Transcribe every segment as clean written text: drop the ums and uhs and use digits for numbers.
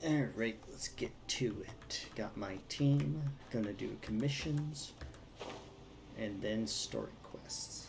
Alright, let's get to it. Got my team. Gonna do commissions. And then story quests.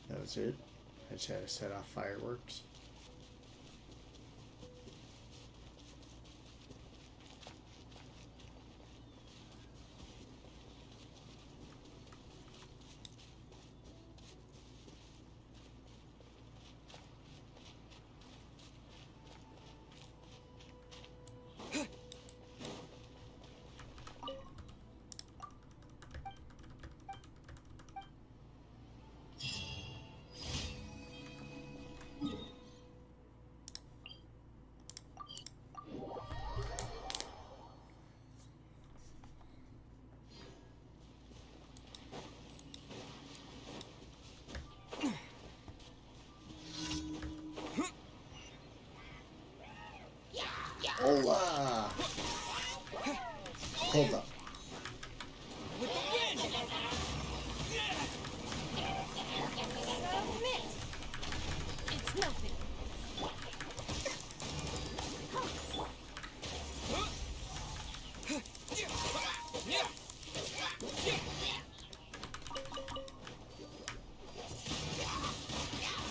That was it. I just had to set off fireworks. Hola! Hold up. Submit! It's nothing.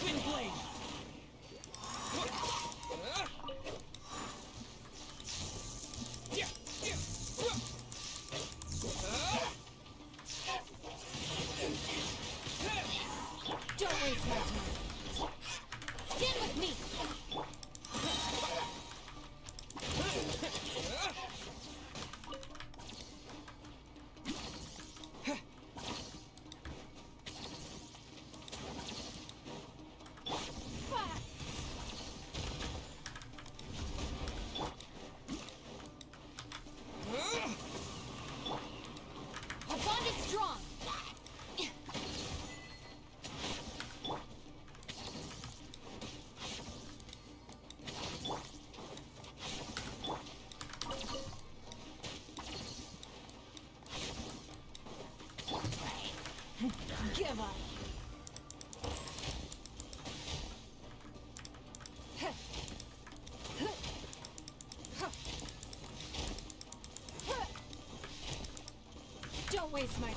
Twin blade! Don't waste my time. Stand with me. Our bond is strong. Give up. Don't waste my time.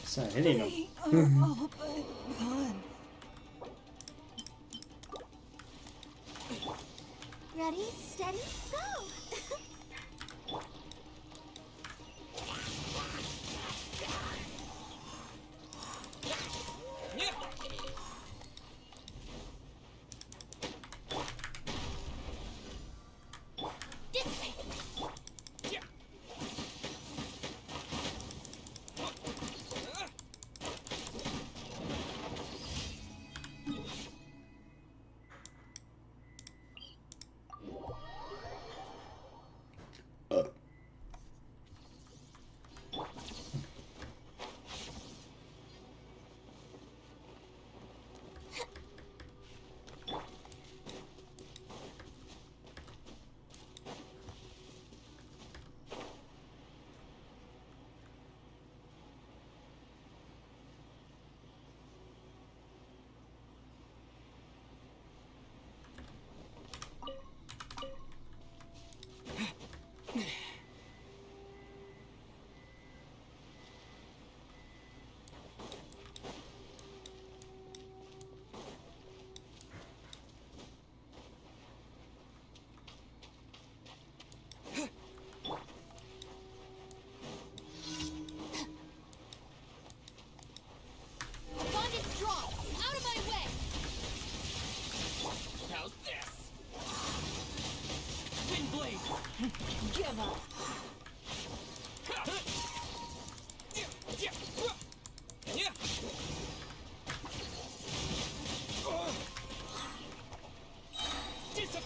It's not hitting him. They are all but gone. Ready, steady, go!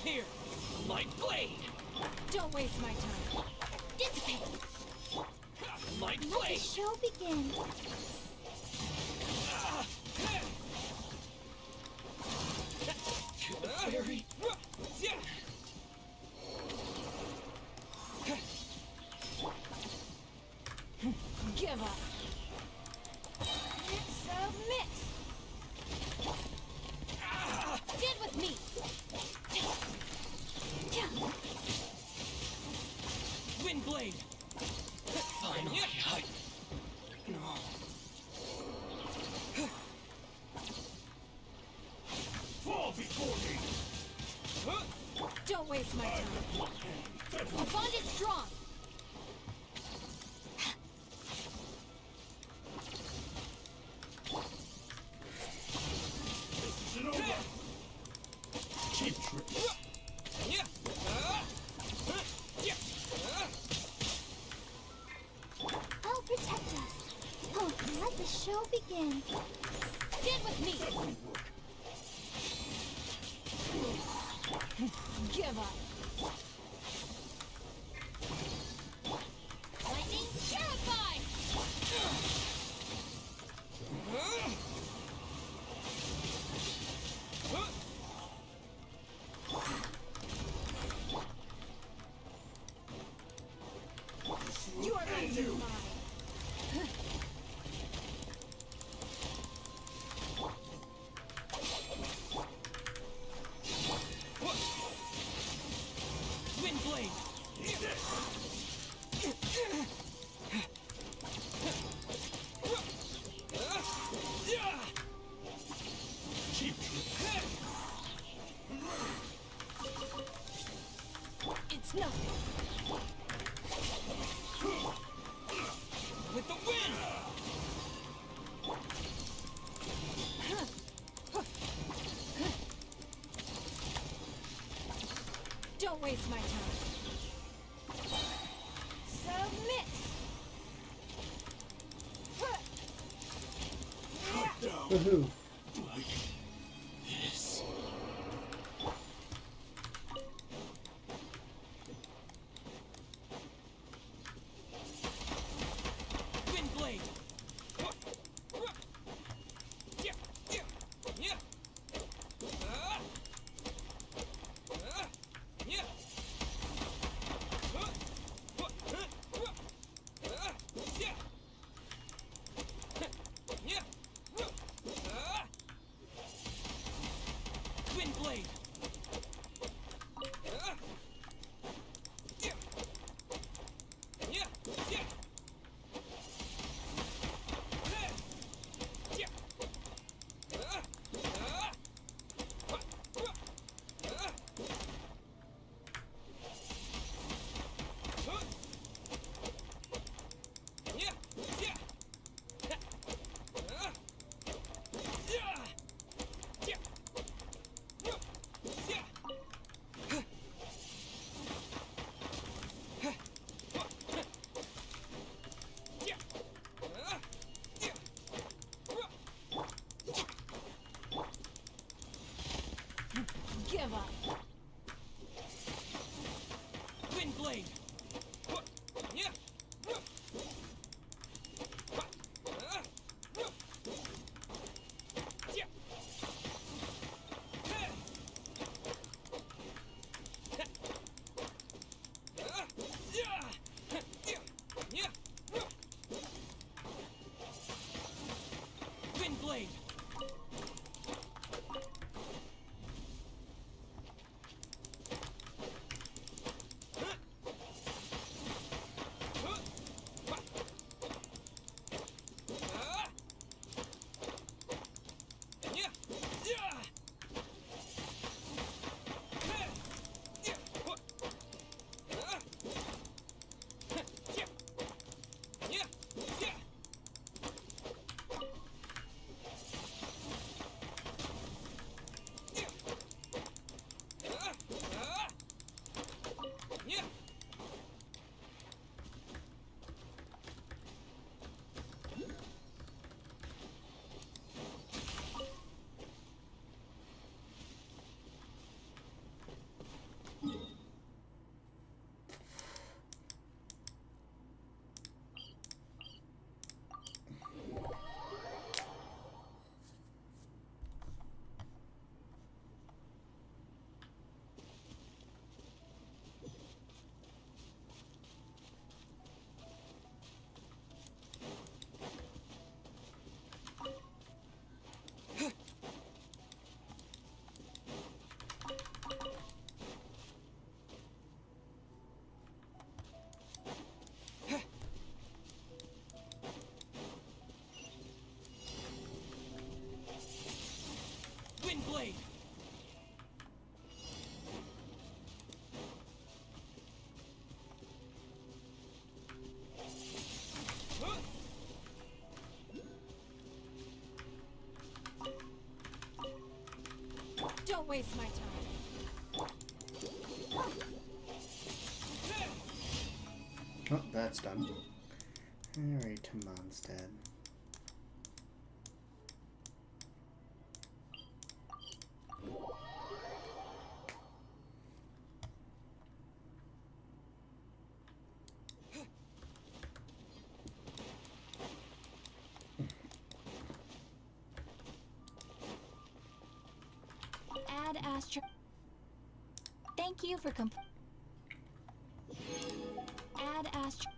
Here, my blade. Don't waste my time. Dissipate. My Let the blade. show begin. To the fairy. Give up. Submit. Stand with me. Wind blade. Finally, no. Fall before me. Don't waste my time. The bond is strong. This isn't over. Cheap trick. I'll protect us. Oh, let the show begin. Stand with me. Give up. Lightning terrified. You are going to mine. Wind blade. Cheap trick. It's nothing. With the wind. Don't waste my time. Submit. Woohoo! Like this. Wind blade. Wind blade. Give up. Wind blade. Wind blade. Don't waste my time. Oh, that's done. Alright, to Mondstadt. Add Astro. Thank you for Add Astro.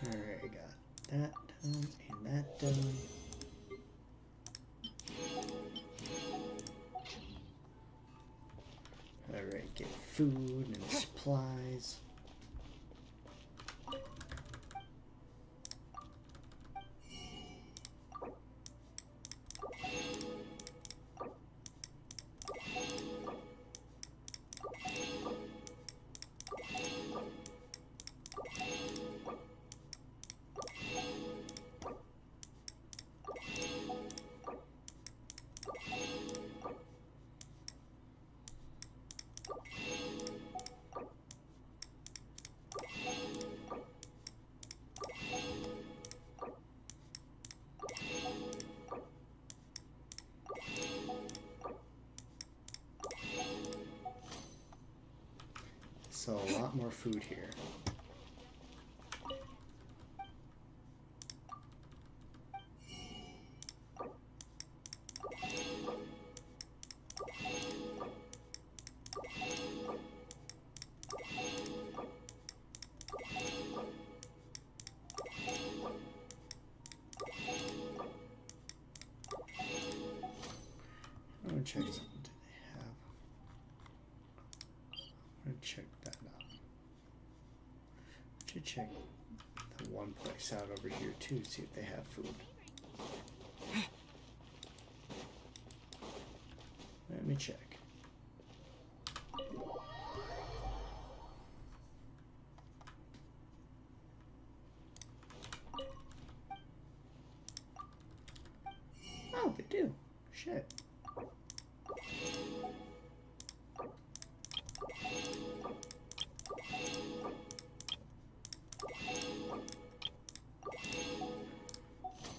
Alright, I got that done and that done. Alright, get food and supplies. So a lot more food here. I'm gonna check something. Do they have? I'm gonna check that out. I should check the one place out over here too, see if they have food. Let me check. Oh, they do. Shit.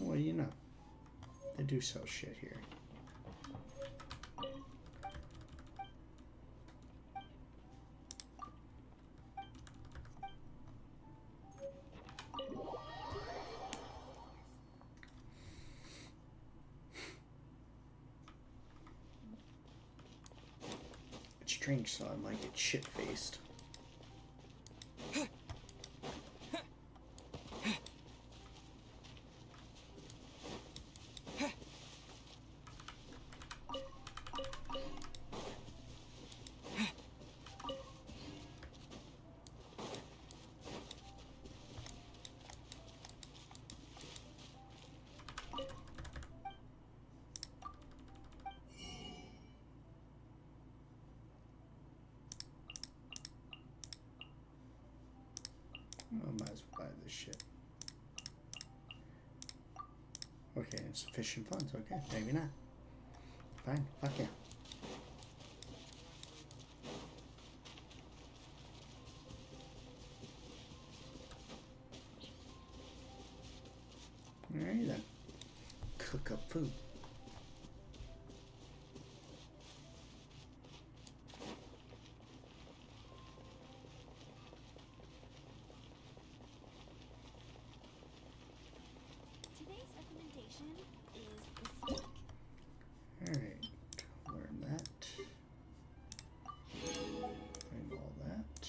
Well, you know, they do sell shit here. It's strange, so I might get shit-faced. I might as well buy this shit. Okay, insufficient funds. Okay, maybe not. Fine, fuck yeah. Alright then. Cook up food. Today's recommendation is the steak. Alright, learn that. Learn all that.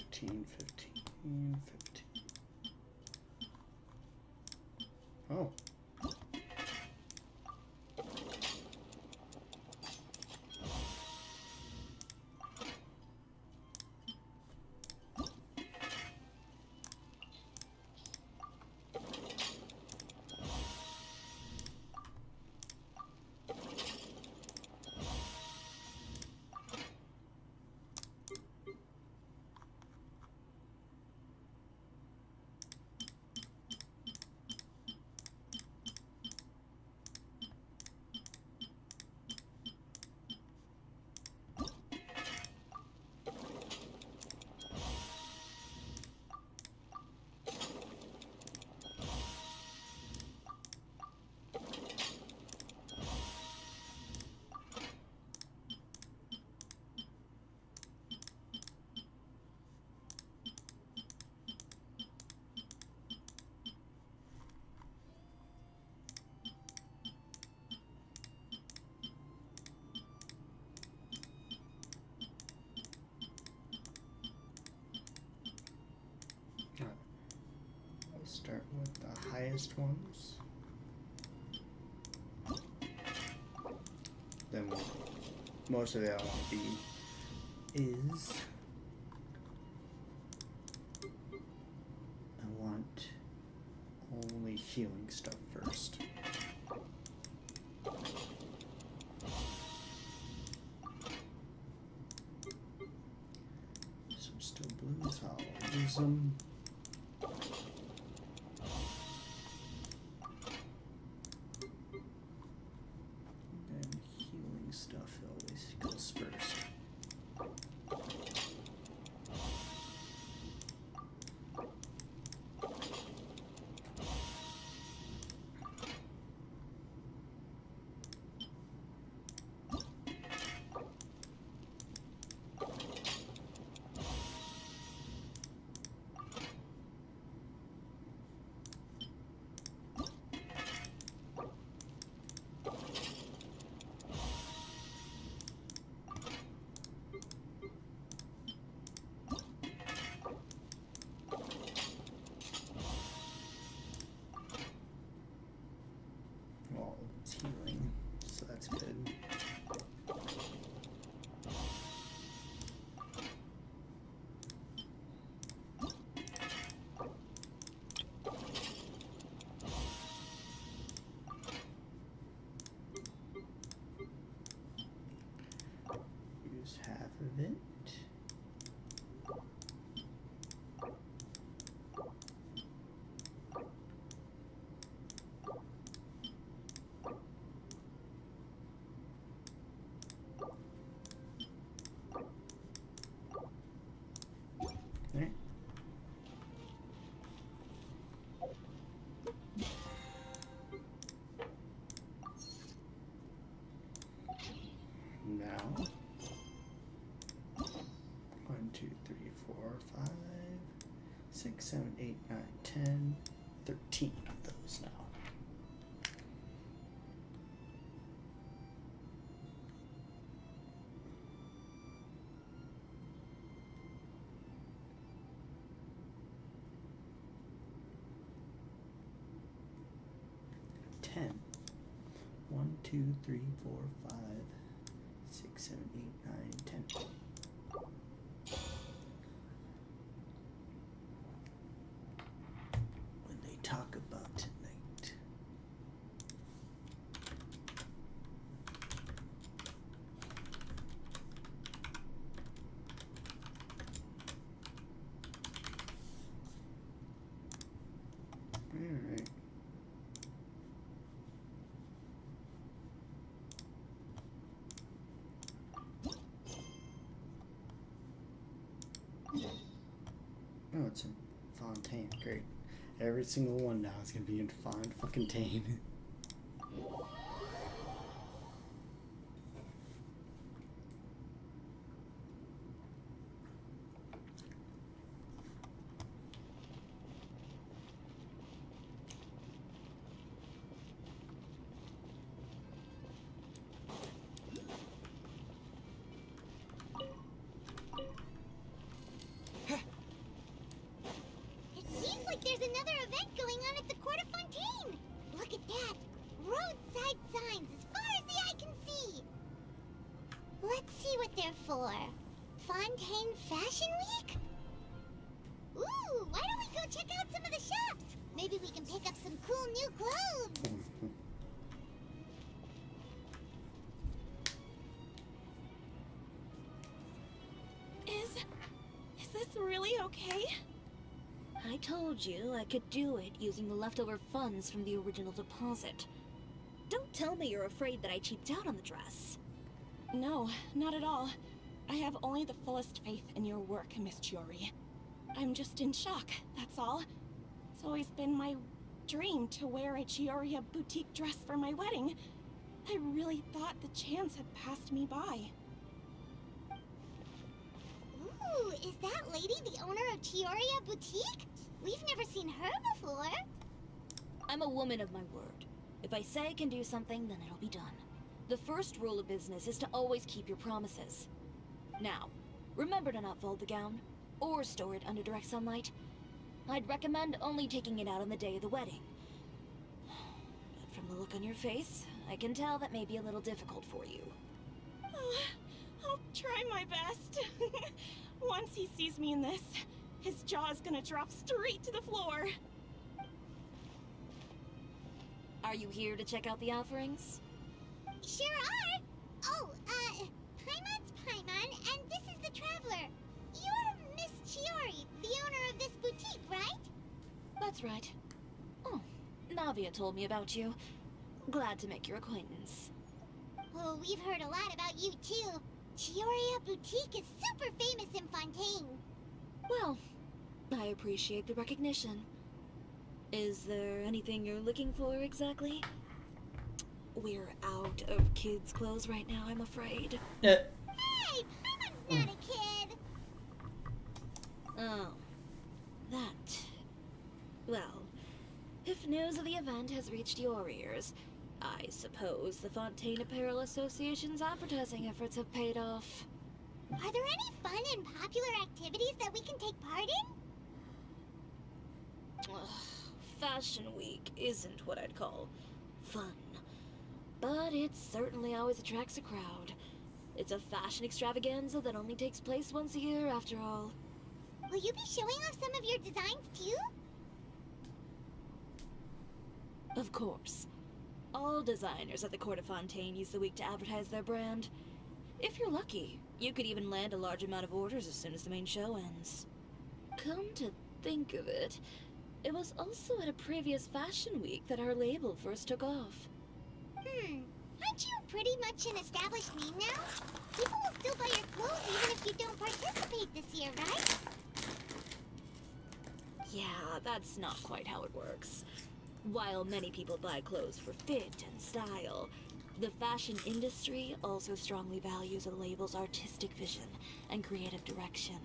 Fifteen. Oh. with the highest ones. Then most of it I want to be is I want only healing stuff first. Some still blues, I'll use them. And healing stuff always goes first. Well, it's healing, so that's good. Use half of it. Right. Now, 1, 2, 3, 4, 5, 6, 7, 8, 9, 10, 13 of those now. Ten. 1, 2, 3, 4, 5, 6, 7, 8, 9, 10. When they talk about tonight. Alright. Oh, it's in Fontaine. Great. Every single one now is gonna be in Fontaine. It seems like there's another event going on at the Court of Fontaine. Look at that. Roadside signs as far as the eye can see. Let's see what they're for. Fontaine Fashion Week? Ooh, why don't we go check out some of the shops? Maybe we can pick up some cool new clothes. Is this really okay? I told you I could do it using the leftover funds from the original deposit. Don't tell me you're afraid that I cheaped out on the dress. No, not at all. I have only the fullest faith in your work, Miss Chiori. I'm just in shock, that's all. It's always been my dream to wear a Chioria boutique dress for my wedding. I really thought the chance had passed me by. Ooh, is that lady the owner of Chioria Boutique? We've never seen her before. I'm a woman of my word. If I say I can do something, then it'll be done. The first rule of business is to always keep your promises. Now, remember to not fold the gown, or store it under direct sunlight. I'd recommend only taking it out on the day of the wedding. But from the look on your face, I can tell that may be a little difficult for you. Oh, I'll try my best. Once he sees me in this, his jaw's gonna drop straight to the floor. Are you here to check out the offerings? Sure are. Oh, Paimon's Paimon, and this is the Traveler. You're Miss Chiori, the owner of this boutique, right? That's right. Oh, Navia told me about you. Glad to make your acquaintance. Oh, we've heard a lot about you, too. Chioria Boutique is super famous in Fontaine. Well, I appreciate the recognition. Is there anything you're looking for exactly? We're out of kids' clothes right now, I'm afraid. Hey, Paimon's not a kid. Oh, that. Well, if news of the event has reached your ears, I suppose the Fontaine Apparel Association's advertising efforts have paid off. Are there any fun and popular activities that we can take part in? Ugh, Fashion Week isn't what I'd call fun. But it certainly always attracts a crowd. It's a fashion extravaganza that only takes place once a year, after all. Will you be showing off some of your designs, too? Of course. All designers at the Court of Fontaine use the week to advertise their brand. If you're lucky, you could even land a large amount of orders as soon as the main show ends. Come to think of it, it was also at a previous fashion week that our label first took off. Aren't you pretty much an established name now? People will still buy your clothes even if you don't participate this year, right? Yeah, that's not quite how it works. While many people buy clothes for fit and style, the fashion industry also strongly values a label's artistic vision and creative direction.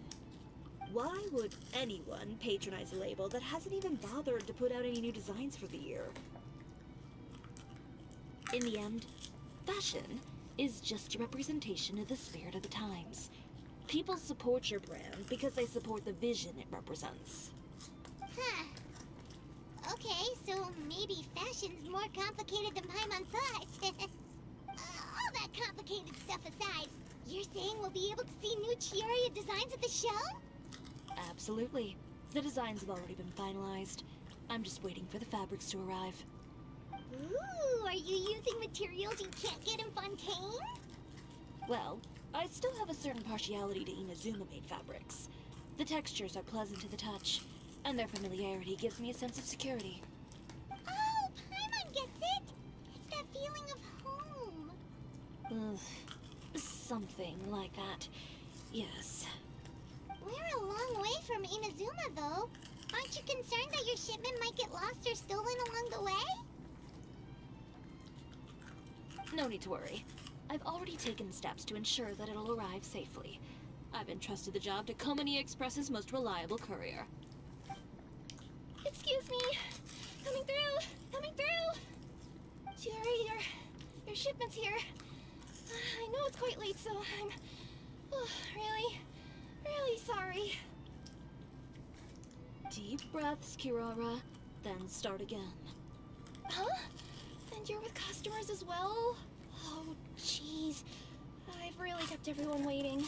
Why would anyone patronize a label that hasn't even bothered to put out any new designs for the year? In the end, fashion is just a representation of the spirit of the times. People support your brand because they support the vision it represents. Huh. Okay, so maybe fashion's more complicated than Paimon thought. All that complicated stuff aside, you're saying we'll be able to see new Chioria designs at the show? Absolutely. The designs have already been finalized. I'm just waiting for the fabrics to arrive. Ooh, are you using materials you can't get in Fontaine? Well, I still have a certain partiality to Inazuma-made fabrics. The textures are pleasant to the touch, and their familiarity gives me a sense of security. Oh, Paimon gets it! It's that feeling of home. Ugh, something like that. Yes. We're a long way from Inazuma, though. Aren't you concerned that your shipment might get lost or stolen along the way? No need to worry. I've already taken steps to ensure that it'll arrive safely. I've entrusted the job to Komani Express's most reliable courier. Excuse me. Coming through. Coming through. Chiori, your shipment's here. I know it's quite late, so I'm really sorry. Deep breaths, Kirara, then start again. Huh? And you're with customers as well? Oh, jeez. I've really kept everyone waiting.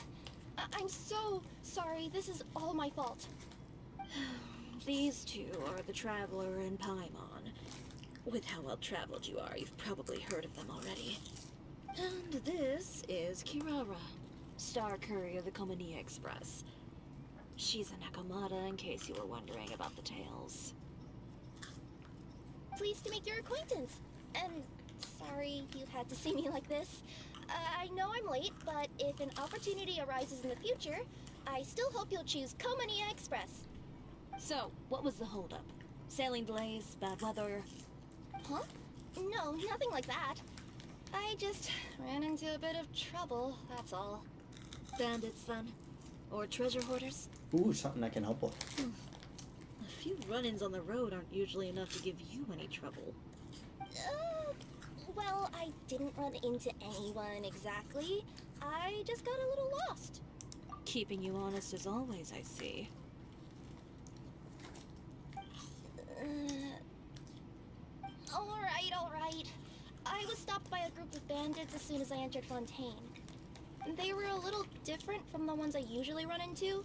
I'm so sorry. This is all my fault. These two are the Traveler and Paimon. With how well traveled you are, you've probably heard of them already. And this is Kirara, Star Courier of the Komani Express. She's a Nakamata, in case you were wondering about the tales. Pleased to make your acquaintance. And sorry you had to see me like this. I know I'm late, but if an opportunity arises in the future, I still hope you'll choose Komani Express. So, what was the holdup? Sailing delays, bad weather? Huh? No, nothing like that. I just ran into a bit of trouble, that's all. Bandits, then? Or treasure hoarders? Ooh, something I can help with. A few run-ins on the road aren't usually enough to give you any trouble. Well, I didn't run into anyone exactly. I just got a little lost. Keeping you honest as always, I see. stopped by a group of bandits as soon as I entered Fontaine. They were a little different from the ones I usually run into.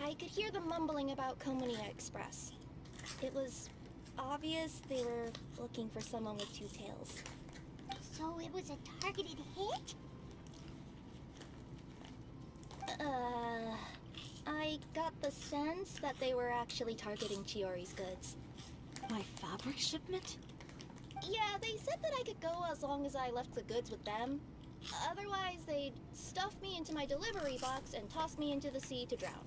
I could hear them mumbling about Komunia Express. It was obvious they were looking for someone with two tails. So it was a targeted hit? I got the sense that they were actually targeting Chiori's goods. My fabric shipment? Yeah, they said that I could go as long as I left the goods with them. Otherwise, they'd stuff me into my delivery box and toss me into the sea to drown.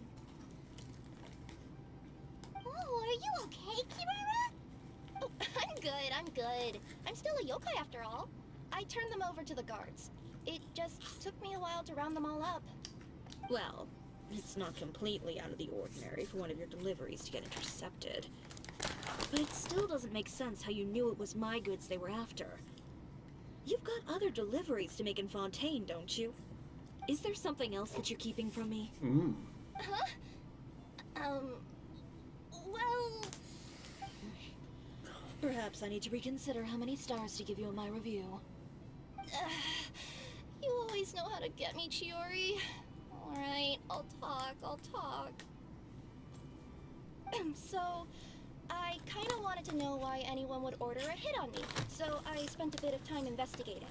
Oh, are you okay, Kirara? Oh, I'm good. I'm still a yokai after all. I turned them over to the guards. It just took me a while to round them all up. Well, it's not completely out of the ordinary for one of your deliveries to get intercepted. But it still doesn't make sense how you knew it was my goods they were after. You've got other deliveries to make in Fontaine, don't you? Is there something else that you're keeping from me? Huh? Well... Perhaps I need to reconsider how many stars to give you in my review. You always know how to get me, Chiori. Alright, I'll talk. So, I kinda wanted to know why anyone would order a hit on me, so I spent a bit of time investigating.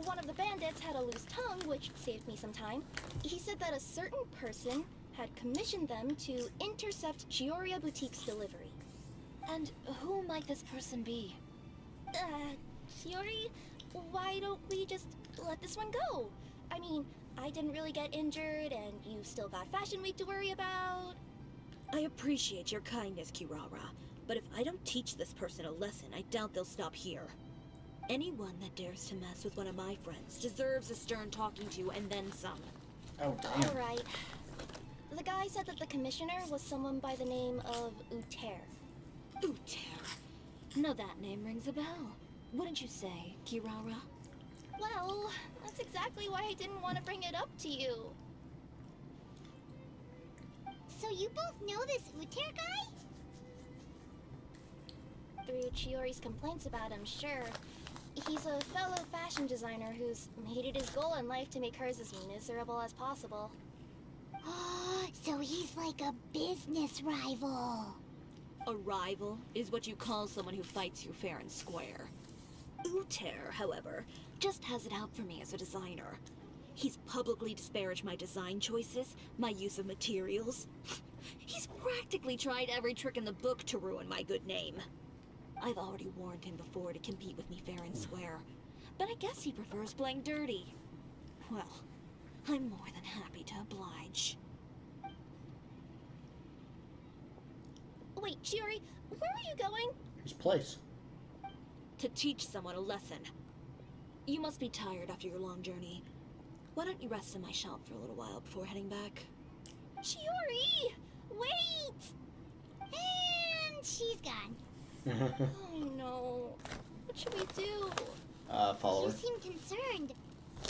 One of the bandits had a loose tongue, which saved me some time. He said that a certain person had commissioned them to intercept Chioria Boutique's delivery. And who might this person be? Chiori, why don't we just let this one go? I mean, I didn't really get injured, and you still got Fashion Week to worry about. I appreciate your kindness, Kirara, but if I don't teach this person a lesson, I doubt they'll stop here. Anyone that dares to mess with one of my friends deserves a stern talking to and then some. Oh, damn. Alright. The guy said that the commissioner was someone by the name of Uter. Uter. Now that name rings a bell. Wouldn't you say, Kirara? Well, that's exactly why I didn't want to bring it up to you. So you both know this Uter guy? Through Chiori's complaints about him, sure. He's a fellow fashion designer who's made it his goal in life to make hers as miserable as possible. So he's like a business rival. A rival is what you call someone who fights you fair and square. Uter, however, just has it out for me as a designer. He's publicly disparaged my design choices, my use of materials. He's practically tried every trick in the book to ruin my good name. I've already warned him before to compete with me fair and square, but I guess he prefers playing dirty. Well, I'm more than happy to oblige. Wait, Chiori, where are you going? His place. To teach someone a lesson. You must be tired after your long journey. Why don't you rest in my shop for a little while before heading back? Chiori! Wait! And she's gone. Oh no. What should we do? Follow You her. seem concerned.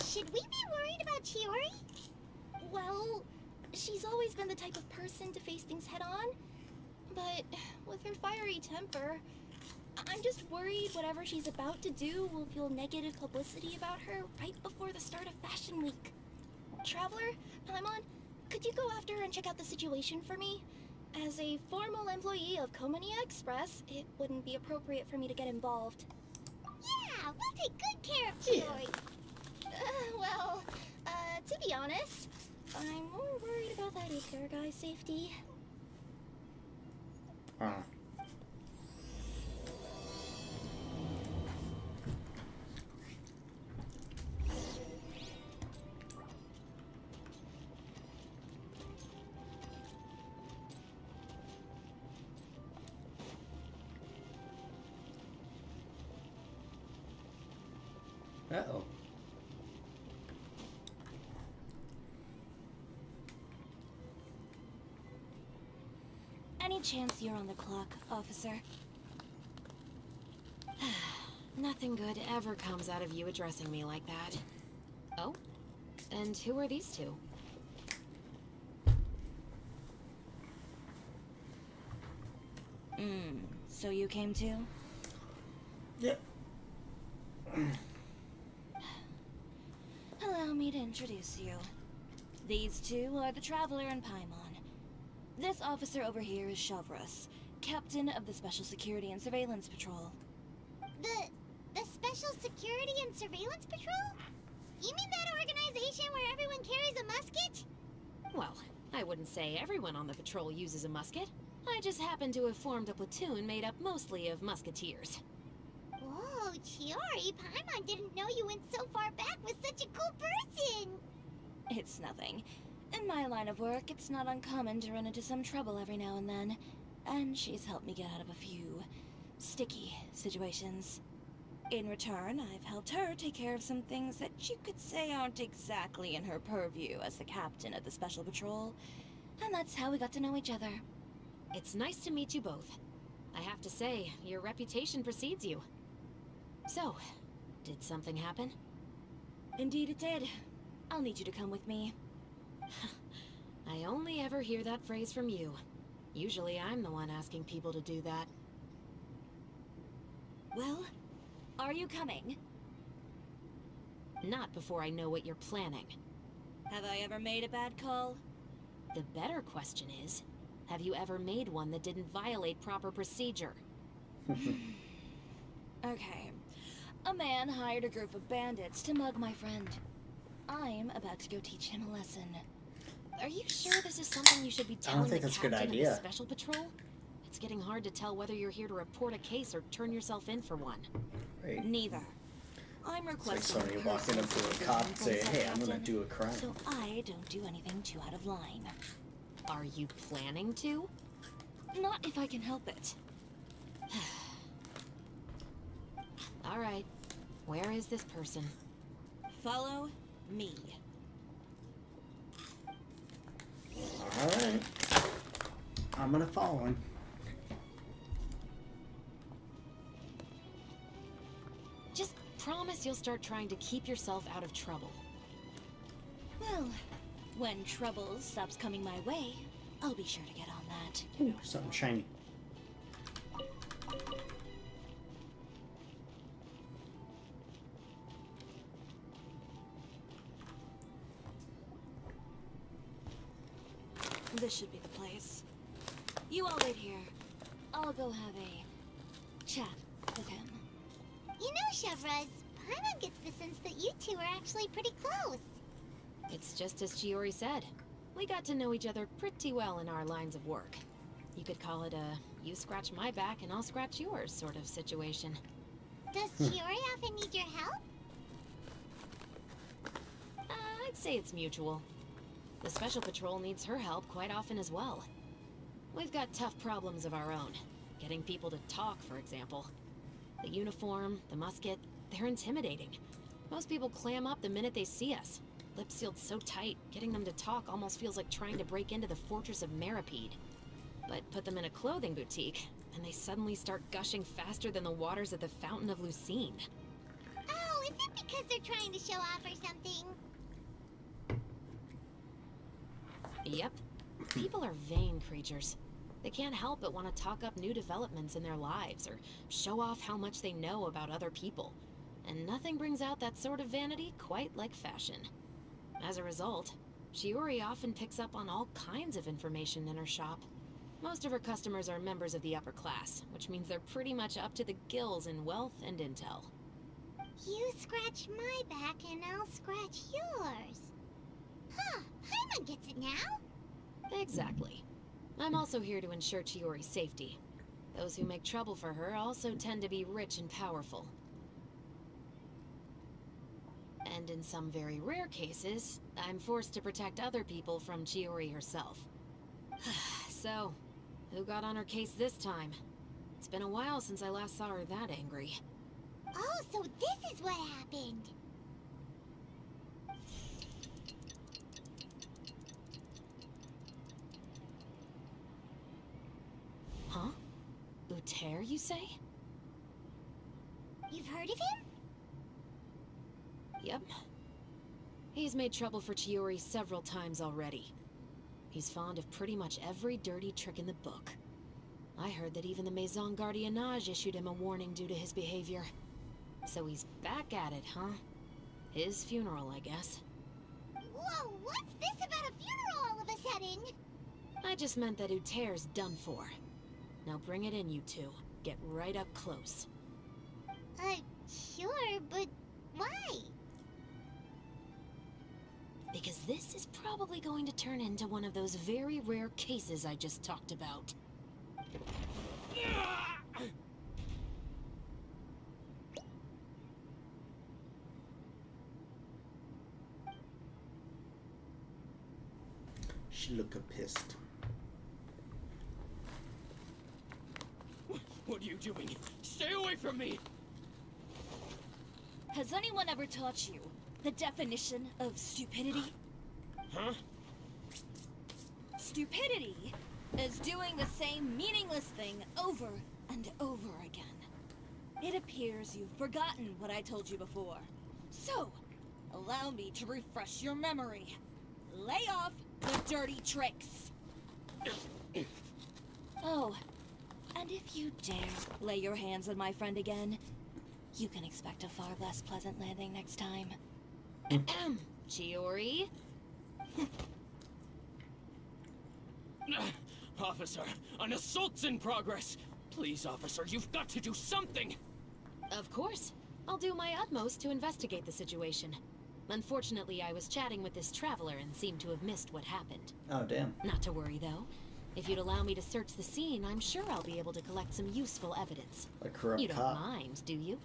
Should we be worried about Chiori? Well, she's always been the type of person to face things head on. But with her fiery temper, I'm just worried whatever she's about to do will feel negative publicity about her right before the start of Fashion Week. Traveler, Paimon, could you go after her and check out the situation for me? As a formal employee of Komunia Express, it wouldn't be appropriate for me to get involved. Yeah, we'll take good care of Yeah. Chiori. To be honest, I'm more worried about that Uter guy's safety. Uh-oh. Any chance you're on the clock, officer? Nothing good ever comes out of you addressing me like that. Oh? And who are these two? So you came too? Yep. to introduce you. These two are the Traveler and Paimon. This officer over here is Shavras, captain of the Special Security and Surveillance Patrol. The Special Security and Surveillance Patrol? You mean that organization where everyone carries a musket? Well, I wouldn't say everyone on the patrol uses a musket. I just happen to have formed a platoon made up mostly of musketeers. Whoa, Chiori, Paimon didn't know you went so far back with such a cool person! It's nothing. In my line of work, it's not uncommon to run into some trouble every now and then, and she's helped me get out of a few sticky situations. In return, I've helped her take care of some things that you could say aren't exactly in her purview as the captain of the Special Patrol, and that's how we got to know each other. It's nice to meet you both. I have to say, your reputation precedes you. So, did something happen? Indeed it did. I'll need you to come with me. I only ever hear that phrase from you. Usually I'm the one asking people to do that. Well, are you coming? Not before I know what you're planning. Have I ever made a bad call? The better question is, have you ever made one that didn't violate proper procedure? Okay. A man hired a group of bandits to mug my friend. I'm about to go teach him a lesson. Are you sure this is something you should be telling think the that's a good captain of idea. the Special Patrol? It's getting hard to tell whether you're here to report a case or turn yourself in for one. Right. Neither. I'm It's like requesting somebody walking up to a cop and saying, hey, I'm gonna do a crime. so I don't do anything too out of line. Are you planning to? Not if I can help it. All right. Where is this person? Follow me. Alright. I'm gonna follow him. Just promise you'll start trying to keep yourself out of trouble. Well, when trouble stops coming my way, I'll be sure to get on that. Ooh, something shiny. This should be the place. You all wait here. I'll go have a chat with him. You know, Chevraz, Paimon gets the sense that you two are actually pretty close. It's just as Chiori said. We got to know each other pretty well in our lines of work. You could call it a you scratch my back and I'll scratch yours sort of situation. Does Chiori often need your help? I'd say it's mutual. The Special Patrol needs her help quite often as well. We've got tough problems of our own. Getting people to talk, for example. The uniform, the musket, they're intimidating. Most people clam up the minute they see us. Lips sealed so tight, getting them to talk almost feels like trying to break into the fortress of Maripede. But put them in a clothing boutique, and they suddenly start gushing faster than the waters at the Fountain of Lucine. Oh, is it because they're trying to show off or something? Yep. People are vain creatures. They can't help but want to talk up new developments in their lives or show off how much they know about other people. And nothing brings out that sort of vanity quite like fashion. As a result, Chiori often picks up on all kinds of information in her shop. Most of her customers are members of the upper class, which means they're pretty much up to the gills in wealth and intel. You scratch my back and I'll scratch yours. Huh, Paimon gets it now? Exactly. I'm also here to ensure Chiori's safety. Those who make trouble for her also tend to be rich and powerful. And in some very rare cases, I'm forced to protect other people from Chiori herself. So, who got on her case this time? It's been a while since I last saw her that angry. Oh, so this is what happened. Huh? Uter, you say? You've heard of him? Yep. He's made trouble for Chiori several times already. He's fond of pretty much every dirty trick in the book. I heard that even the Maison Gardiennage issued him a warning due to his behavior. So he's back at it, huh? His funeral, I guess. Whoa, what's this about a funeral all of a sudden? I just meant that Uter's done for. Now bring it in, you two. Get right up close. Sure, but why? Because this is probably going to turn into one of those very rare cases I just talked about. She look pissed. What are you doing? Stay away from me! Has anyone ever taught you the definition of stupidity? Huh? Stupidity is doing the same meaningless thing over and over again. It appears you've forgotten what I told you before. So, allow me to refresh your memory. Lay off the dirty tricks. Oh, and if you dare lay your hands on my friend again, you can expect a far less pleasant landing next time. Chiori? Officer, an assault's in progress! Please, officer, you've got to do something! Of course. I'll do my utmost to investigate the situation. Unfortunately, I was chatting with this traveler and seemed to have missed what happened. Oh, damn. Not to worry, though. If you'd allow me to search the scene, I'm sure I'll be able to collect some useful evidence. A corrupt You don't cop. mind, do you?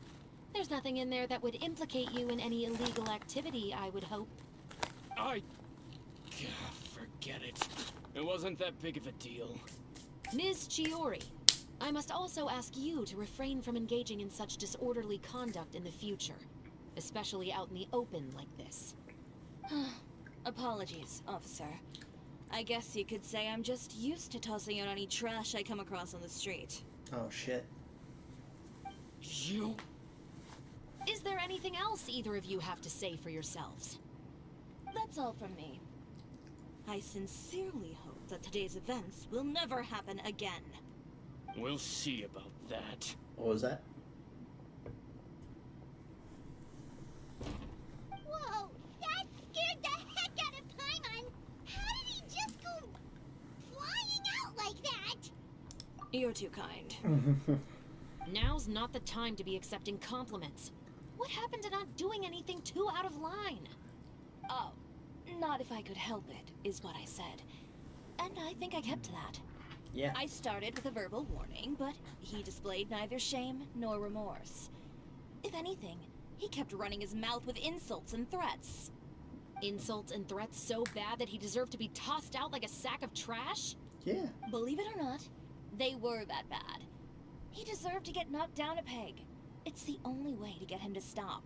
There's nothing in there that would implicate you in any illegal activity, I would hope. Forget it. It wasn't that big of a deal. Ms. Chiori, I must also ask you to refrain from engaging in such disorderly conduct in the future, especially out in the open like this. Apologies, officer. I guess you could say I'm just used to tossing out any trash I come across on the street. Oh, shit. You... Is there anything else either of you have to say for yourselves? That's all from me. I sincerely hope that today's events will never happen again. We'll see about that. What was that? Whoa, that scared the heck out of Paimon! How did he just go flying out like that? You're too kind. Now's not the time to be accepting compliments. What happened to not doing anything too out of line? Oh, not if I could help it, is what I said. And I think I kept to that. Yeah. I started with a verbal warning, but he displayed neither shame nor remorse. If anything, he kept running his mouth with insults and threats. Insults and threats so bad that he deserved to be tossed out like a sack of trash? Yeah. Believe it or not, they were that bad. He deserved to get knocked down a peg. It's the only way to get him to stop.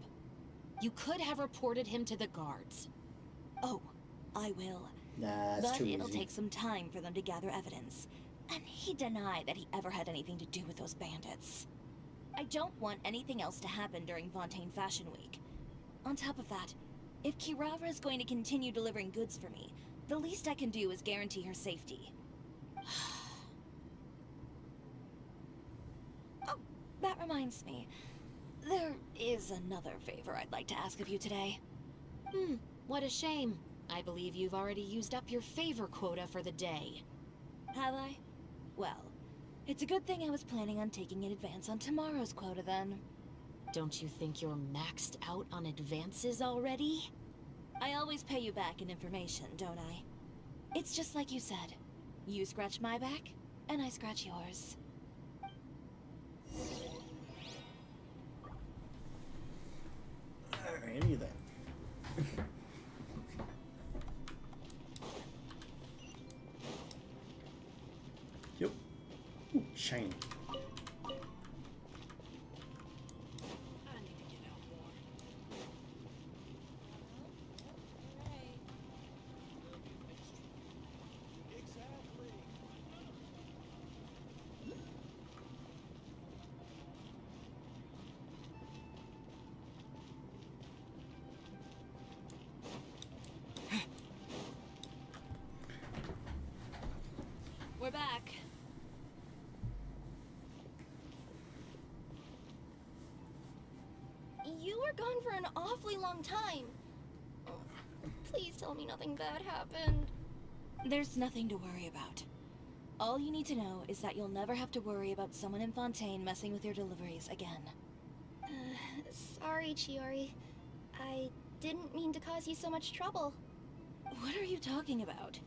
You could have reported him to the guards. Oh, I will. Nah, it's But too it'll easy. take some time for them to gather evidence. And he denied that he ever had anything to do with those bandits. I don't want anything else to happen during Fontaine Fashion Week. On top of that, if Kirara is going to continue delivering goods for me, the least I can do is guarantee her safety. Oh, that reminds me. There is another favor I'd like to ask of you today. What a shame. I believe you've already used up your favor quota for the day. Have I? Well, it's a good thing I was planning on taking an advance on tomorrow's quota then. Don't you think you're maxed out on advances already? I always pay you back in information, don't I? It's just like you said. You scratch my back, and I scratch yours. Alrighty then. Yep. Ooh, shiny. I need to get out more. We're back. You were gone for an awfully long time. Please tell me nothing bad happened. There's nothing to worry about. All you need to know is that you'll never have to worry about someone in Fontaine messing with your deliveries again. Sorry, Chiori. I didn't mean to cause you so much trouble. What are you talking about?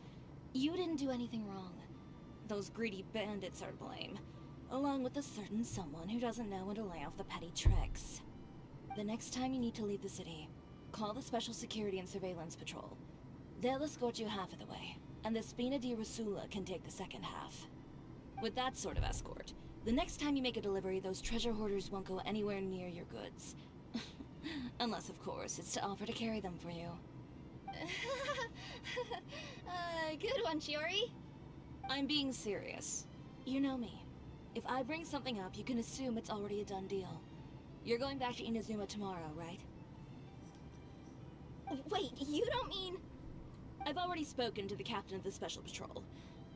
You didn't do anything wrong. Those greedy bandits are to blame, along with a certain someone who doesn't know when to lay off the petty tricks. The next time you need to leave the city, call the Special Security and Surveillance Patrol. They'll escort you half of the way, and the Spina di Rusula can take the second half. With that sort of escort, the next time you make a delivery, those treasure hoarders won't go anywhere near your goods. Unless, of course, it's to offer to carry them for you. Good one, Chiori. I'm being serious. You know me. If I bring something up, you can assume it's already a done deal. You're going back to Inazuma tomorrow, right? Wait, you don't mean... I've already spoken to the captain of the Special Patrol.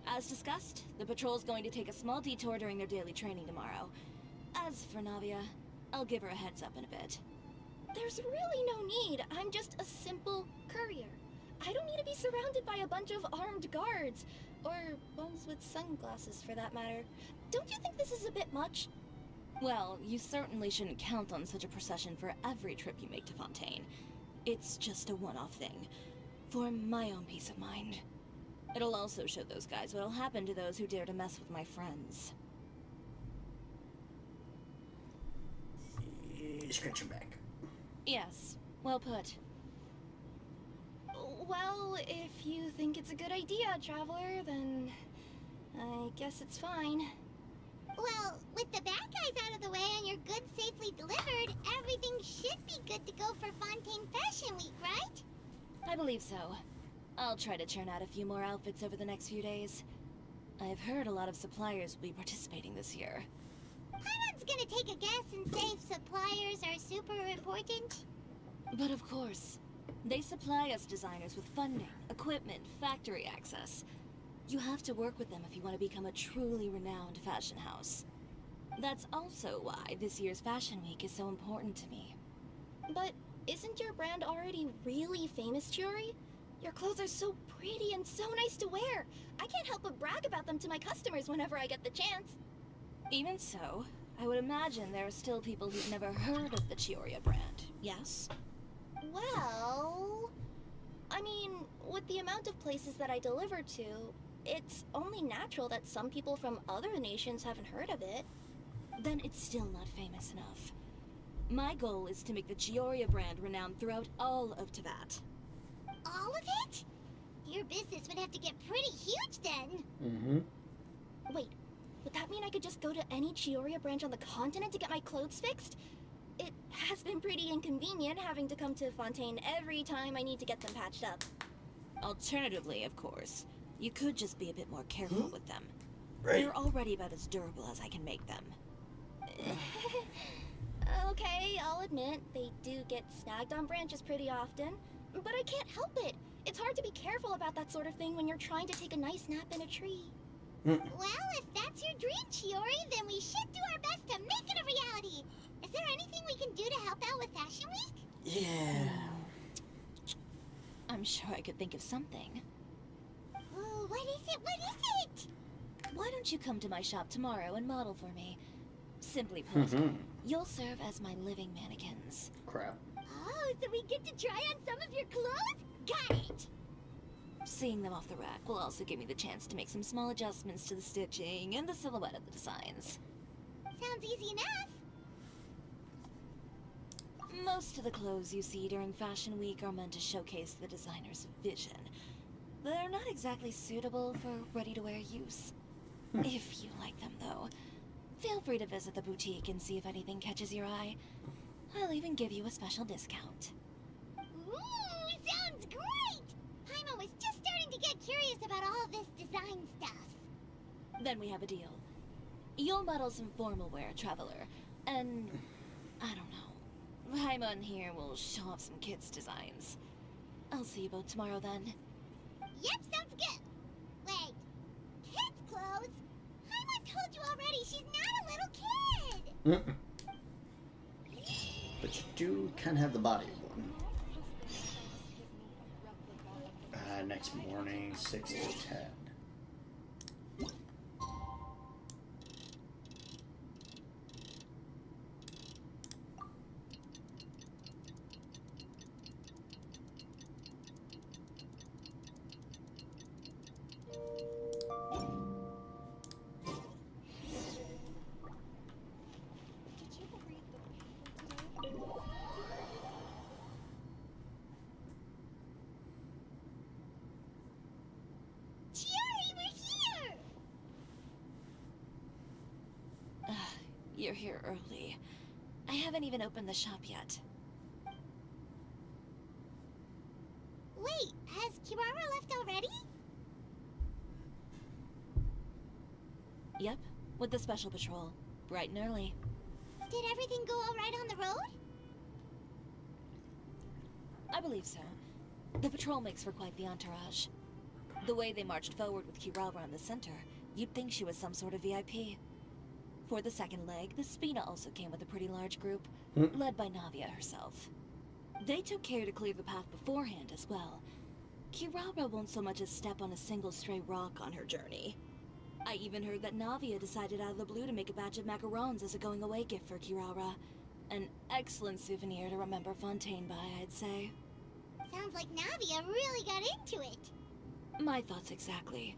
As discussed, the patrol's going to take a small detour during their daily training tomorrow. As for Navia, I'll give her a heads up in a bit. There's really no need. I'm just a simple courier. I don't need to be surrounded by a bunch of armed guards. Or ones with sunglasses, for that matter. Don't you think this is a bit much? Well, you certainly shouldn't count on such a procession for every trip you make to Fontaine. It's just a one-off thing. For my own peace of mind. It'll also show those guys what'll happen to those who dare to mess with my friends. Scratch your back. Yes, well put. Well, if you think it's a good idea, Traveler, then I guess it's fine. Well, with the bad guys out of the way and your goods safely delivered, everything should be good to go for Fontaine Fashion Week, right? I believe so. I'll try to churn out a few more outfits over the next few days. I've heard a lot of suppliers will be participating this year. Paimon's gonna take a guess and say suppliers are super important. But of course, they supply us designers with funding, equipment, factory access. You have to work with them if you want to become a truly renowned fashion house. That's also why this year's Fashion Week is so important to me. But isn't your brand already really famous, Chiori? Your clothes are so pretty and so nice to wear. I can't help but brag about them to my customers whenever I get the chance. Even so, I would imagine there are still people who've never heard of the Chioria brand, yes? Well... I mean, with the amount of places that I deliver to, it's only natural that some people from other nations haven't heard of it. Then it's still not famous enough. My goal is to make the Chioria brand renowned throughout all of Teyvat. All of it? Your business would have to get pretty huge then. Mm-hmm. Wait, would that mean I could just go to any Chioria branch on the continent to get my clothes fixed? It has been pretty inconvenient having to come to Fontaine every time I need to get them patched up. Alternatively, of course, you could just be a bit more careful with them. Right. They're already about as durable as I can make them. Okay, I'll admit, they do get snagged on branches pretty often, but I can't help it. It's hard to be careful about that sort of thing when you're trying to take a nice nap in a tree. Well, if that's your dream, Chiori, then we should do our best to make it a reality. Is there anything we can do to help out with Fashion Week? Yeah. I'm sure I could think of something. Oh, what is it? What is it? Why don't you come to my shop tomorrow and model for me? Simply put, you'll serve as my living mannequins. Crap. Oh, so we get to try on some of your clothes? Got it! Seeing them off the rack will also give me the chance to make some small adjustments to the stitching and the silhouette of the designs. Sounds easy enough. Most of the clothes you see during Fashion Week are meant to showcase the designer's vision. They're not exactly suitable for ready-to-wear use. If you like them, though, feel free to visit the boutique and see if anything catches your eye. I'll even give you a special discount. Ooh, sounds great! Paimon was just starting to get curious about all this design stuff. Then we have a deal. You'll model some formal wear, Traveler, and I don't know. Paimon here will show off some kids' designs. I'll see you both tomorrow then. Yep, sounds good. Wait, kids' clothes? Paimon told you already she's not a little kid. But you do kind of have the body of one. next morning, 6 to 10. Chiori, we're here! You're here early. I haven't even opened the shop yet. Wait, has Kirara left already? Yep, with the special patrol. Bright and early. Did everything go all right on the road? I believe so. The patrol makes for quite the entourage. The way they marched forward with Kirara in the center, you'd think she was some sort of VIP. For the second leg, the Spina also came with a pretty large group, led by Navia herself. They took care to clear the path beforehand as well. Kirara won't so much as step on a single stray rock on her journey. I even heard that Navia decided out of the blue to make a batch of macarons as a going-away gift for Kirara. An excellent souvenir to remember Fontaine by, I'd say. Sounds like Navia really got into it. My thoughts exactly.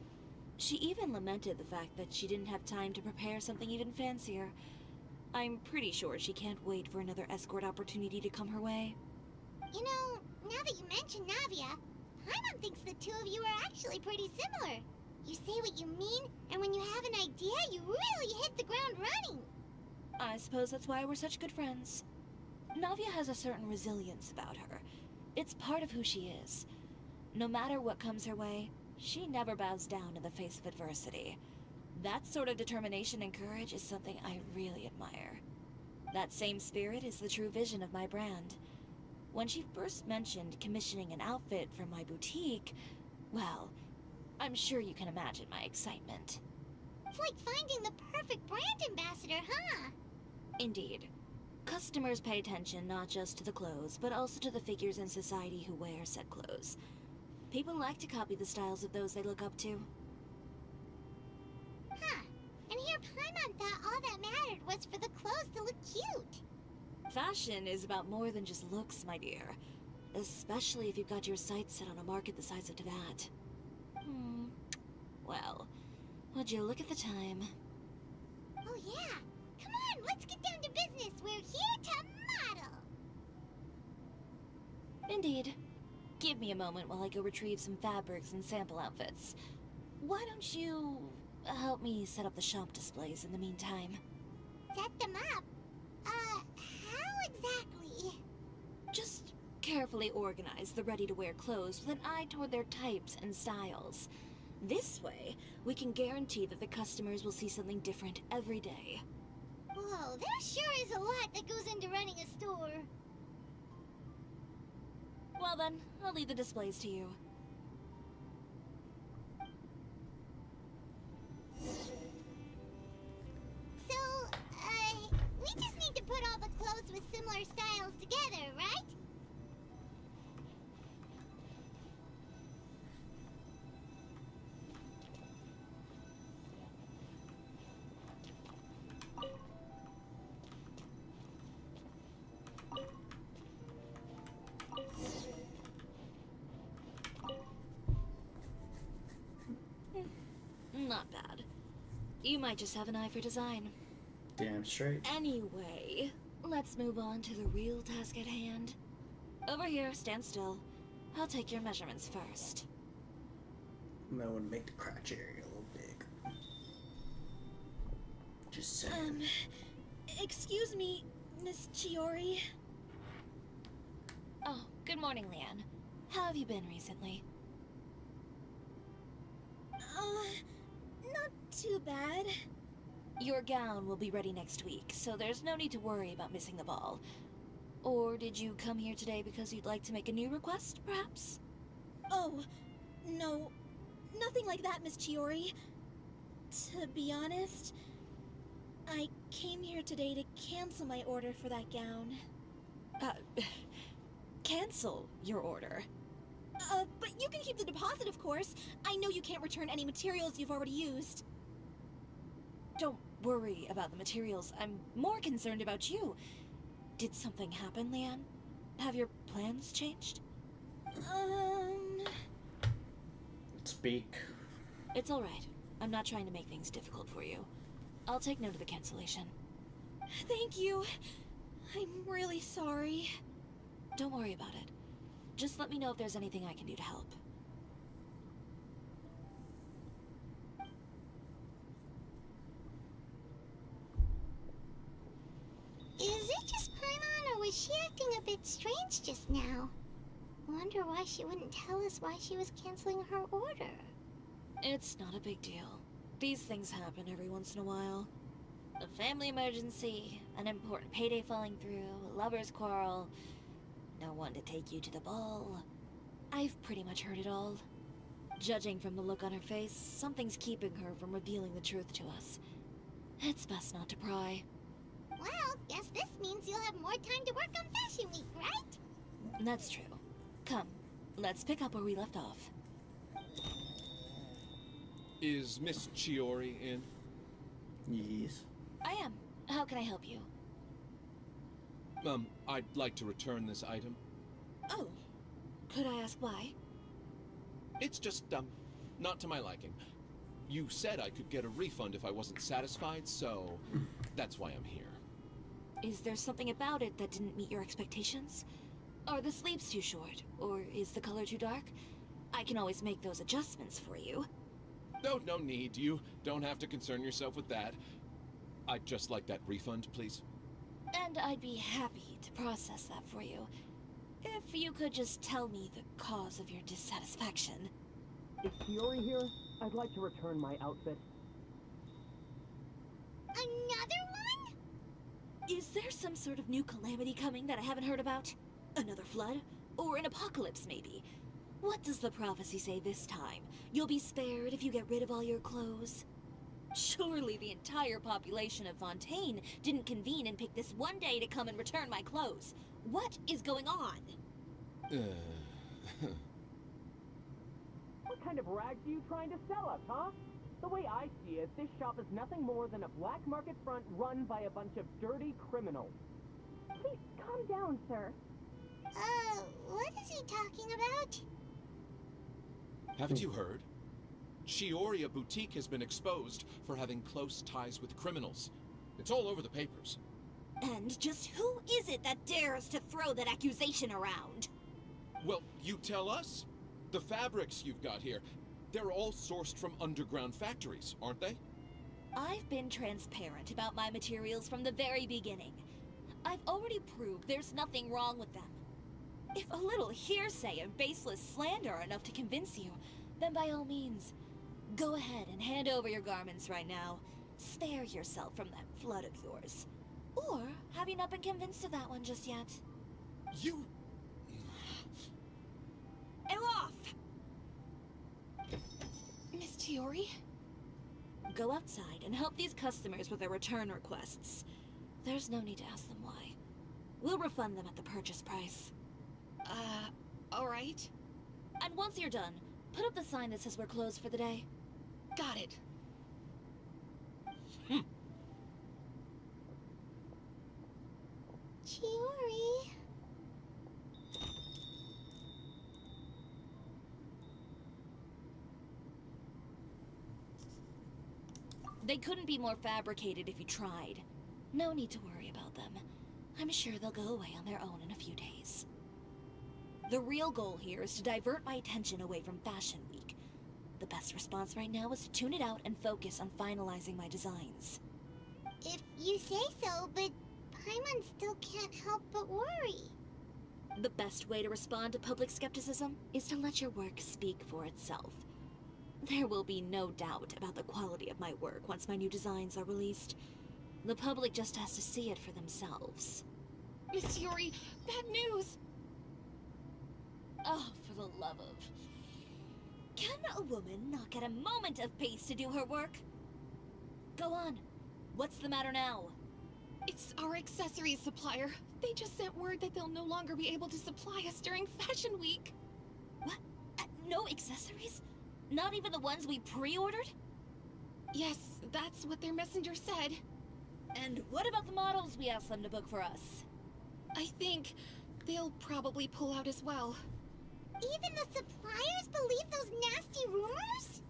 She even lamented the fact that she didn't have time to prepare something even fancier. I'm pretty sure she can't wait for another escort opportunity to come her way. You know, now that you mention Navia, Paimon thinks the two of you are actually pretty similar. You say what you mean, and when you have an idea, you really hit the ground running. I suppose that's why we're such good friends. Navia has a certain resilience about her. It's part of who she is. No matter what comes her way, she never bows down in the face of adversity. That sort of determination and courage is something I really admire. That same spirit is the true vision of my brand. When she first mentioned commissioning an outfit for my boutique, well, I'm sure you can imagine my excitement. It's like finding the perfect brand ambassador, huh? Indeed. Customers pay attention not just to the clothes, but also to the figures in society who wear said clothes. People like to copy the styles of those they look up to. Huh. And here Paimon thought all that mattered was for the clothes to look cute. Fashion is about more than just looks, my dear. Especially if you've got your sights set on a market the size of Teyvat. Well, would you look at the time? Oh yeah. Come on, let's get down to business. We're here to model. Indeed. Give me a moment while I go retrieve some fabrics and sample outfits. Why don't you help me set up the shop displays in the meantime? Set them up? How exactly? Just carefully organize the ready-to-wear clothes with an eye toward their types and styles. This way, we can guarantee that the customers will see something different every day. Whoa, there sure is a lot that goes into running a store. Well then, I'll leave the displays to you. So, we just need to put all the clothes with similar styles together, right? Not bad. You might just have an eye for design. Damn straight. Anyway, let's move on to the real task at hand. Over here, stand still. I'll take your measurements first. I might want to make the crotch area a little big. Just saying. Excuse me, Miss Chiori. Oh, good morning, Leanne. How have you been recently? Not too bad. Your gown will be ready next week, so there's no need to worry about missing the ball. Or did you come here today because you'd like to make a new request, perhaps? Oh, no. Nothing like that, Miss Chiori. To be honest, I came here today to cancel my order for that gown. Cancel your order. But you can keep the deposit, of course. I know you can't return any materials you've already used. Don't worry about the materials. I'm more concerned about you. Did something happen, Leanne? Have your plans changed? Speak. It's alright. I'm not trying to make things difficult for you. I'll take note of the cancellation. Thank you. I'm really sorry. Don't worry about it. Just let me know if there's anything I can do to help. Is it just Paimon, or was she acting a bit strange just now? Wonder why she wouldn't tell us why she was canceling her order. It's not a big deal. These things happen every once in a while. A family emergency, an important payday falling through, a lover's quarrel, no one to take you to the ball. I've pretty much heard it all. Judging from the look on her face, something's keeping her from revealing the truth to us. It's best not to pry. Well, guess this means you'll have more time to work on Fashion Week, right? That's true. Come, let's pick up where we left off. Is Miss Chiori in? Yes. I am. How can I help you? I'd like to return this item. Oh. Could I ask why? It's just, not to my liking. You said I could get a refund if I wasn't satisfied, so that's why I'm here. Is there something about it that didn't meet your expectations? Are the sleeves too short? Or is the color too dark? I can always make those adjustments for you. No need. You don't have to concern yourself with that. I'd just like that refund, please. And I'd be happy to process that for you. If you could just tell me the cause of your dissatisfaction. Is Chiori here? I'd like to return my outfit. Another one? Is there some sort of new calamity coming that I haven't heard about? Another flood? Or an apocalypse, maybe? What does the prophecy say this time? You'll be spared if you get rid of all your clothes? Surely the entire population of Fontaine didn't convene and pick this one day to come and return my clothes. What is going on? What kind of rags are you trying to sell us, huh? The way I see it, this shop is nothing more than a black market front run by a bunch of dirty criminals. Please calm down, sir. What is he talking about? Haven't you heard? Chioria Boutique has been exposed for having close ties with criminals. It's all over the papers. And just who is it that dares to throw that accusation around? Well, you tell us. The fabrics you've got here, they're all sourced from underground factories, aren't they? I've been transparent about my materials from the very beginning. I've already proved there's nothing wrong with them. If a little hearsay and baseless slander are enough to convince you, then by all means, go ahead and hand over your garments right now. Spare yourself from that flood of yours. Or have you not been convinced of that one just yet? You... Elof! Miss Chiori? Go outside and help these customers with their return requests. There's no need to ask them why. We'll refund them at the purchase price. Alright. And once you're done, put up the sign that says we're closed for the day. Got it. Chiori. They couldn't be more fabricated if you tried. No need to worry about them. I'm sure they'll go away on their own in a few days. The real goal here is to divert my attention away from Fashion Week. The best response right now is to tune it out and focus on finalizing my designs. If you say so, but Paimon still can't help but worry. The best way to respond to public skepticism is to let your work speak for itself. There will be no doubt about the quality of my work once my new designs are released. The public just has to see it for themselves. Miss Chiori, bad news! Oh, for the love of... Can a woman not get a moment of peace to do her work? Go on. What's the matter now? It's our accessories supplier. They just sent word that they'll no longer be able to supply us during Fashion Week. What? No accessories? Not even the ones we pre-ordered? Yes, that's what their messenger said. And what about the models we asked them to book for us? I think they'll probably pull out as well. Even the suppliers believe those nasty rumors?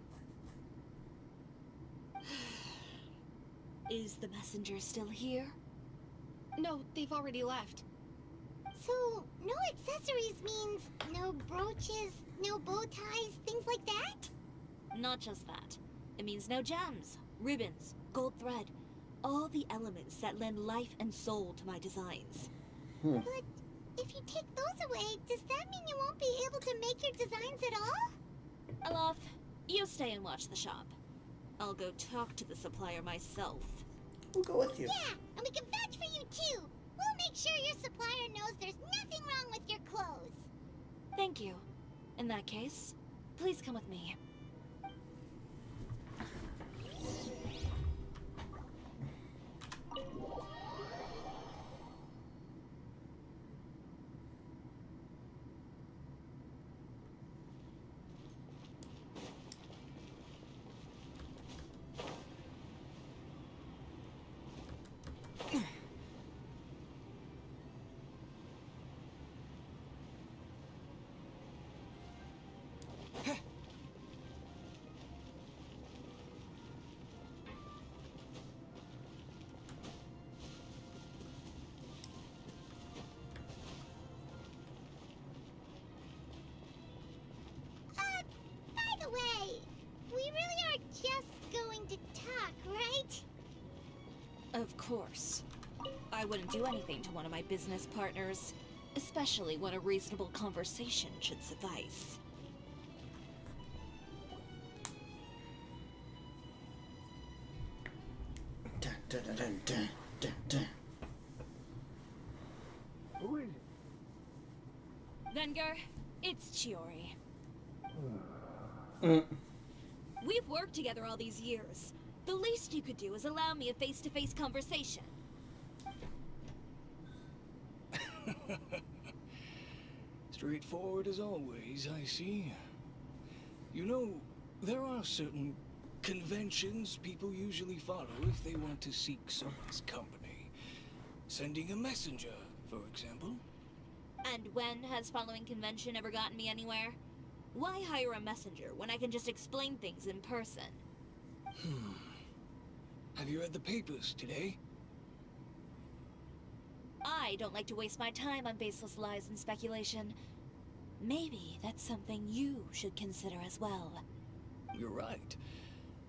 Is the messenger still here? No, they've already left. So, no accessories means no brooches, no bow ties, things like that? Not just that. It means no gems, ribbons, gold thread. All the elements that lend life and soul to my designs. But if you take those away, does that mean you won't be able to make your designs at all? Alaf, you stay and watch the shop. I'll go talk to the supplier myself. We'll go with you. Yeah, and we can vouch for you too. We'll make sure your supplier knows there's nothing wrong with your clothes. Thank you. In that case, please come with me. By the way, we really are just going to talk, right? Of course. I wouldn't do anything to one of my business partners, especially when a reasonable conversation should suffice. Dun, dun, dun, dun, dun, dun, dun. Who is it? Venger, it's Chiori. Mm. We've worked together all these years. The least you could do is allow me a face-to-face conversation. Straightforward as always, I see. You know, there are certain conventions people usually follow if they want to seek someone's company. Sending a messenger, for example. And when has following convention ever gotten me anywhere? Why hire a messenger when I can just explain things in person? Have you read the papers today? I don't like to waste my time on baseless lies and speculation. Maybe that's something you should consider as well. You're right.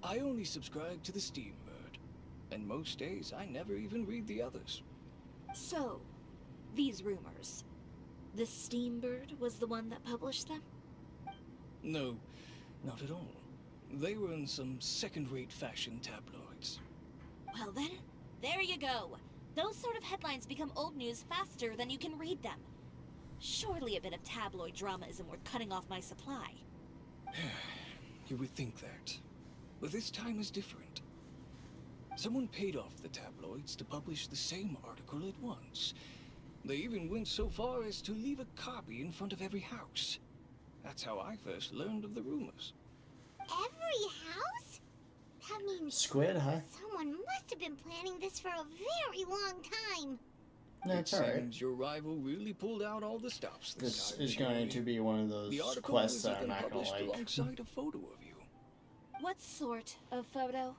I only subscribe to the Steambird. And most days, I never even read the others. So, these rumors. The Steambird was the one that published them? No, not at all. They were in some second-rate fashion tabloids. Well then, there you go. Those sort of headlines become old news faster than you can read them. Surely a bit of tabloid drama isn't worth cutting off my supply. You would think that. But this time is different. Someone paid off the tabloids to publish the same article at once. They even went so far as to leave a copy in front of every house. That's how I first learned of the rumors. Every house? That means Squid, huh? someone must have been planning this for a very long time. That's it alright. seems your rival really pulled out all the stops This time, is going Jerry. to be one of those The article quests was that I'm even not gonna published like. alongside a photo of you. What sort of photo?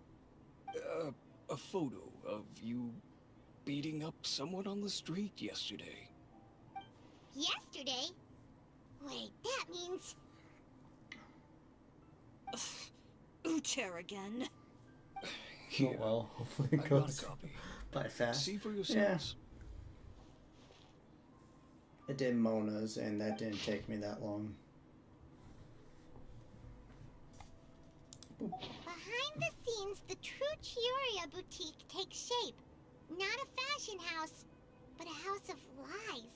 A photo of you beating up someone on the street yesterday. Yesterday? Wait, that means... Ucher again. Oh Here, well, hopefully I it got goes a copy. by fast. See for yourselves. It did Mona's, and that didn't take me that long. Behind the scenes, the true Chioria boutique takes shape. Not a fashion house, but a house of lies.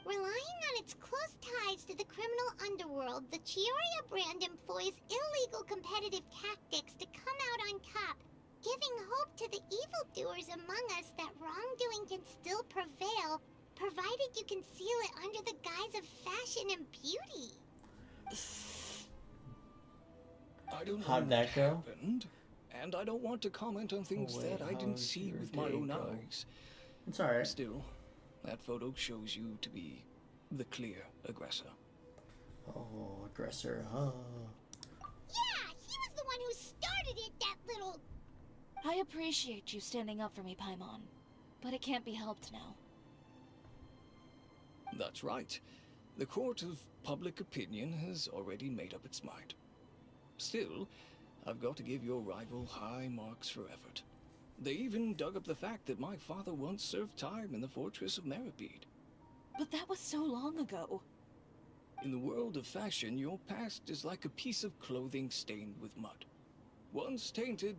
Relying on its close ties to the criminal underworld, the Chioria brand employs illegal competitive tactics to come out on top, giving hope to the evildoers among us that wrongdoing can still prevail, provided you conceal it under the guise of fashion and beauty. I don't know How'd that what go? happened, and I don't want to comment on things wait, that I how'd didn't see your with my day own go? eyes. It's alright. Still, that photo shows you to be the clear aggressor. Oh, aggressor, huh? Yeah, he was the one who started it, that little... I appreciate you standing up for me, Paimon, but it can't be helped now. That's right. The court of public opinion has already made up its mind. Still, I've got to give your rival high marks for effort. They even dug up the fact that my father once served time in the fortress of Meripede. But that was so long ago. In the world of fashion, your past is like a piece of clothing stained with mud. Once tainted,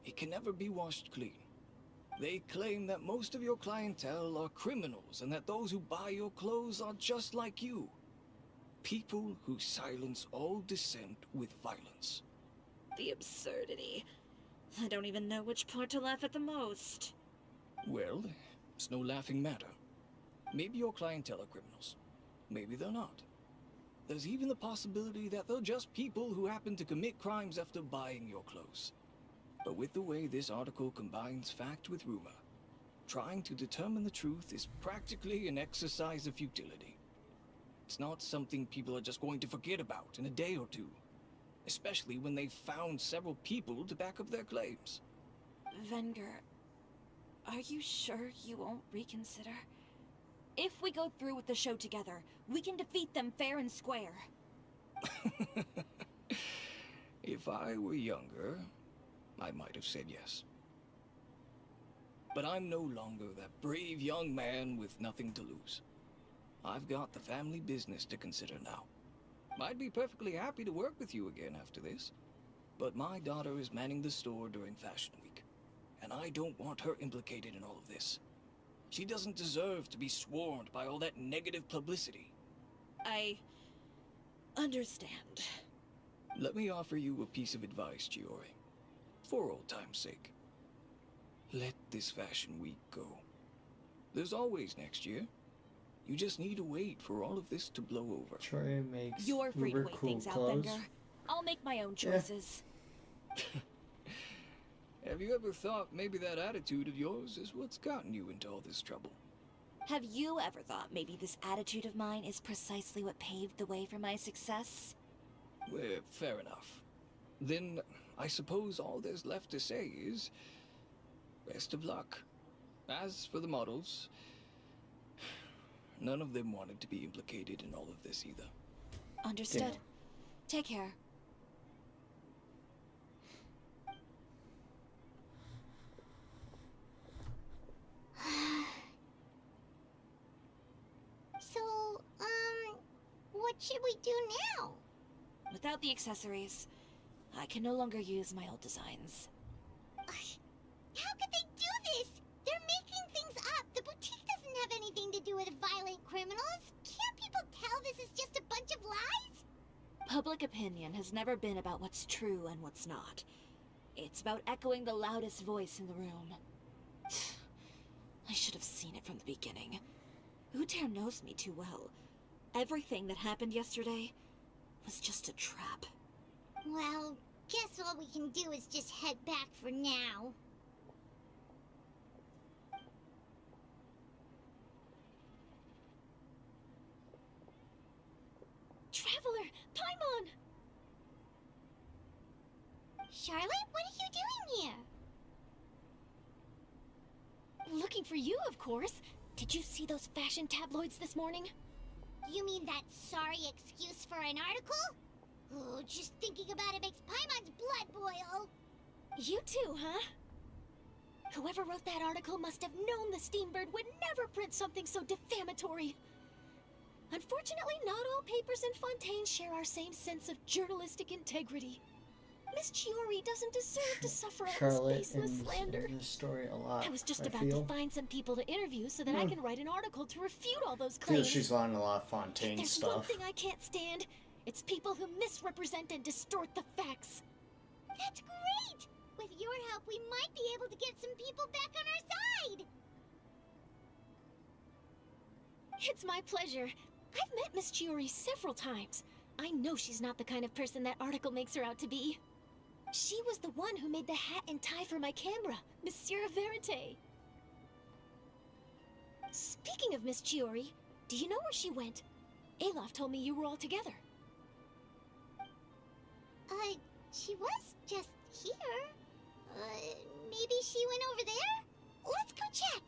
it can never be washed clean. They claim that most of your clientele are criminals and that those who buy your clothes are just like you. People who silence all dissent with violence. The absurdity. I don't even know which part to laugh at the most. Well, it's no laughing matter. Maybe your clientele are criminals. Maybe they're not. There's even the possibility that they're just people who happen to commit crimes after buying your clothes. But with the way this article combines fact with rumor, trying to determine the truth is practically an exercise of futility. It's not something people are just going to forget about in a day or two, especially when they've found several people to back up their claims. Venger, are you sure you won't reconsider? If we go through with the show together, we can defeat them fair and square. If I were younger, I might have said yes. But I'm no longer that brave young man with nothing to lose. I've got the family business to consider now. I'd be perfectly happy to work with you again after this, but my daughter is manning the store during Fashion Week, and I don't want her implicated in all of this. She doesn't deserve to be swarmed by all that negative publicity. I understand. Let me offer you a piece of advice, Chiori. For old time's sake. Let this Fashion Week go. There's always next year. You just need to wait for all of this to blow over. Troy makes You're free to uber wait cool things out, clothes. Venger. I'll make my own Yeah. choices. Have you ever thought maybe that attitude of yours is what's gotten you into all this trouble? Have you ever thought maybe this attitude of mine is precisely what paved the way for my success? Well, fair enough. Then I suppose all there's left to say is best of luck. As for the models, none of them wanted to be implicated in all of this either. Understood. Yeah. Take care. So, what should we do now? Without the accessories, I can no longer use my old designs. How could they do this? They're making things up. The boutique doesn't have anything to do with violent criminals. Can't people tell this is just a bunch of lies? Public opinion has never been about what's true and what's not. It's about echoing the loudest voice in the room. I should have seen it from the beginning. Uter knows me too well. Everything that happened yesterday was just a trap. Well, guess all we can do is just head back for now. Traveler! Paimon! Charlotte, what are you doing here? Looking for you, of course. Did you see those fashion tabloids this morning? You mean that sorry excuse for an article? Oh, just thinking about it makes Paimon's blood boil. You too, huh? Whoever wrote that article must have known the Steambird would never print something so defamatory. Unfortunately, not all papers in Fontaine share our same sense of journalistic integrity. Miss Chiori doesn't deserve to suffer all this Charlotte baseless slander. in this story a lot. I was just I about feel. to find some people to interview so that I can write an article to refute all those Feel claims. she's on a lot of Fontaine There's one stuff. thing I can't stand. It's people who misrepresent and distort the facts. That's great! With your help, we might be able to get some people back on our side! It's my pleasure. I've met Miss Chiori several times. I know she's not the kind of person that article makes her out to be. She was the one who made the hat and tie for my camera, Monsieur Verite. Speaking of Miss Chiori, do you know where she went? Alof told me you were all together. She was just here. Maybe she went over there? Let's go check.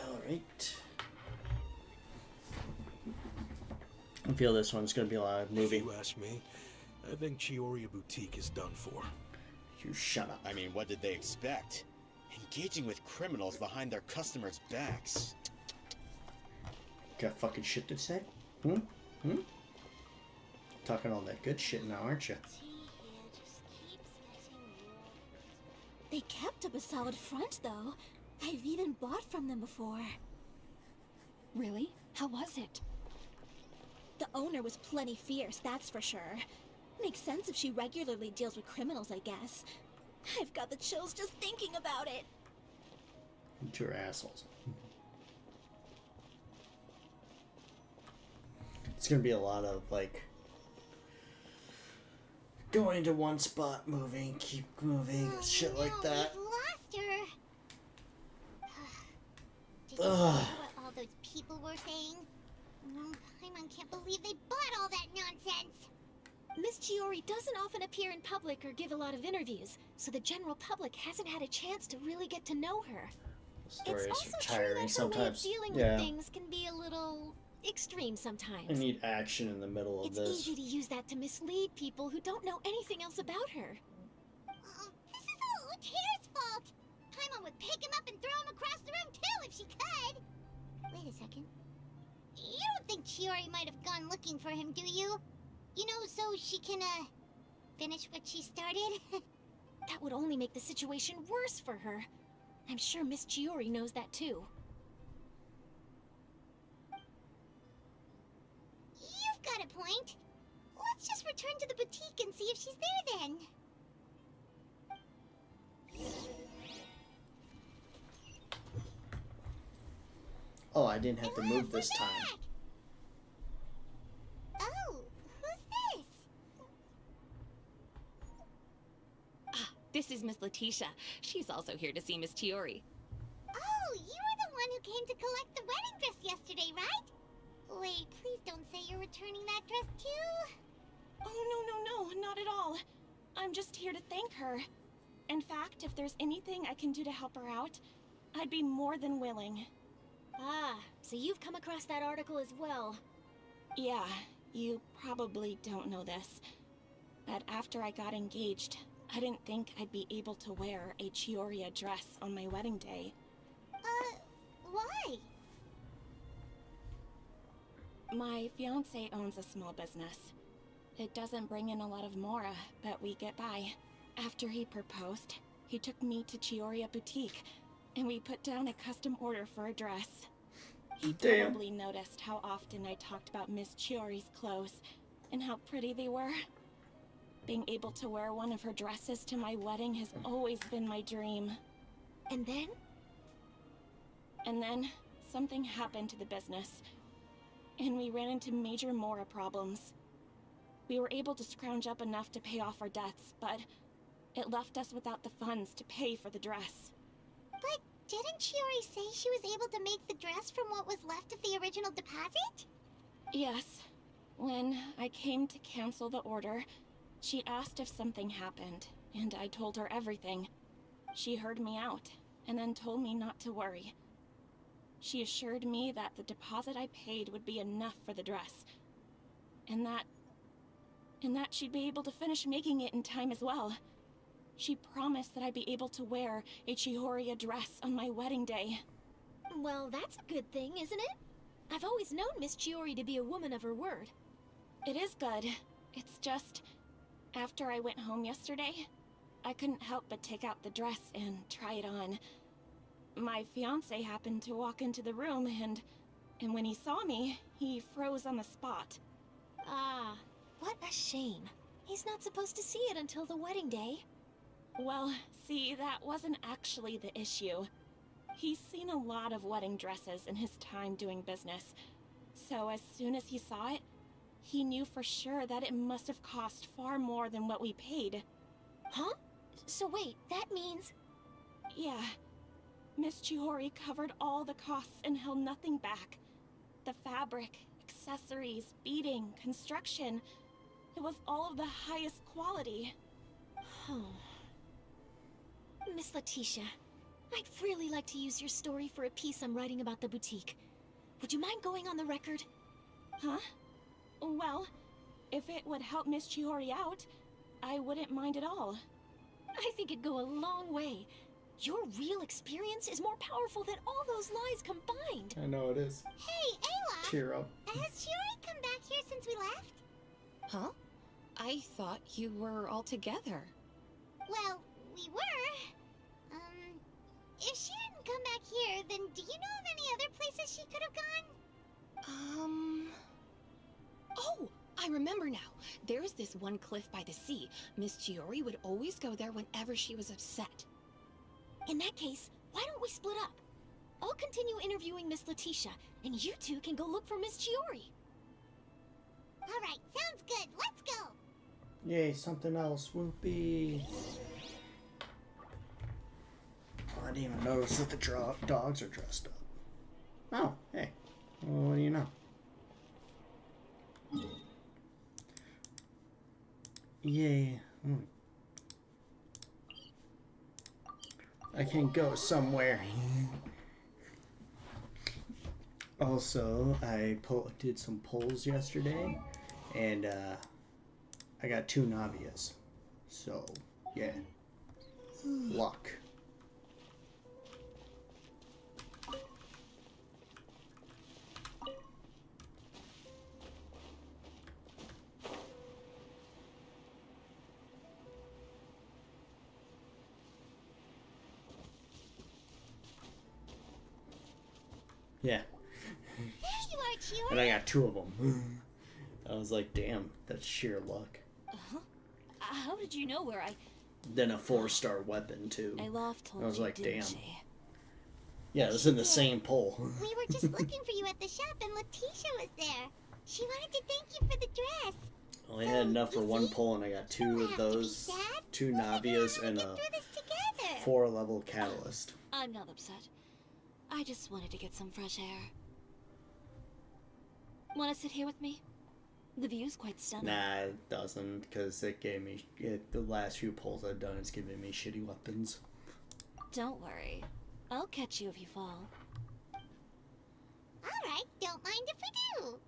Alright. I feel this one's gonna be a lot of movie. If you ask me, I think Chioria Boutique is done for. You shut up. I mean, what did they expect? Engaging with criminals behind their customers' backs. Got fucking shit to say? Talking all that good shit now, aren't you? They kept up a solid front, though. I've even bought from them before. Really? How was it? The owner was plenty fierce, that's for sure. Makes sense if she regularly deals with criminals, I guess. I've got the chills just thinking about it. Two are assholes. It's gonna be a lot of, like, going to one spot, moving, keep moving, shit like that. We've lost her. Did you hear what all those people were saying? Paimon can't believe they bought all that nonsense. Miss Chiori doesn't often appear in public or give a lot of interviews, so the general public hasn't had a chance to really get to know her. Stories it's also are true tiring that her sometimes. way of dealing Yeah. with things can be a little extreme sometimes. I need action in the middle of It's this. easy to use that to mislead people who don't know anything else about her. This is all Utera's fault. Paimon would pick him up and throw him across the room too if she could. Wait a second. You don't think Chiori might have gone looking for him, do you? You know, so she can, finish what she started? That would only make the situation worse for her. I'm sure Miss Chiori knows that too. You've got a point. Let's just return to the boutique and see if she's there then. Oh, I didn't have to move this We're time. back. Oh, who's this? This is Miss Letitia. She's also here to see Miss Chiori. Oh, you were the one who came to collect the wedding dress yesterday, right? Wait, please don't say you're returning that dress too. Oh, no, not at all. I'm just here to thank her. In fact, if there's anything I can do to help her out, I'd be more than willing. Ah, so you've come across that article as well. Yeah, you probably don't know this, but after I got engaged, I didn't think I'd be able to wear a Chioria dress on my wedding day. Why? My fiancé owns a small business. It doesn't bring in a lot of mora, but we get by. After he proposed, he took me to Chioria Boutique, and we put down a custom order for a dress. He Damn. probably noticed how often I talked about Miss Chiori's clothes, and how pretty they were. Being able to wear one of her dresses to my wedding has always been my dream. And then? And then, something happened to the business, and we ran into major mora problems. We were able to scrounge up enough to pay off our debts, but it left us without the funds to pay for the dress. But didn't Chiori say she was able to make the dress from what was left of the original deposit? Yes. When I came to cancel the order, she asked if something happened, and I told her everything. She heard me out, and then told me not to worry. She assured me that the deposit I paid would be enough for the dress, and that she'd be able to finish making it in time as well. She promised that I'd be able to wear a Chioria dress on my wedding day. Well, that's a good thing, isn't it? I've always known Miss Chiori to be a woman of her word. It is good. It's just, after I went home yesterday, I couldn't help but take out the dress and try it on. My fiancé happened to walk into the room and when he saw me, he froze on the spot. Ah, what a shame. He's not supposed to see it until the wedding day. Well, see, that wasn't actually the issue. He's seen a lot of wedding dresses in his time doing business. So as soon as he saw it, he knew for sure that it must have cost far more than what we paid. Huh? So wait, that means... Yeah. Miss Chiori covered all the costs and held nothing back. The fabric, accessories, beading, construction. It was all of the highest quality. Oh. Miss Letitia, I'd really like to use your story for a piece I'm writing about the boutique. Would you mind going on the record? Huh? Well, if it would help Miss Chiori out, I wouldn't mind at all. I think it'd go a long way. Your real experience is more powerful than all those lies combined. I know it is. Hey, Ayla! Cheer up. Has Chiori come back here since we left? Huh? I thought you were all together. Well, we were. If she didn't come back here, then do you know of any other places she could have gone? Oh, I remember now. There's this one cliff by the sea. Miss Chiori would always go there whenever she was upset. In that case, why don't we split up? I'll continue interviewing Miss Letitia, and you two can go look for Miss Chiori. Alright, sounds good. Let's go! Yay, something else. Whoopee. Oh, I didn't even notice that the dogs are dressed up. Oh, hey. Well, what do you know? Yay. I can go somewhere. Also, I did some polls yesterday, and I got 2 Navias. So, yeah. Luck. Yeah. There you are, Chiori! And I got 2 of them. I was like, damn, that's sheer luck. Uh-huh. How did you know where I... Then a 4-star weapon, too. Aloft told I was you, like, didn't damn. she? Yeah, it was in the same poll. We were just looking for you at the shop and Letitia was there. She wanted to thank you for the dress. I only had enough for 1 poll, and I got 2 of those, 2 Navias, and a 4-level catalyst. I'm not upset. I just wanted to get some fresh air. Want to sit here with me? The view's quite stunning. Nah, it doesn't, because it gave me... the last few polls I've done, it's giving me shitty weapons. Don't worry. I'll catch you if you fall. Alright, don't mind if we do.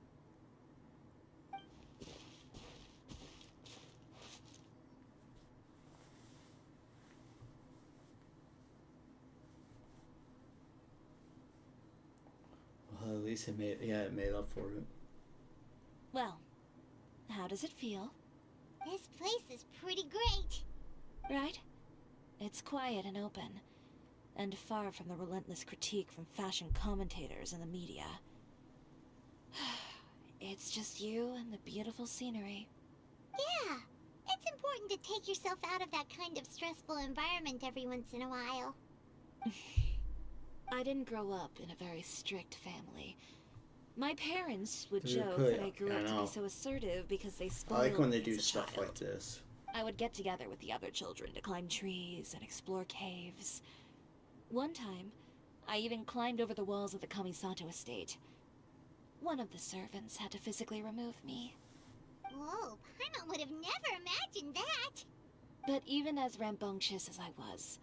Well, at least it made up for it. Well, how does it feel? This place is pretty great. Right? It's quiet and open, and far from the relentless critique from fashion commentators and the media. It's just you and the beautiful scenery. Yeah, it's important to take yourself out of that kind of stressful environment every once in a while. I didn't grow up in a very strict family. My parents would They're joke good. that I grew I up to know. be so assertive because they I spoiled like when they me do as a stuff child. like this. I would get together with the other children to climb trees and explore caves. One time, I even climbed over the walls of the Kamisato estate. One of the servants had to physically remove me. Whoa, Paimon would have never imagined that. But even as rambunctious as I was,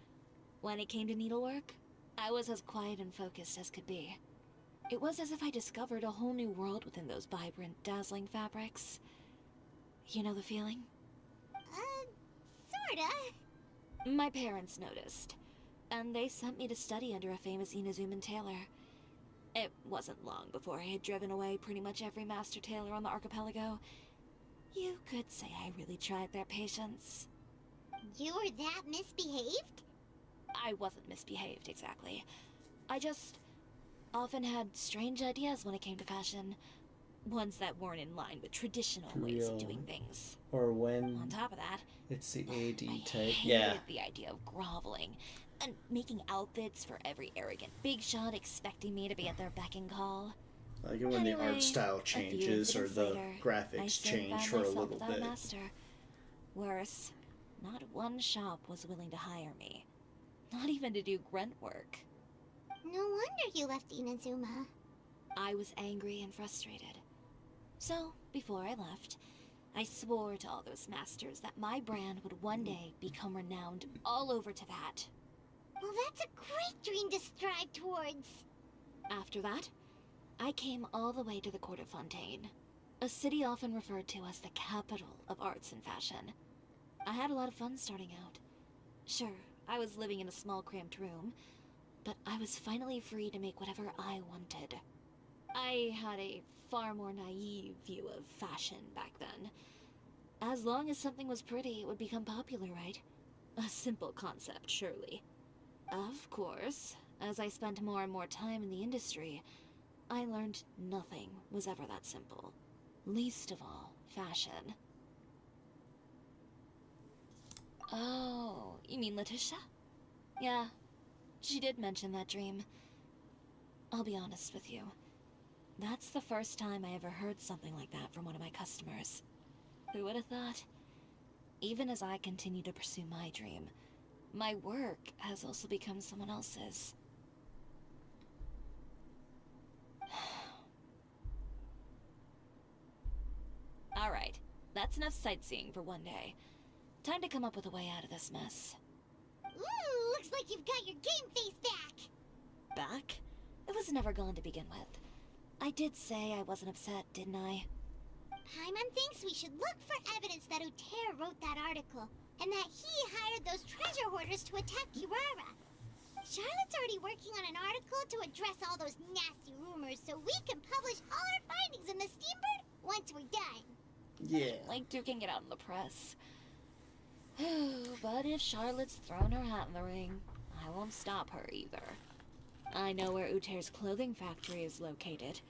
when it came to needlework, I was as quiet and focused as could be. It was as if I discovered a whole new world within those vibrant, dazzling fabrics. You know the feeling? Sorta. My parents noticed, and they sent me to study under a famous Inazuman tailor. It wasn't long before I had driven away pretty much every master tailor on the archipelago. You could say I really tried their patience. You were that misbehaved? I wasn't misbehaved, exactly. I just often had strange ideas when it came to fashion. Ones that weren't in line with traditional ways of doing things. Or when On top of that, it's the AD I type. hated Yeah. the idea of groveling and making outfits for every arrogant big shot expecting me to be at their beck and call. Like when the art Anyway, style a few changes or incidents the later, I graphics soon change found for a myself little without a bit. master. Worse, not one shop was willing to hire me. Not even to do grunt work. No wonder you left Inazuma. I was angry and frustrated. So, before I left, I swore to all those masters that my brand would one day become renowned all over Teyvat. Well, that's a great dream to strive towards. After that, I came all the way to the Court of Fontaine, a city often referred to as the capital of arts and fashion. I had a lot of fun starting out. Sure, I was living in a small cramped room, but I was finally free to make whatever I wanted. I had a far more naive view of fashion back then. As long as something was pretty, it would become popular, right? A simple concept, surely. Of course, as I spent more and more time in the industry, I learned nothing was ever that simple. Least of all, fashion. Oh, you mean Letitia? Yeah, she did mention that dream. I'll be honest with you. That's the first time I ever heard something like that from one of my customers. Who would have thought? Even as I continue to pursue my dream, my work has also become someone else's. Alright, that's enough sightseeing for one day. Time to come up with a way out of this mess. Ooh, looks like you've got your game face back. Back? It was never gone to begin with. I did say I wasn't upset, didn't I? Paimon thinks we should look for evidence that Uter wrote that article, and that he hired those treasure hoarders to attack Kirara. Charlotte's already working on an article to address all those nasty rumors so we can publish all our findings in the Steambird once we're done. Yeah. Like duking it out in the press. But if Charlotte's thrown her hat in the ring, I won't stop her either. I know where Uter's clothing factory is located.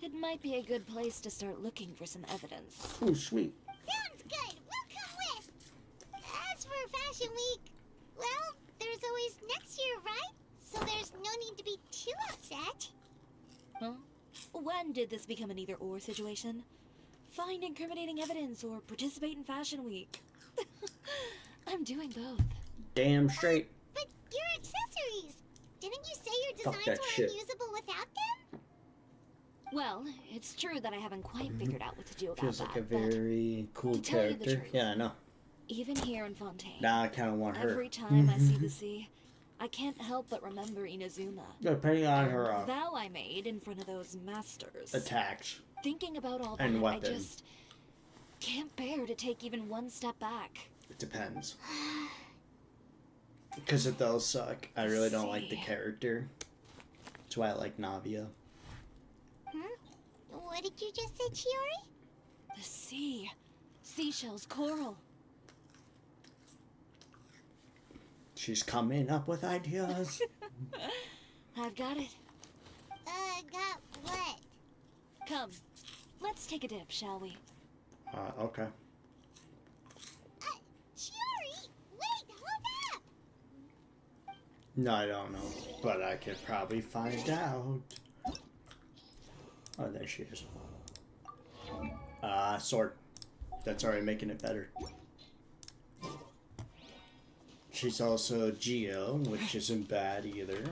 It might be a good place to start looking for some evidence. Oh, sweet. Sounds good. We'll come with. As for Fashion Week, well, there's always next year, right? So there's no need to be too upset. Huh? When did this become an either-or situation? Find incriminating evidence or participate in Fashion Week. I'm doing both. Damn straight. But your accessories! Didn't you say your Fuck designs that were shit. unusable without them? Well, it's true that I haven't quite figured out what to do about Feels that, like a but very cool to tell you the character. truth, Yeah, I know. even here in Fontaine, Now I kind of want her. every time I see the sea, I can't help but remember Inazuma. Depending on And her the vow I made in front of those masters. attacks. Thinking about all that, And I weapons. just can't bear to take even one step back. It depends. Because if they'll suck, I really don't like the See. character. That's why I like Navia. What did you just say, Chiori? The sea. Seashells, coral. She's coming up with ideas. I've got it. Got what? Come, let's take a dip, shall we? Okay. Chiori! Wait, hold up! No, I don't know. But I could probably find out. Oh, there she is. Sword. That's already making it better. She's also Geo, which isn't bad either.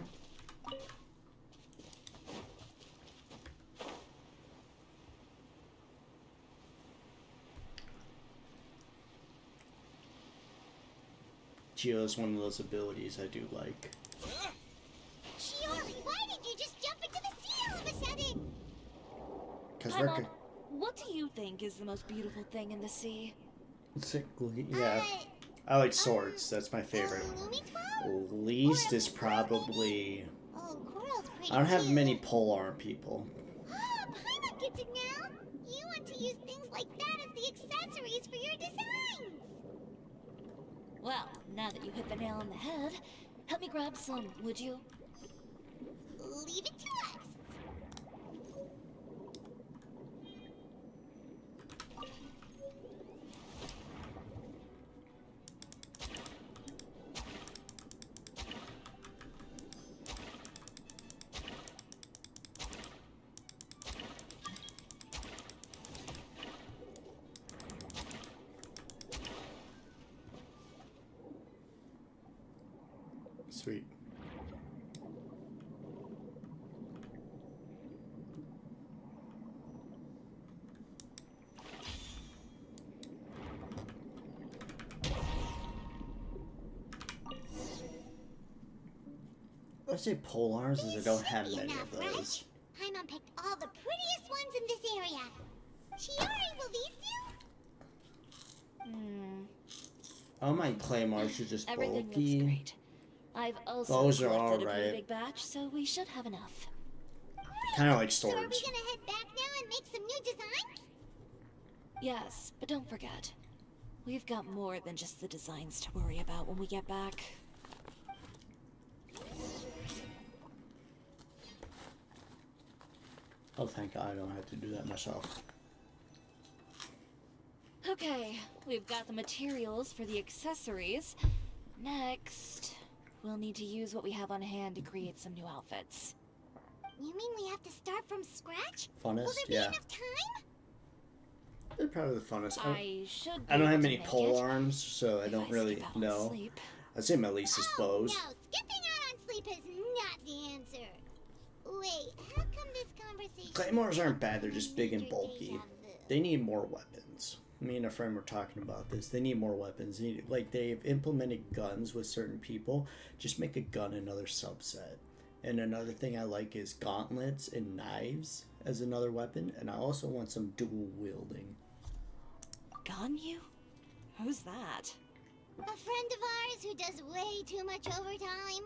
Geo is one of those abilities I do like. Chiori, why did you just jump into the sea all of a sudden? Because Paimon, what do you think is the most beautiful thing in the sea? yeah. I like swords. That's my favorite. Lumitwell? Least is probably... Oh, coral's pretty I don't have too. many polearm people. Ah, Paimon gets it now! You want to use things like that as the accessories for your designs! Well, now that you hit the nail on the head, help me grab some, would you? Leave it to us! Sweet. Let's say pole arms, as I don't have many of those. Paimon picked all the prettiest ones in this area. Chiori, will these do? All my claymores are just Everything bulky. looks great. I've also Those are collected a pretty alright. big batch, so we should have enough. Kind of like So are we storage. gonna head back now and make some new designs? Yes, but don't forget, we've got more than just the designs to worry about when we get back. Oh, thank God I don't have to do that myself. Okay, we've got the materials for the accessories. Next, we'll need to use what we have on hand to create some new outfits. You mean we have to start from scratch? Funnest, Will there be yeah. enough time? They're probably the funnest. I should. I don't have be many able to pole make it. arms, so I If don't I really skip out on know. sleep. I'd say my least is bows. No, skipping out on sleep is not the answer. Wait, how come this conversation... Claymores aren't bad, they're just big and Major bulky. deja vu? They need more weapons. Me and a friend were talking about this. They need more weapons. Like, they've implemented guns with certain people. Just make a gun another subset. And another thing I like is gauntlets and knives as another weapon. And I also want some dual wielding. Ganyu? Who's that? A friend of ours who does way too much overtime.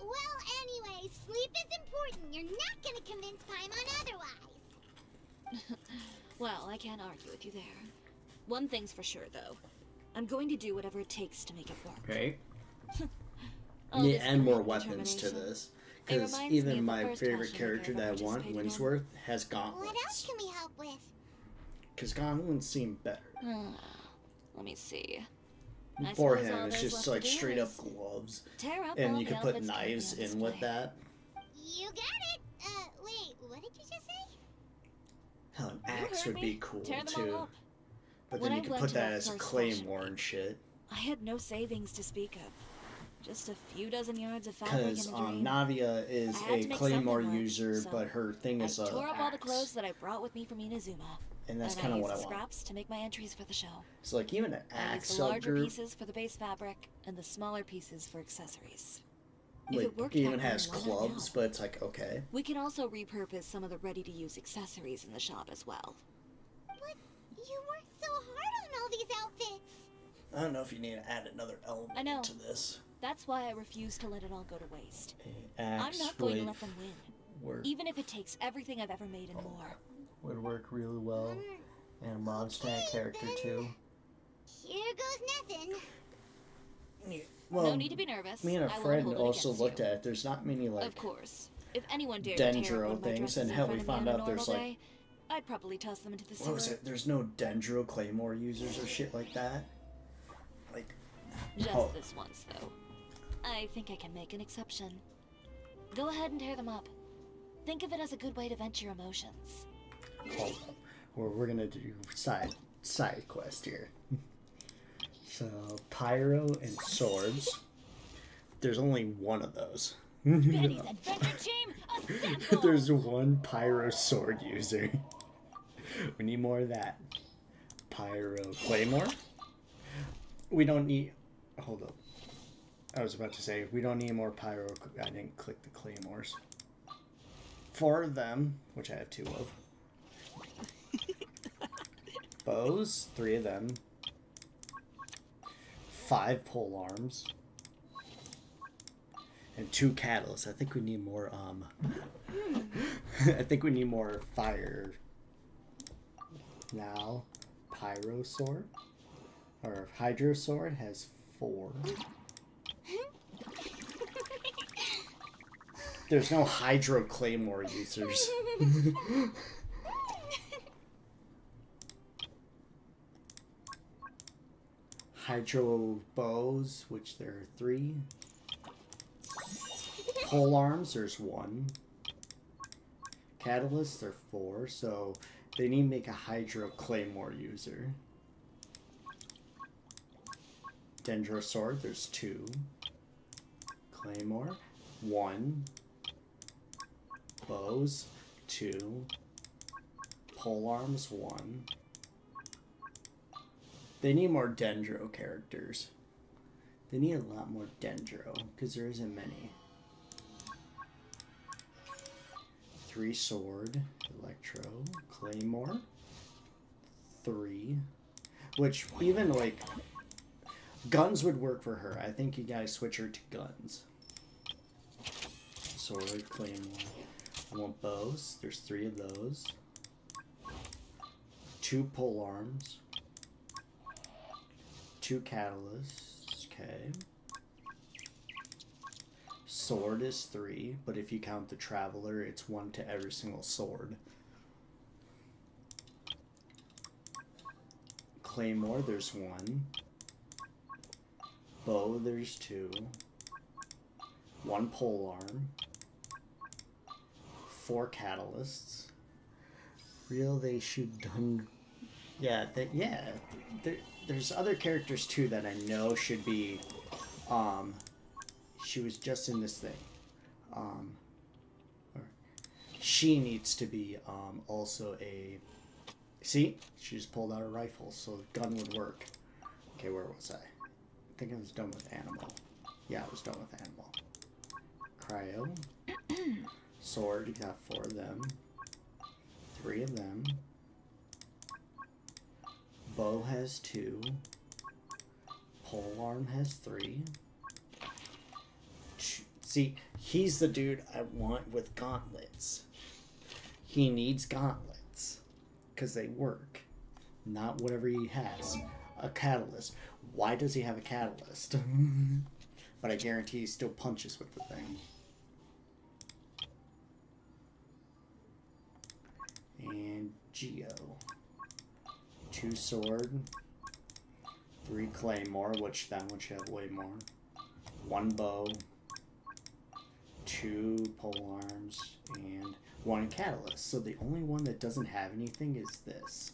Well, anyway, sleep is important. You're not gonna convince Paimon otherwise. Well, I can't argue with you there. One thing's for sure, though. I'm going to do whatever it takes to make it work. Right? All Need this to add more grit and weapons to determination. this. It Because reminds me of even the my first favorite fashion character week I that I ever want, participated in. Winsworth, has What else gauntlets. can we help with? Because gauntlets seem better. Let me see. I suppose Beforehand, all it's there's just left like to do straight up is gloves. tear up And all you the can put outfits currently knives on in with display. that. You got it. Wait, what did you just say? Hell, an You axe heard would me. be cool Tear them too. all up. But When then I you could went put to that that as a first fashion claymore week, and shit. I had no savings to speak of. Just a few dozen yards of fabric and a Because dream. Navia is I had a to make claymore something work, user, so but her thing I is a tore up all the axe. clothes that I brought with me from Inazuma. And that's and kind of I what I used the want. scraps to make my entries for the show. So like even an I axe used the larger subgroup, pieces for the base fabric and the smaller pieces for accessories. If like it worked even out, has then why not clubs, now? but it's like okay. We can also repurpose some of the ready-to-use accessories in the shop as well. But you worked so hard on all these outfits. I don't know if you need to add another element I know. to this. That's why I refuse to let it all go to waste. A I'm axe not going to would let them win, work, even if it takes everything I've ever made and more. would work really well. And a Mondstadt character too. Here goes nothing. Well, No need to be nervous. me and a I won't friend hold it also against looked you. at it. There's not many like Of course. If anyone dared to tear up dendro one of my things, dresses and in hell, front we of me found on a out there's normal like day, I'd probably toss them into the sewer. what was it? There's no dendro claymore users or shit like that. Like Just oh, this once, though. I think I can make an exception. Go ahead and tear them up. Think of it as a good way to vent your emotions. hold up. We're gonna do side quest here. So pyro and swords. There's only one of those. Benny's adventure team, assemble! There's one pyro sword user. We need more of that. Pyro claymore. We don't need. Hold up. I was about to say we don't need more pyro. I didn't click the claymores. 4 of them, which I have 2 of. Bows, 3 of them. 5 pole arms. And 2 catalysts. I think we need more, I think we need more fire. Now, pyro sword. Or hydro sword has 4. There's no hydro claymore users. Hydro bows, which there are 3. Pole arms, there's 1. Catalysts, there are 4. So they need to make a hydro claymore user. Dendro sword, there's 2. Claymore. 1. Bows. 2. Polearms. 1. They need more Dendro characters. They need a lot more Dendro, because there isn't many. 3 sword, Electro, Claymore, 3. Which, even, like, guns would work for her. I think you guys switch her to guns. Sword, Claymore. I want bows. There's 3 of those. 2 polearms. 2 catalysts. Okay. Sword is 3, but if you count the Traveler, it's 1 to every single sword. Claymore, there's 1. Bow, there's 2. 1 polearm. 4 catalysts. Real, they should done. Yeah, there's other characters too that I know should be. She was just in this thing. She needs to be also a. See, she just pulled out a rifle, so gun would work. Okay, where was I? I think I was done with animal. Yeah, I was done with animal. Cryo. Sword, you got 4 of them. 3 of them. Bow has 2. Polearm has 3. See, he's the dude I want with gauntlets. He needs gauntlets. Because they work. Not whatever he has. A catalyst. Why does he have a catalyst? But I guarantee he still punches with the thing. And Geo. 2 sword. 3 claymore, which that one should have way more. 1 bow. 2 polearms. And 1 catalyst. So the only one that doesn't have anything is this.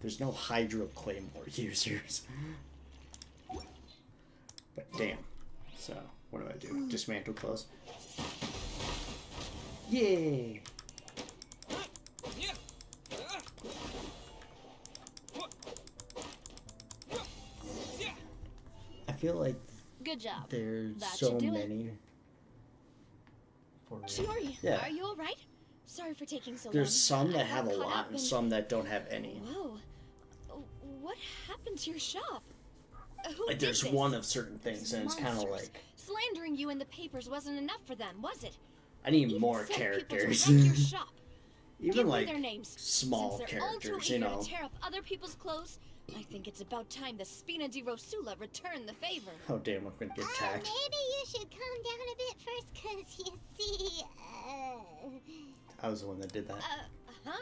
There's no hydro claymore users. But damn. So, what do I do? Dismantle close. Yay! I feel like Good job. there's That so should do it. many. Shiori, Yeah. are you alright? Sorry for taking so long. There's some I that have a got caught lot up and in- some that don't have any. Whoa. What happened to your shop? Who Like did there's this? one of certain things and it's kind of Monsters. like, Slandering you in the papers wasn't enough for them, was it? I need Even more sent characters. People to wreck your shop. Even Give like me their names. small Since they're all characters, too you eager know. to tear up other people's clothes, I think it's about time the Spina di Rosula return the favor. Oh damn, I'm gonna get attacked. Maybe you should calm down a bit first, cause you see, I was the one that did that. Huh?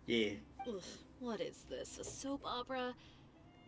Yeah. Oof, what is this? A soap opera?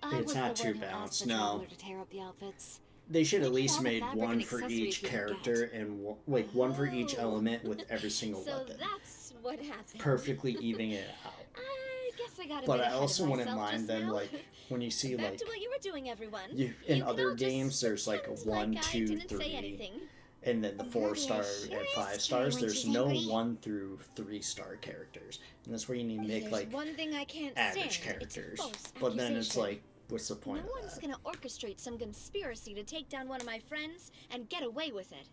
It's was not the too one who balanced, asked the no. traveler to tear up the outfits. They should at Think of least all the made fabric one and for accessories each we could character and like one for each Oh. element with every single So weapon. that's what happened. Perfectly evening it out. I guess I got a But bit I ahead also of wouldn't myself mind just them now. like when you see Back like to what you were doing, everyone. in You can other all just games there's like a pretend 1, like I 2, didn't say 3, anything. and then the 4-star sure and is 5 true stars. when There's she's no angry. 1 through 3-star characters, and that's where you need to If make there's like one thing I can't average stand, characters. It's false But then it's accusation. like, what's the point No of one's that? gonna orchestrate some conspiracy to take down one of my friends and get away with it.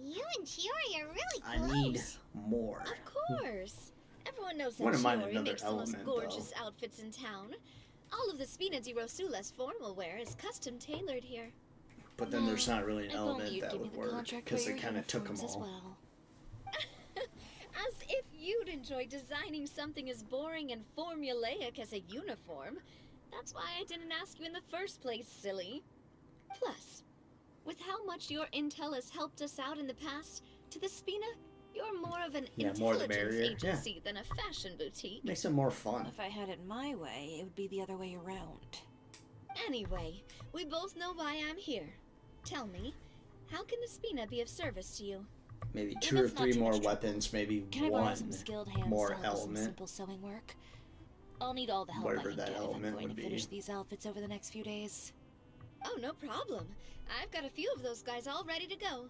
you and Chiori are really I close. need more. Of course. Everyone knows that Wouldn't mind Chiori another makes the most element, gorgeous outfits in town. All of the Spina di Rosula's formal wear is custom tailored here. But then there's not really an I thought element you'd that give me would the work contract because for they your kind of took them uniforms all. as well. As if you'd enjoy designing something as boring and formulaic as a uniform. That's why I didn't ask you in the first place, silly. Plus, with how much your intel has helped us out in the past, to the Spina, you're more of an Yeah, more the intelligence merrier, yeah. agency than a fashion boutique. Makes it more fun. If I had it my way, it would be the other way around. Anyway, we both know why I'm here. Tell me, how can the Spina be of service to you? Maybe If 2 or it's not 3 too more much trouble, weapons, maybe Can I borrow 1 some skilled hands more to help with some element. simple sewing work? I'll need all the help Whatever I can that get if I'm element going would to finish be. these outfits over the next few days. Oh, no problem. I've got a few of those guys all ready to go.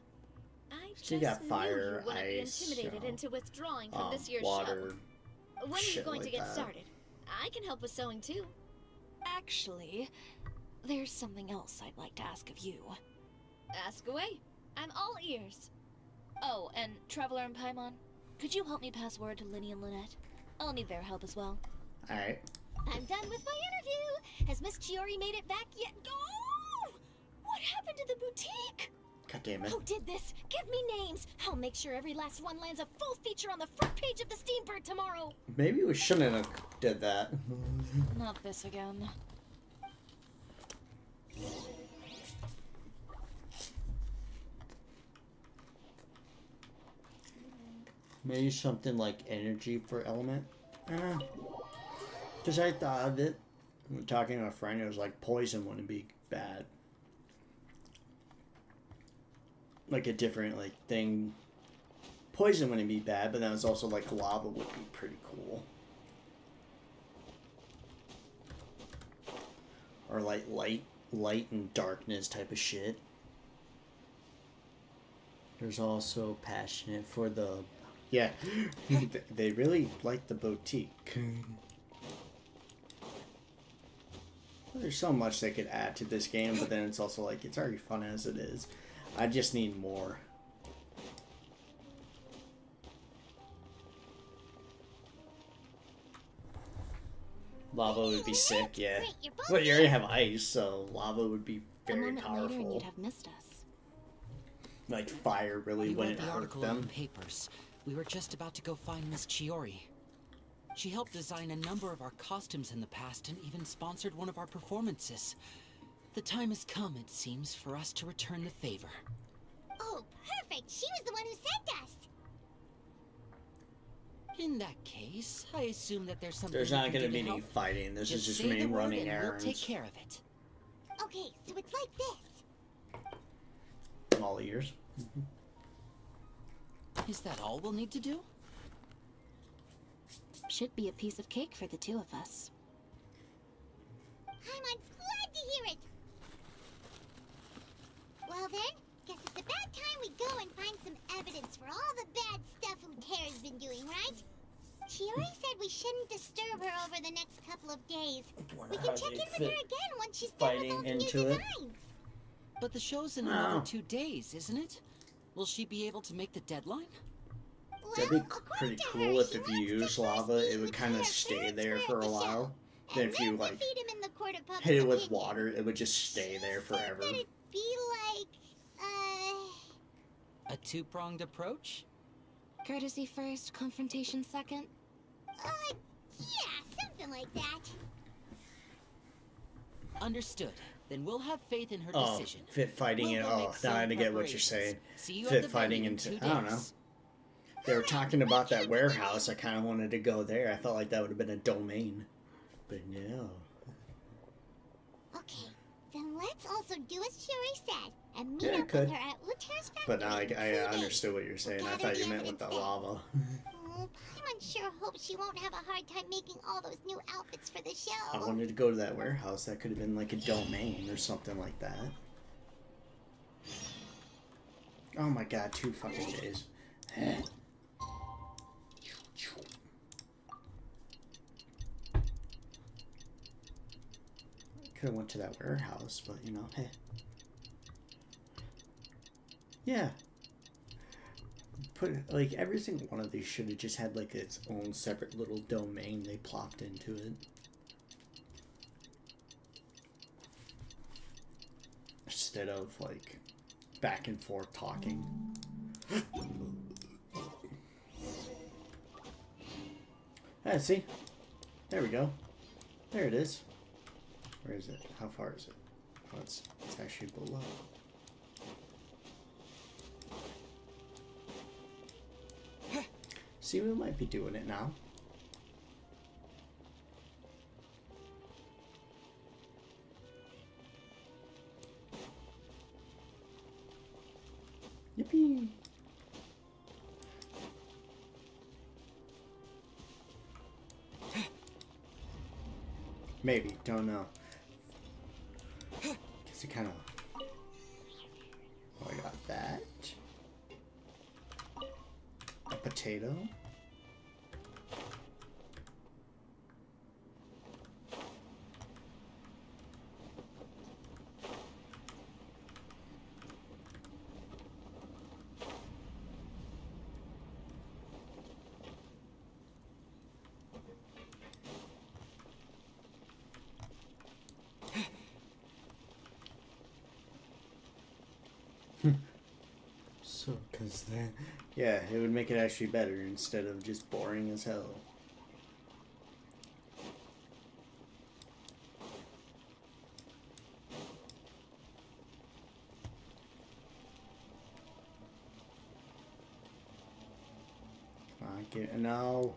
I She just got fire, knew you wouldn't be ice, intimidated into withdrawing from this year's water, show. When are you shit going like to get that. started? I can help with sewing too. Actually, there's something else I'd like to ask of you. Ask away. I'm all ears. Oh, and Traveler and Paimon, could you help me pass word to Linny and Lynette? I'll need their help as well. Alright. I'm done with my interview. Has Miss Chiori made it back yet? Oh! What happened to the boutique? God damn it. Who did this? Give me names. I'll make sure every last one lands a full feature on the front page of the Steambird tomorrow. Maybe we shouldn't have did that. Not this again. Maybe something like energy for element. Because I thought of it. When talking to a friend, it was like poison wouldn't be bad. Like a different like thing. Poison wouldn't be bad, but then it's also like lava would be pretty cool. Or like light and darkness type of shit. There's also passionate for the... Yeah, they really like the boutique. There's so much they could add to this game, but then it's also like, it's already fun as it is. I just need more. Lava would be sick, yeah. But you already have ice, so lava would be very A moment powerful. later and you'd have missed us. Like fire really We read wouldn't the hurt article in the them. papers. We were just about to go find Miss Chiori. She helped design a number of our costumes in the past and even sponsored one of our performances. The time has come, it seems, for us to return the favor. Oh, perfect. She was the one who sent us. In that case, I assume that there's something There's we not can going to do be any help. fighting. This is just say me the word running and errands. We'll take care of it. Okay, so it's like this. I'm all ears. Is that all we'll need to do? Should be a piece of cake for the two of us. Paimon's glad to hear it. Well then, guess it's about time we go and find some evidence for all the bad stuff Utera's been doing, right? Chiori said we shouldn't disturb her over the next couple of days. We can check in with her again once she's done with all the new designs. But the show's in another 2 days, isn't it? Will she be able to make the deadline? That'd be pretty cool if you use lava, it would kind of stay there for a while. Then if you like hit it with water, it would just stay there forever. It'd be like, A two-pronged approach? Courtesy first, confrontation second. yeah, something like that. Understood. Then we'll have faith in her Oh, decision. fit fighting We'll and go make now I some get what you're saying. preparations. See you at Fit the fighting venue in into 2 I don't know. days. They were talking about that warehouse. I kind of wanted to go there. I felt like that would have been a domain, but no. Okay, then let's also do as Chiori said and meet Yeah, up could. with her at Utera's factory. But now I in 2 days. understood what you're saying. I thought you meant with the lava. Oh, Paimon sure hopes she won't have a hard time making all those new outfits for the I show. wanted to go to that warehouse. That could have been like a domain or something like that. Oh my god, 2 fucking days. Could have went to that warehouse, but you know, hey. Yeah. Put like every single one of these should have just had like its own separate little domain they plopped into it. Instead of like back and forth talking. Ah, see? There we go. There it is. Where is it? How far is it? Oh, it's actually below. See, we might be doing it now. Yippee! Maybe, don't know. Is it kind of... Oh, I got that. A potato. So, because then... Yeah, it would make it actually better instead of just boring as hell. Come on, get... No.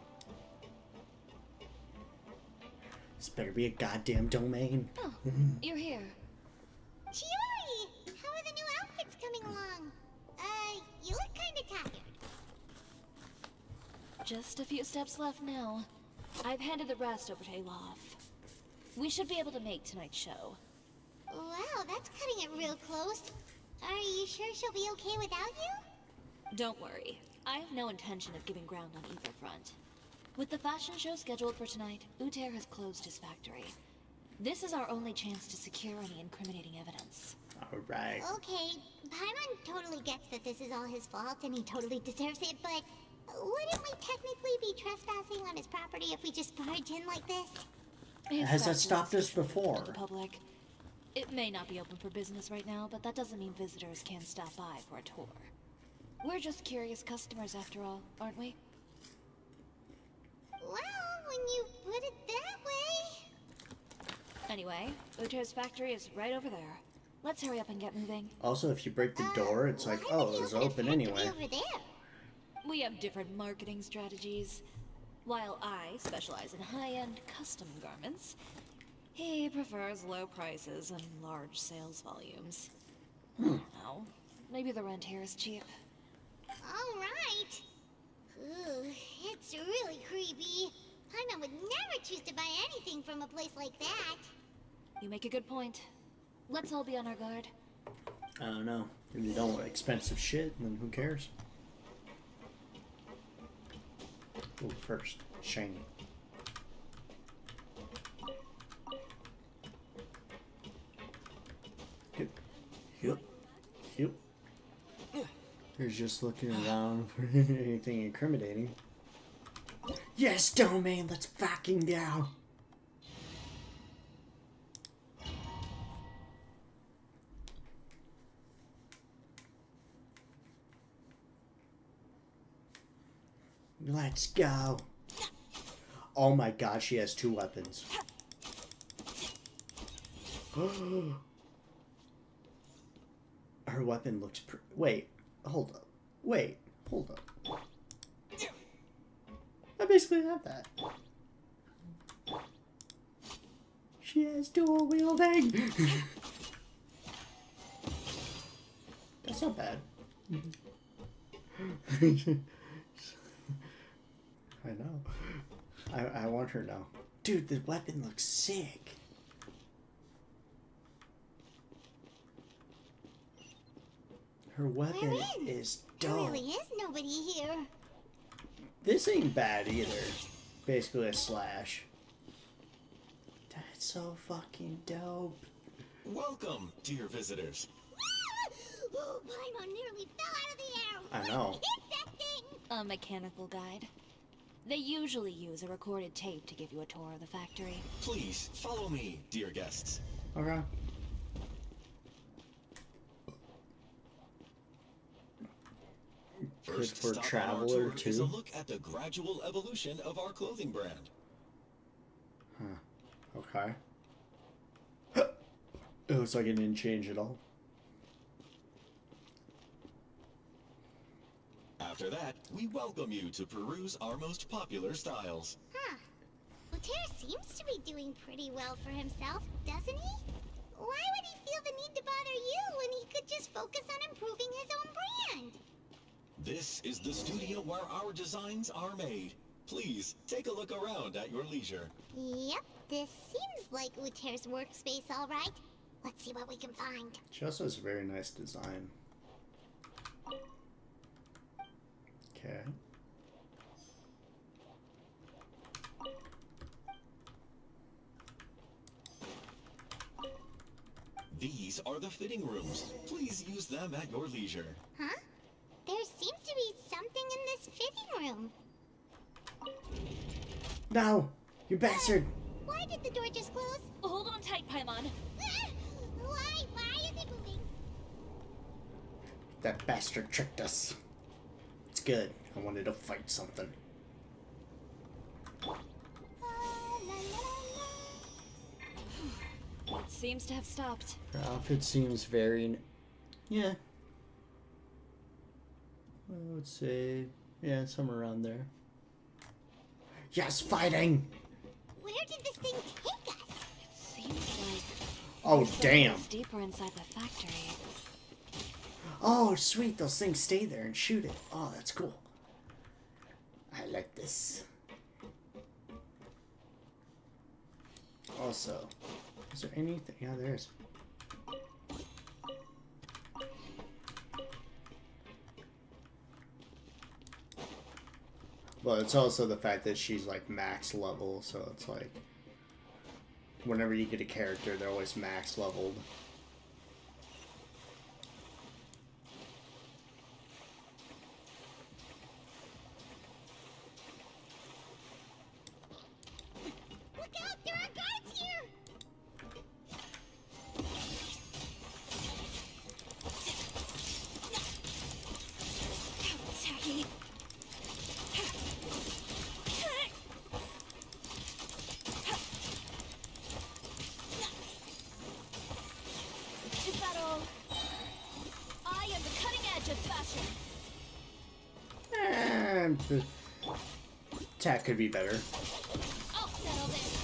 This better be a goddamn domain. Oh, you're here. Chiori! How are the new outfits coming along? You look kinda tired. Just a few steps left now. I've handed the rest over to Olaf. We should be able to make tonight's show. Wow, that's cutting it real close. Are you sure she'll be okay without you? Don't worry. I have no intention of giving ground on either front. With the fashion show scheduled for tonight, Uther has closed his factory. This is our only chance to secure any incriminating evidence. Alright. Okay, Paimon totally gets that this is all his fault and he totally deserves it, but wouldn't we technically be trespassing on his property if we just barge in like this? Has that stopped us before? The public. It may not be open for business right now, but that doesn't mean visitors can't stop by for a tour. We're just curious customers after all, aren't we? Well, when you put it that way... Anyway, Uther's factory is right over there. Let's hurry up and get moving. Also, if you break the door, it's like, oh, it was open anyway. Over there? We have different marketing strategies. While I specialize in high-end custom garments, he prefers low prices and large sales volumes. Oh, maybe the rent here is cheap. Alright. Ooh, it's really creepy. Paimon would never choose to buy anything from a place like that. You make a good point. Let's all be on our guard. I don't know. If you don't want expensive shit, then who cares? Ooh, first, shiny. Yep. He's just looking around for anything incriminating. Yes, domain, let's fucking go. Let's go. Oh my god, she has 2 weapons. Her weapon looks wait, hold up. Wait, hold up. I basically have that. She has dual wielding. That's not bad. I know. I want her now. Dude, the weapon looks sick. Her weapon is dope. There really is nobody here. This ain't bad either. Basically a slash. That's so fucking dope. Welcome, dear visitors. Oh, Paimon nearly fell out of the air. I know. What is that thing? A mechanical guide. They usually use a recorded tape to give you a tour of the factory. Please, follow me, dear guests. Okay. First for stop traveler on our tour too. is a look at the gradual evolution of our clothing brand. Huh. Okay. It looks like it didn't change at all. After that, we welcome you to peruse our most popular styles. Huh. Uther seems to be doing pretty well for himself, doesn't he? Why would he feel the need to bother you when he could just focus on improving his own brand? This is the studio where our designs are made. Please, take a look around at your leisure. Yep, this seems like Uther's workspace, all right. Let's see what we can find. She also has a very nice design. Okay. These are the fitting rooms. Please use them at your leisure. Huh? There seems to be something in this fitting room. No! You bastard! Why did the door just close? Hold on tight, Paimon. Why? Why is it moving? That bastard tricked us. It's good. I wanted to fight something. It seems to have stopped. Her outfit seems very... Yeah. I would say... Yeah, somewhere around there. Yes, fighting! Where did this thing take us? It seems like... Oh, damn! It's deeper inside the factory. Oh, sweet. Those things stay there and shoot it. Oh, that's cool. I like this. Also, is there anything? Yeah, there is. Well, it's also the fact that she's like max level, so it's like whenever you get a character, they're always max leveled. Look out! There are guards here! Tacky. Is that all? I am the cutting edge of fashion. And the attack could be better. I'll settle this.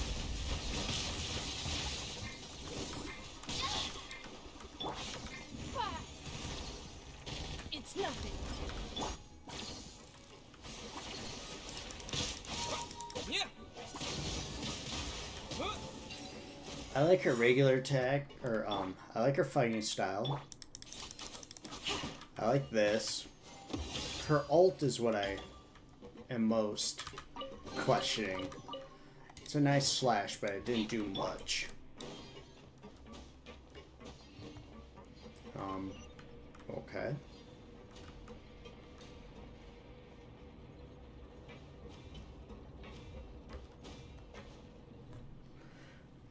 It's nothing. I like her regular attack, or I like her fighting style. I like this. Her ult is what I am most questioning. It's a nice slash, but it didn't do much. Okay.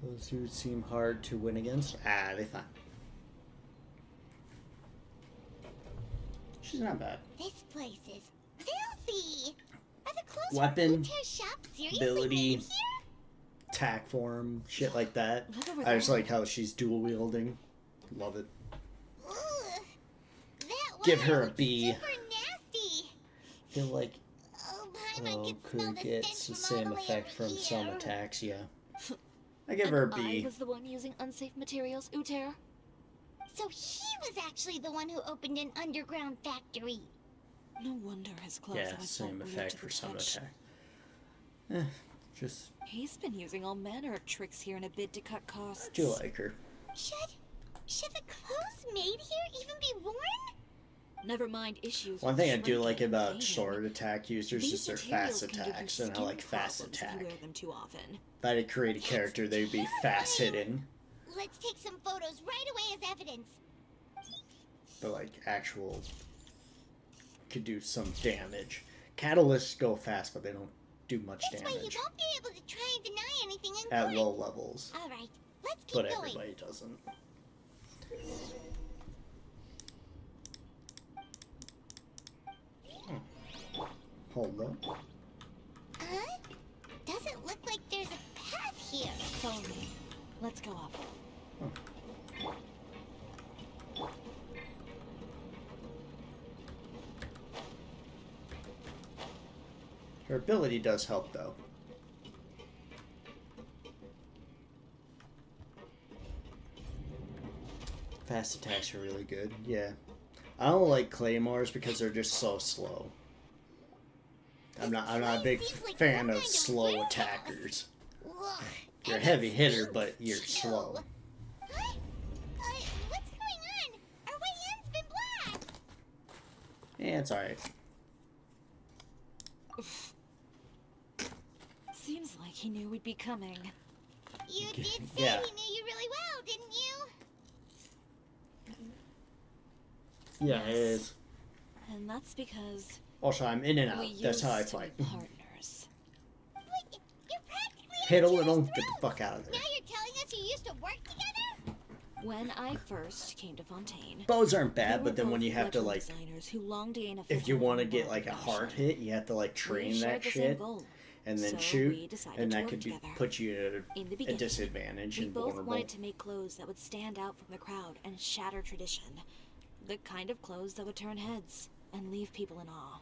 Those who seem hard to win against. Ah, they fine. She's not bad. This place is filthy. Are the clothes Weapon, from Uter's shop seriously ability, made here? attack form, shit like that. Look over I just there. like how she's dual wielding. Love it. Ugh. That Give wire her a looks B. Super nasty. Feel like Oh, Paimon can smell could the get stench the from all same the way effect over from some here. attacks, yeah. I give her a I B. was the one using unsafe materials, Uter. So he was actually the one who opened an underground factory. No wonder his clothes Yeah, always same felt weird effect to for the some touch. attack. Just, He's been using all manner of tricks here in a bid to cut costs. do like her. Should the clothes made here even be worn? Never mind issues. One with thing I do like shrinking and about fading. sword attack users These is their materials fast can give you attacks, and I skin like fast problems if you attack. wear them too often. If I had to create a character, they'd be fast hitting, Let's take some photos right away as evidence. but like actual could do some damage. Catalysts go fast, but they don't do much This way you damage won't be able to try and deny anything in at court. low levels. All right, let's keep But going. everybody doesn't. Hold up. Huh? Doesn't look like there's a path here. Follow me. Let's go up. Her ability does help, though. Fast attacks are really good, yeah. I don't like claymores because they're just so slow. I'm not a big fan of slow attackers. Ugh, You're a and heavy it hitter, stings, but you're too. slow. Huh? Yeah, it's alright. Seems like he knew we'd be coming. You did say Yeah. he knew you really well, didn't you? Yeah, it is. And that's because Also, I'm in and out. we That's how I used to fight. be partners. Wait, you're practically Hit a on each little, other's get the throats. fuck out of there. Now you're telling us you used to work together? When I first came to Fontaine, Bows aren't there bad, were but then when both you have to fledgling like, designers who longed to gain a if you foothold want to in get the like a world of hard fashion. hit, you have to like We train shared that the same shit goal, and then so shoot, we decided and to that work could be, together. put you at In the a beginning, disadvantage we and both vulnerable. wanted to make clothes that would stand out from the crowd and shatter tradition. The kind of clothes that would turn heads and leave people in awe.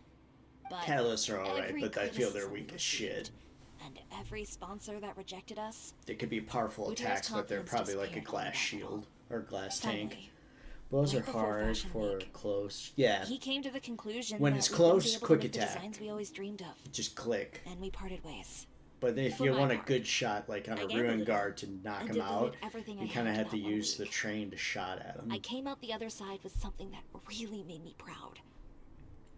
But Catalysts are alright, every but I feel they're criticism weak we as shit. received, and every sponsor that rejected us, They could be powerful We turned attacks, but they're confidence probably like a disappeared glass on that shield or glass tank. finally, Bows right are before hard Fashion for Week, close. Yeah, he came to the conclusion When that it's we wouldn't close, be able quick to make attack. the designs we always dreamed of, just click. and we parted ways. But if For you my want a part, good shot, like on I a gambled ruin it guard to knock and him out, devoted everything you I kind of had have to to that one use the week. trained shot at him. I came out the other side with something that really made me proud.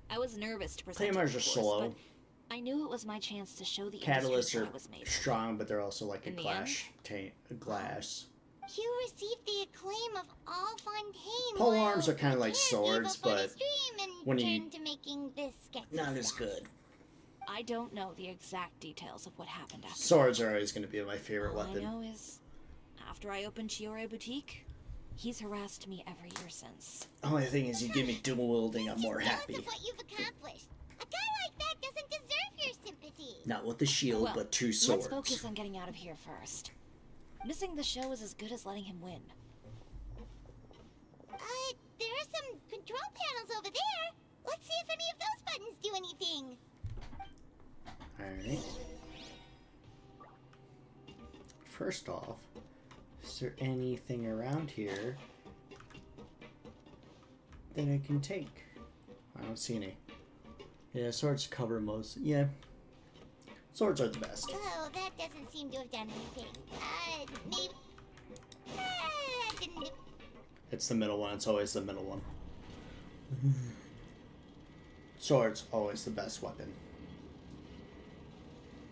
I was nervous to present Claymores it, are of course, slow. but I knew it was my chance to show the Catalysts industry are what I was made of. strong, but they're also like a In the glass tank. Glass. You received the acclaim of all Fontaine. Pole while arms are kinda like Voltaire swords, gave up on but his dream and when you- turned to making this sketchy Not as stuff. good. I don't know the exact details of what happened after. Swords are always going to be my favorite All weapon. I know is, after I opened Chiore Boutique, he's harassed me every year since. Only thing is, you give me dual wielding, I'm more Tell us happy. of what you've accomplished. A guy like that doesn't deserve your sympathy. Not with the shield, Well, but two swords. let's focus on getting out of here first. Missing the show is as good as letting him win. There are some control panels over there. Let's see if any of those buttons do anything. Alright. First off, is there anything around here that I can take? I don't see any. Yeah, swords cover most. Yeah. Swords are the best. Oh, that doesn't seem to have done anything. Maybe... that didn't do... It's the middle one. It's always the middle one. Swords, always the best weapon.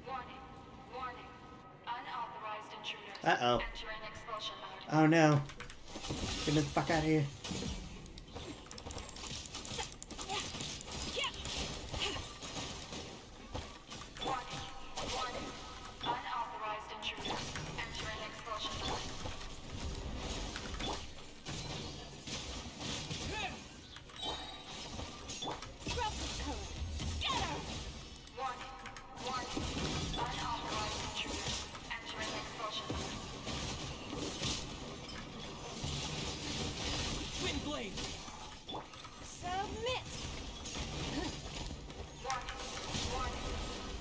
Warning. Warning. Unauthorized intruders. Uh-oh. Entering expulsion mode. Oh no. Get the fuck out of here. Warning. Warning. Unauthorized intruders. Entering expulsion mode. Warning. Warning. Unauthorized intruders. Entering expulsion mode. Windblade! Submit! Warning. Warning.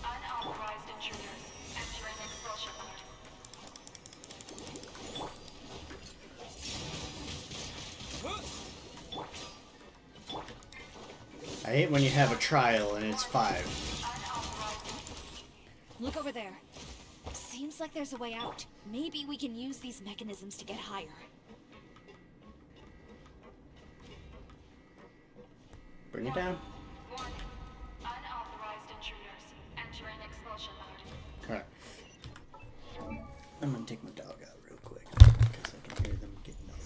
Unauthorized intruders. Entering expulsion mode. I hate when you have a trial and it's 5. Look over there. Seems like there's a way out. Maybe we can use these mechanisms to get higher. Bring it down. Warning. Unauthorized intruders. Entering expulsion mode. Alright. I'm gonna take my dog out real quick because I can hear them getting up.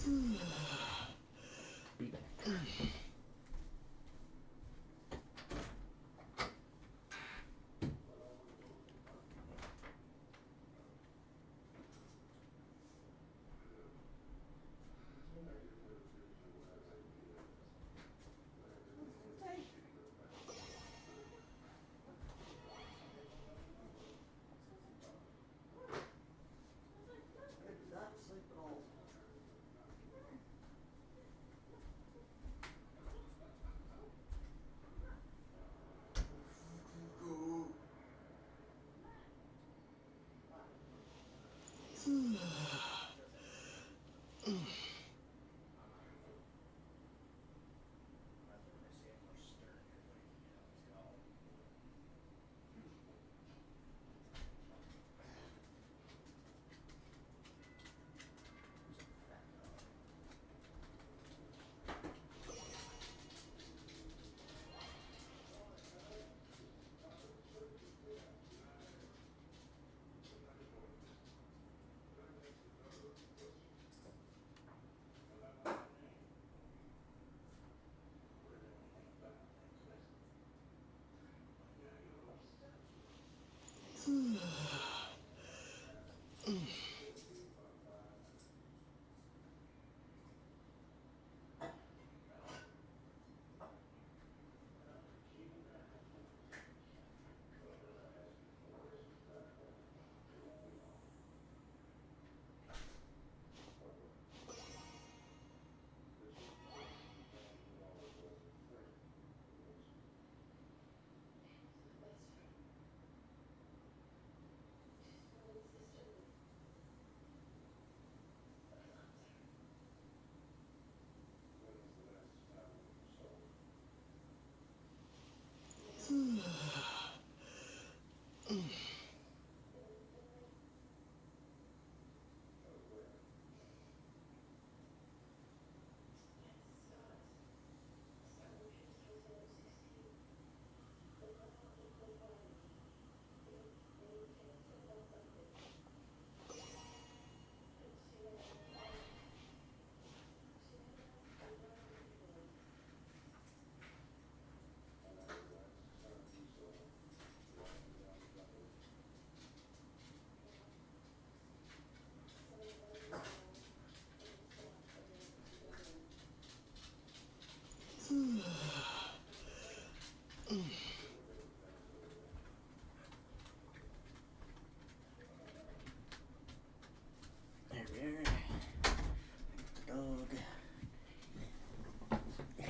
Dog.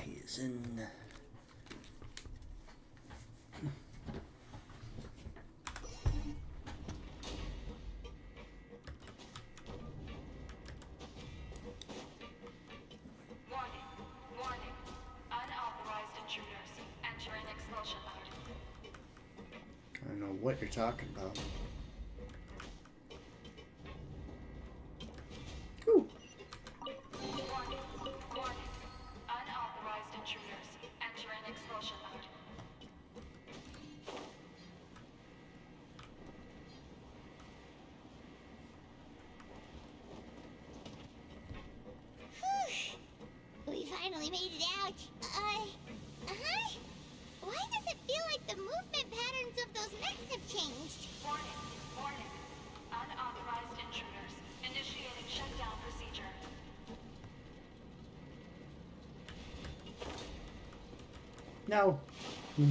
He's in. Warning. Unauthorized intruders entering expulsion mode. I don't know what you're talking about. Warning. Unauthorized intruders entering expulsion mode. We finally made it out. Why does it feel like the movement patterns of those mechs have changed? Warning. Unauthorized intruders initiating shutdown procedure. No. Your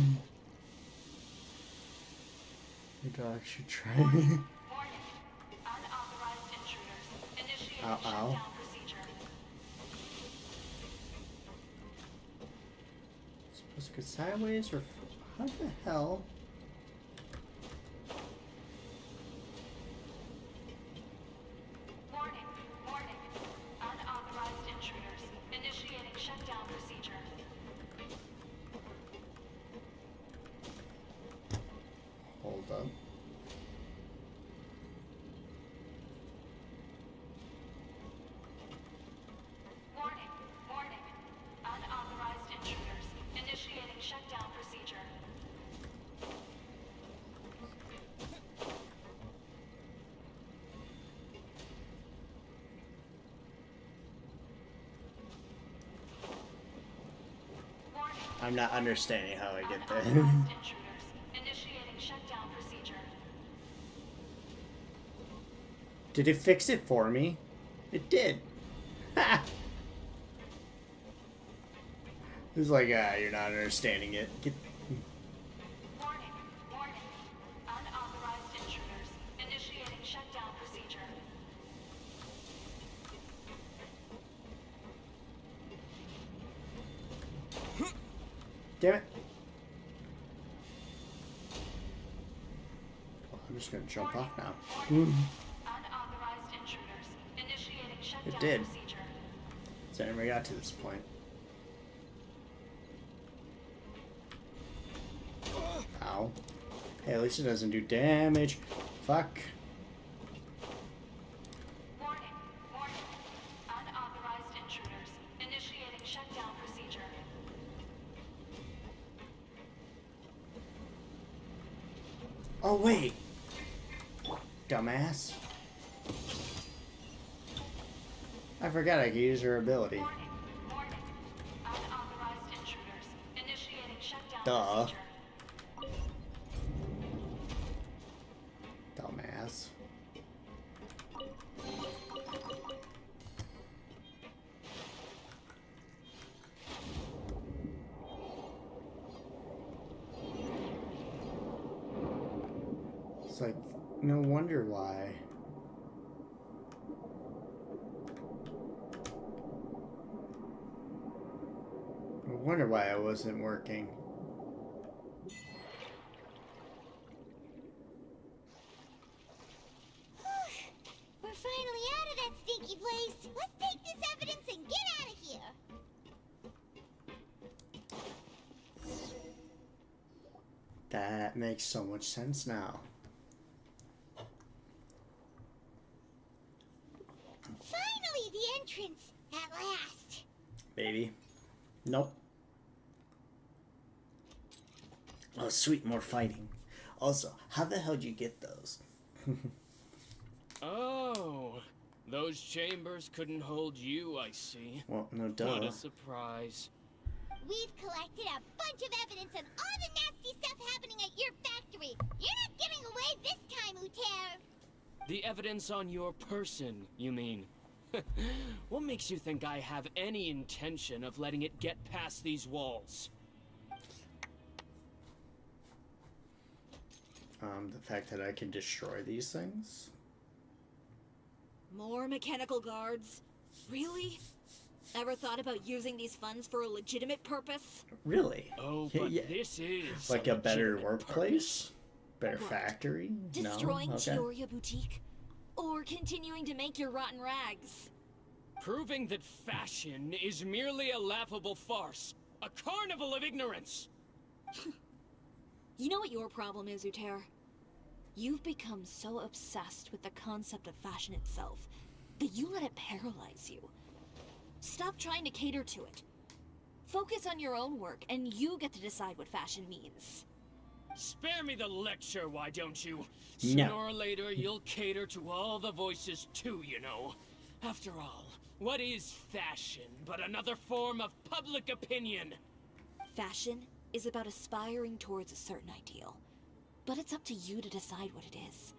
dog should try. Warning. Unauthorized intruders initiating shutdown procedure. Supposed to go sideways or how the hell? Warning. Unauthorized intruders initiating shutdown procedure. Hold up. Warning. Unauthorized intruders initiating shutdown procedure. I'm not understanding how I get there. Unauthorized intruders initiating shutdown procedure. Did it fix it for me? It did. Ha! It's like, you're not understanding it. Warning. Unauthorized intruders initiating shutdown procedure. Damn it. Well, I'm just gonna jump off now. Unauthorized intruders initiating shutdown It did. procedure. So I never got to this point. Ow. Hey, at least it doesn't do damage. Fuck. Warning. Unauthorized intruders initiating shutdown procedure. Oh, wait. Dumbass. I forgot I could use her ability. Warning. Unauthorized intruders initiating shutdown Duh. procedure. It's like, no wonder why. No wonder why I wasn't working. We're finally out of that stinky place. Let's take this evidence and get out of here. That makes so much sense now. Finally, the entrance. At last. Baby. Nope. Oh, sweet, more fighting. Also, how the hell did you get those? Oh, those chambers couldn't hold you, I see. Well, no duh. What a surprise. We've collected a bunch of evidence on all the nasty stuff happening at your factory. You're not getting away this time, Uter. The evidence on your person, you mean? What makes you think I have any intention of letting it get past these walls? The fact that I can destroy these things? More mechanical guards? Really? Ever thought about using these funds for a legitimate purpose? Really? Oh, Yeah, but yeah. this is Like a better legitimate workplace? Better What? factory? Destroying No? Okay. Chioria Boutique? Or continuing to make your rotten rags? Proving that fashion is merely a laughable farce. A carnival of ignorance. You know what your problem is, Uter? You've become so obsessed with the concept of fashion itself that you let it paralyze you. Stop trying to cater to it. Focus on your own work, and you get to decide what fashion means. Spare me the lecture, why don't you? No. Sooner or later, you'll cater to all the voices too, you know. After all, what is fashion but another form of public opinion? Fashion is about aspiring towards a certain ideal, but it's up to you to decide what it is.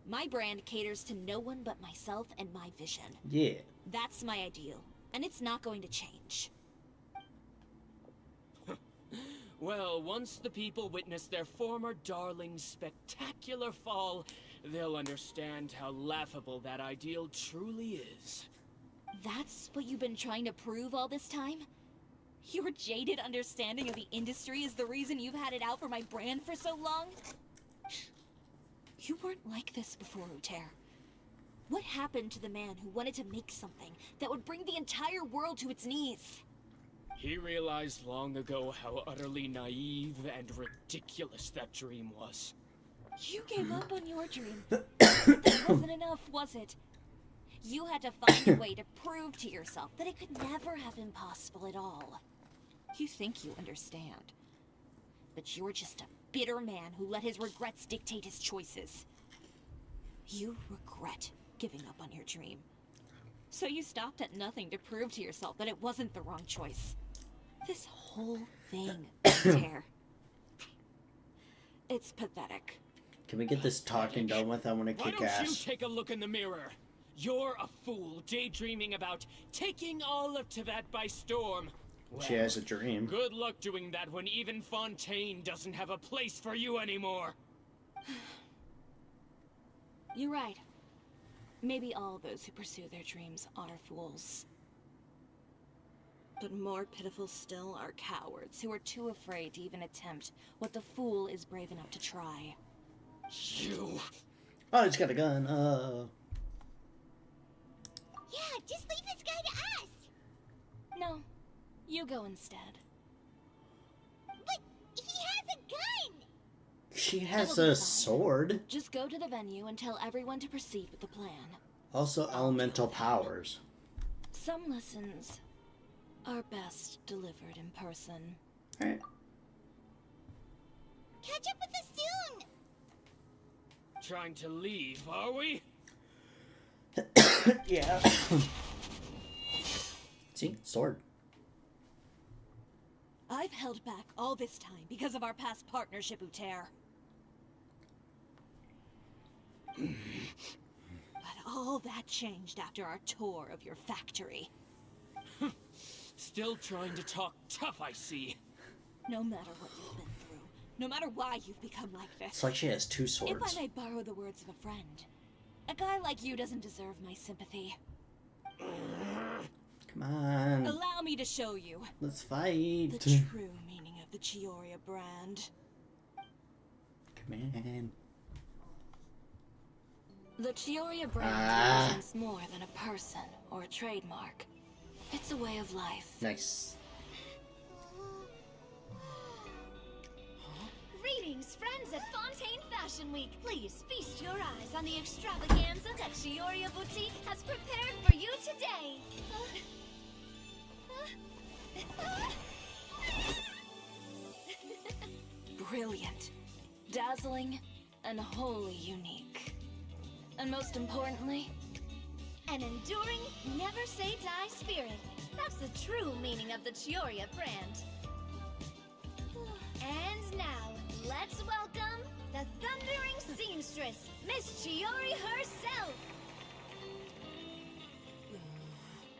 My brand caters to no one but myself and my vision. Yeah. That's my ideal, and it's not going to change. Well, once the people witness their former darling's spectacular fall, they'll understand how laughable that ideal truly is. That's what you've been trying to prove all this time? Your jaded understanding of the industry is the reason you've had it out for my brand for so long? You weren't like this before, Uter. What happened to the man who wanted to make something that would bring the entire world to its knees? He realized long ago how utterly naive and ridiculous that dream was. You gave up on your dream. That wasn't enough, was it? You had to find a way to prove to yourself that it could never have been possible at all. You think you understand. But you're just a bitter man who let his regrets dictate his choices. You regret giving up on your dream. So you stopped at nothing to prove to yourself that it wasn't the wrong choice. This whole thing, Tear. It's pathetic. Can we get this talking done with? I want to Why kick don't you ass. take a look in the mirror? You're a fool daydreaming about taking all of Tibet by storm. She has a dream. Good luck doing that when even Fontaine doesn't have a place for you anymore. You're right. Maybe all those who pursue their dreams are fools. But more pitiful still are cowards who are too afraid to even attempt what the fool is brave enough to try. You... Oh, he's got a gun. Yeah, just leave this guy to us. No, you go instead. But he has a gun. She has It'll be a fine. sword. Just go to the venue and tell everyone to proceed with the plan. Also, elemental powers. Some lessons are best delivered in person. Alright. Catch up with us soon. Trying to leave, are we? Yeah. See? Sword. I've held back all this time because of our past partnership, Uter. But all that changed after our tour of your factory. Still trying to talk tough, I see. No matter what you've been through, no matter why you've become like this. It's like she has two swords. If I may borrow the words of a friend, a guy like you doesn't deserve my sympathy. Come on. Allow me to show you. Let's fight. The true meaning of the Chioria brand. Come on. The Chioria brand represents more than a person or a trademark. It's a way of life. Nice. Greetings, friends at Fontaine Fashion Week. Please feast your eyes on the extravaganza that Chioria Boutique has prepared for you today. Brilliant, dazzling, and wholly unique. And most importantly, an enduring, never say die spirit. That's the true meaning of the Chioria brand. And now, let's welcome the thundering seamstress, Miss Chiori herself.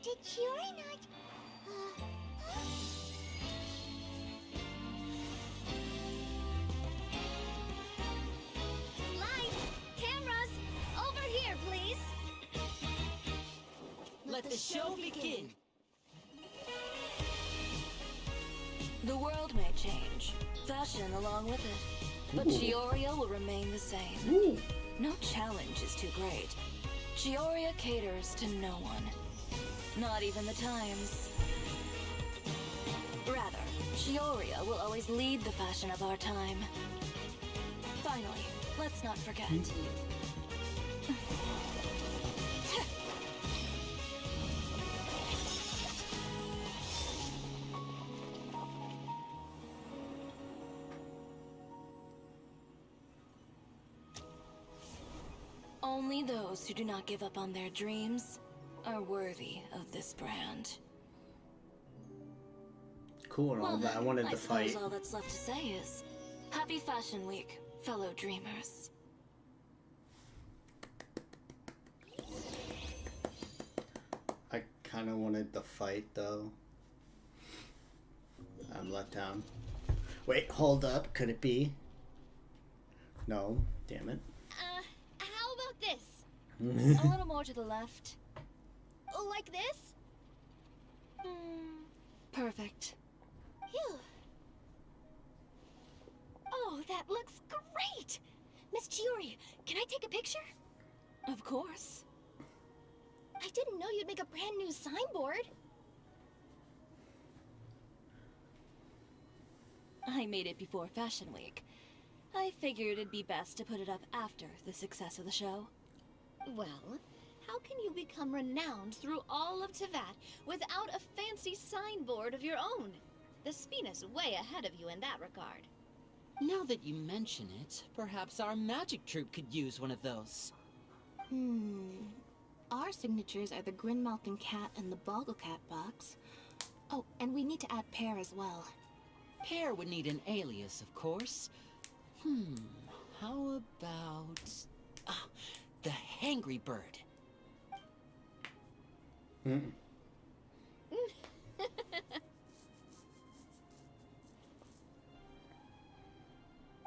Did Chiori not... Lights, cameras, over here, please. Let the show begin. the world may change, fashion along with it, but Ooh. Chioria will remain the same. Ooh. No challenge is too great. Chioria caters to no one. Not even the times. Rather, Chioria will always lead the fashion of our time. Finally, let's not forget. Only those who do not give up on their dreams are worthy of this brand. Cool and all that. I wanted to fight. All that's left to say is, Happy Fashion Week, fellow dreamers. I kind of wanted the fight though. I'm let down. Wait, hold up. Could it be? No. Damn it. How about this? A little more to the left. Like this? Perfect. Phew. Oh, that looks great! Miss Chiori, can I take a picture? Of course. I didn't know you'd make a brand new signboard. I made it before Fashion Week. I figured it'd be best to put it up after the success of the show. Well, how can you become renowned through all of Tevat without a fancy signboard of your own? The Spina's way ahead of you in that regard. Now that you mention it, perhaps our magic troupe could use one of those. Our signatures are the Grin-Malkin cat and the Boggle cat box. Oh, and we need to add Pear as well. Pear would need an alias, of course. How about... the Hangry Bird.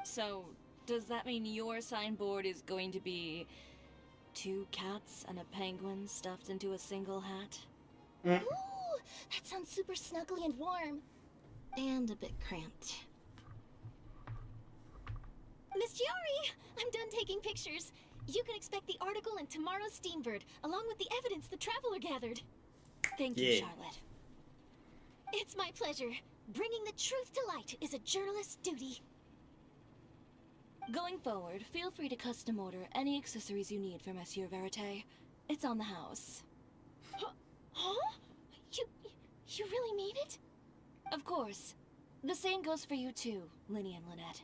So, does that mean your signboard is going to be 2 cats and a penguin stuffed into a single hat? Ooh, that sounds super snuggly and warm. And a bit cramped. Miss Chiori, I'm done taking pictures. You can expect the article in tomorrow's Steambird, along with the evidence the Traveler gathered. Thank you, Charlotte. It's my pleasure. Bringing the truth to light is a journalist's duty. Going forward, feel free to custom order any accessories you need for Monsieur Verite. It's on the house. Huh? You really mean it? Of course. The same goes for you too, Linny and Lynette.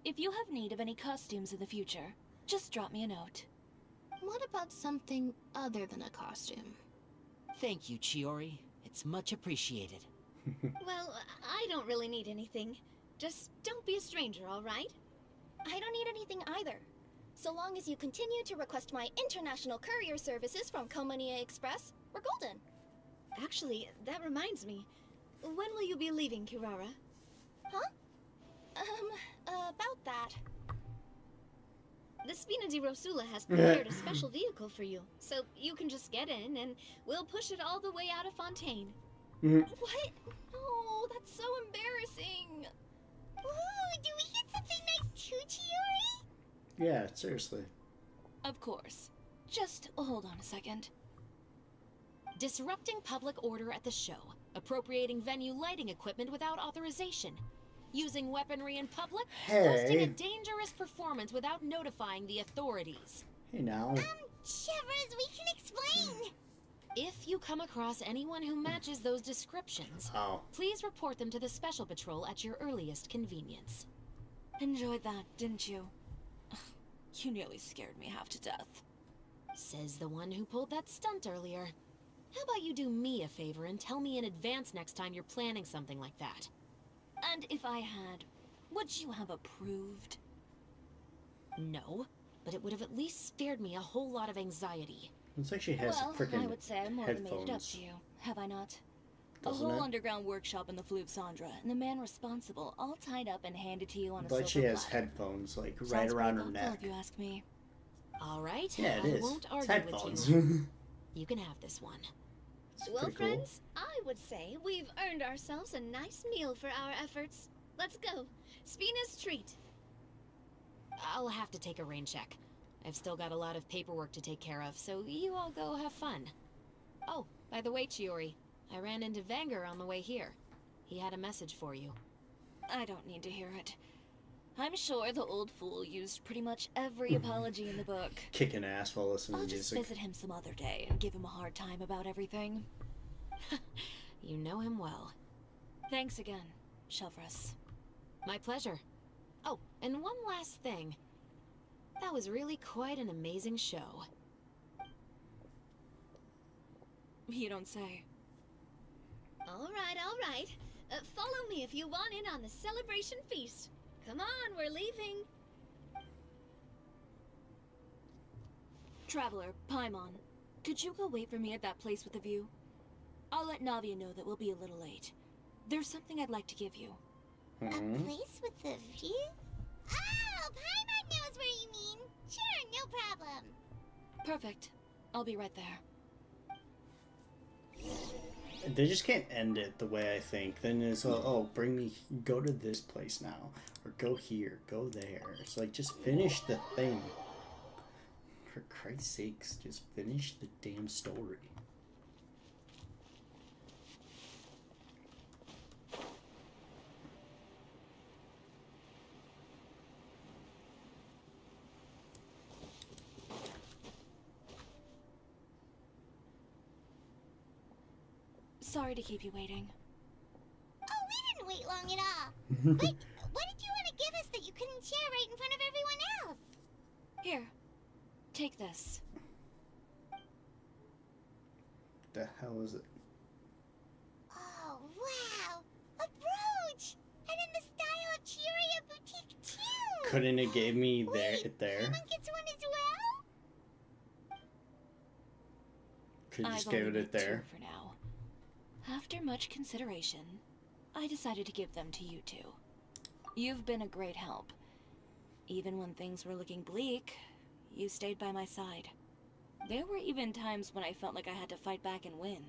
If you have need of any costumes in the future, just drop me a note. What about something other than a costume? Thank you, Chiori. It's much appreciated. Well, I don't really need anything. Just don't be a stranger, all right? I don't need anything either. So long as you continue to request my international courier services from Komania Express, we're golden. Actually, that reminds me. When will you be leaving, Kirara? Huh? About that. The Spina di Rosula has prepared a special vehicle for you, so you can just get in and we'll push it all the way out of Fontaine. What? No, that's so embarrassing. Ooh, do we get something nice too, Chiori? Yeah, seriously. Of course. Just hold on a second. Disrupting public order at the show. Appropriating venue lighting equipment without authorization. Using weaponry in public. Hosting a Hey. dangerous performance without notifying the authorities. Hey now. Shivers, we can explain. If you come across anyone who matches those descriptions, Oh. please report them to the Special Patrol at your earliest convenience. Enjoyed that, didn't you? You nearly scared me half to death. Says the one who pulled that stunt earlier. How about you do me a favor and tell me in advance next time you're planning something like that? And if I had, would you have approved? No, but it would have at least spared me a whole lot of anxiety. Looks like she has Well, freaking I would say I more than made it up headphones. to you, have I not? Doesn't A whole it? underground workshop in the Fleuve Sandra, and the man responsible all tied up and handed to you on a But she silver has platter. headphones like right Sounds around her pretty thoughtful, neck. if you ask me. All right, Yeah, it I is. won't It's argue headphones. with you. You can have this one. Well, pretty cool. friends, I would say we've earned ourselves a nice meal for our efforts. Let's go. Spina's treat. I'll have to take a rain check. I've still got a lot of paperwork to take care of, so you all go have fun. Oh, by the way, Chiori, I ran into Vanger on the way here. He had a message for you. I don't need to hear it. I'm sure the old fool used pretty much every apology in the book. Kicking ass while listening I'll to just music. visit him some other day and give him a hard time about everything. You know him well. Thanks again, Shelvrus. My pleasure. Oh, and one last thing. That was really quite an amazing show. You don't say. All right. Follow me if you want in on the celebration feast. Come on, we're leaving. Traveler, Paimon, could you go wait for me at that place with the view? I'll let Navia know that we'll be a little late. There's something I'd like to give you. A place with a view? Oh, Paimon knows where you mean. Sure, no problem. Perfect. I'll be right there. They just can't end it the way I think. Then it's oh, go to this place now, or go here, go there. It's like just finish the thing. For Christ's sakes, just finish the damn story. Sorry to keep you waiting. Oh, we didn't wait long at all. Wait, what did you want to give us that you couldn't share right in front of everyone else? Here, take this. The hell is it? Oh, wow. A brooch! And in the style of Chioria Boutique, too! Couldn't it gave me there? Paimon gets one as well? Could you just I've give only it made there? 2 for now. After much consideration, I decided to give them to you two. You've been a great help. Even when things were looking bleak, you stayed by my side. There were even times when I felt like I had to fight back and win.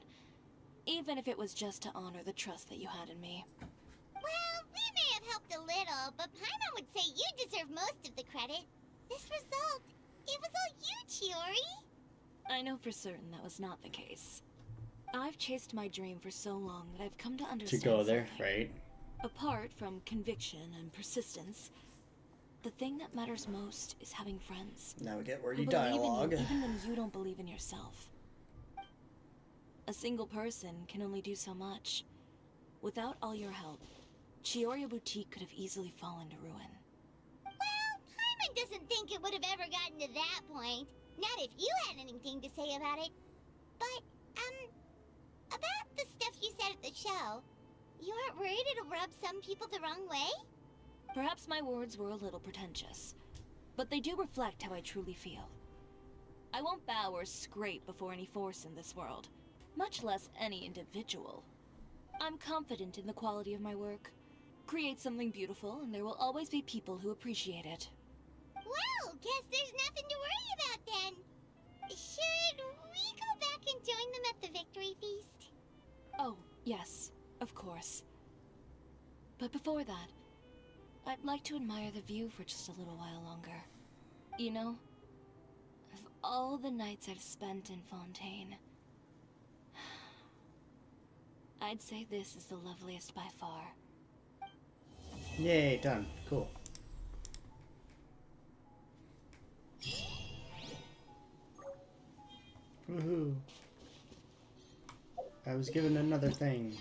Even if it was just to honor the trust that you had in me. Well, we may have helped a little, but Paimon would say you deserve most of the credit. This result, it was all you, Chiori. I know for certain that was not the case. I've chased my dream for so long that I've come to To understand go there, something. right? Apart from conviction and persistence, the thing that matters most is having friends. Now we get wordy who believe in you dialogue. even when you don't believe in yourself. A single person can only do so much. Without all your help, Chioria Boutique could have easily fallen to ruin. Well, Paimon doesn't think it would have ever gotten to that point. Not if you had anything to say about it. But, about the stuff you said at the show, you aren't worried it'll rub some people the wrong way? Perhaps my words were a little pretentious, but they do reflect how I truly feel. I won't bow or scrape before any force in this world, much less any individual. I'm confident in the quality of my work, Create something beautiful, and there will always be people who appreciate it. Well, guess there's nothing to worry about then. Should we go back and join them at the victory feast? Oh, yes, of course. But before that, I'd like to admire the view for just a little while longer. You know, of all the nights I've spent in Fontaine, I'd say this is the loveliest by far. Yay, done. Cool. Woohoo. I was given another thing.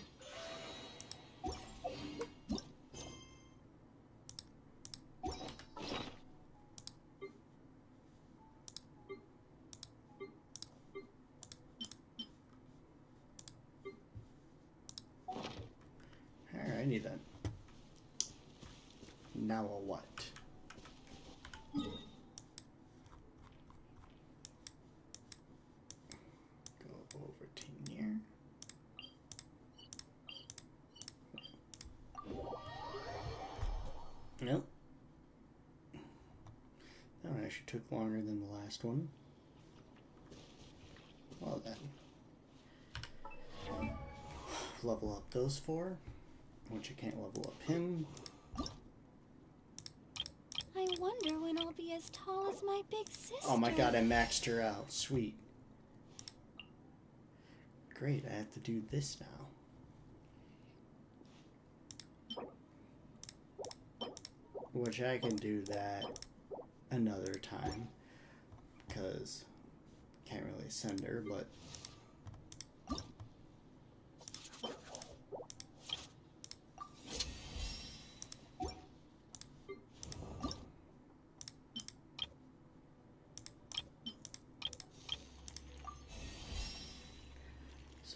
Alrighty then. Now a what? Go over to here. Nope. That one actually took longer than the last one. Well then. Level up those four. Which I can't level up him. I wonder when I'll be as tall as my big sister. Oh my god, I maxed her out. Sweet. Great, I have to do this now. Which I can do that another time. Because can't really send her, but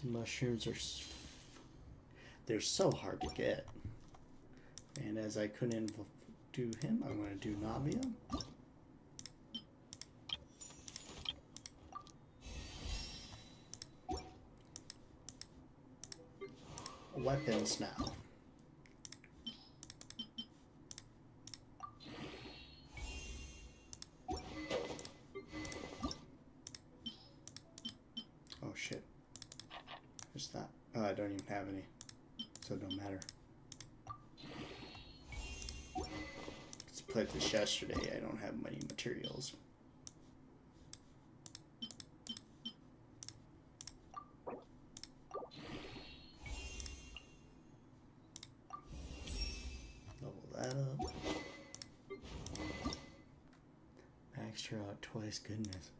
mushrooms are they're so hard to get, and as I couldn't do him, I'm going to do Navia. Weapons now. Oh shit. What's that? Oh, I don't even have any, so it don't matter. Let's played this yesterday. I don't have many materials. Level that up. Maxed her out twice. Goodness.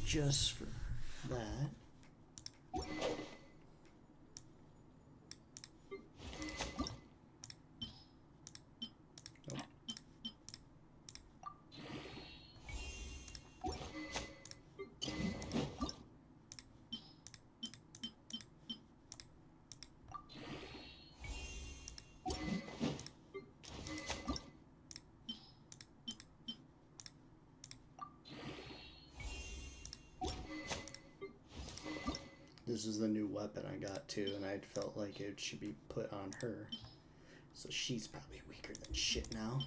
Just for that. Nope. This is the new weapon I got too, and I felt like it should be put on her. So she's probably weaker than shit now.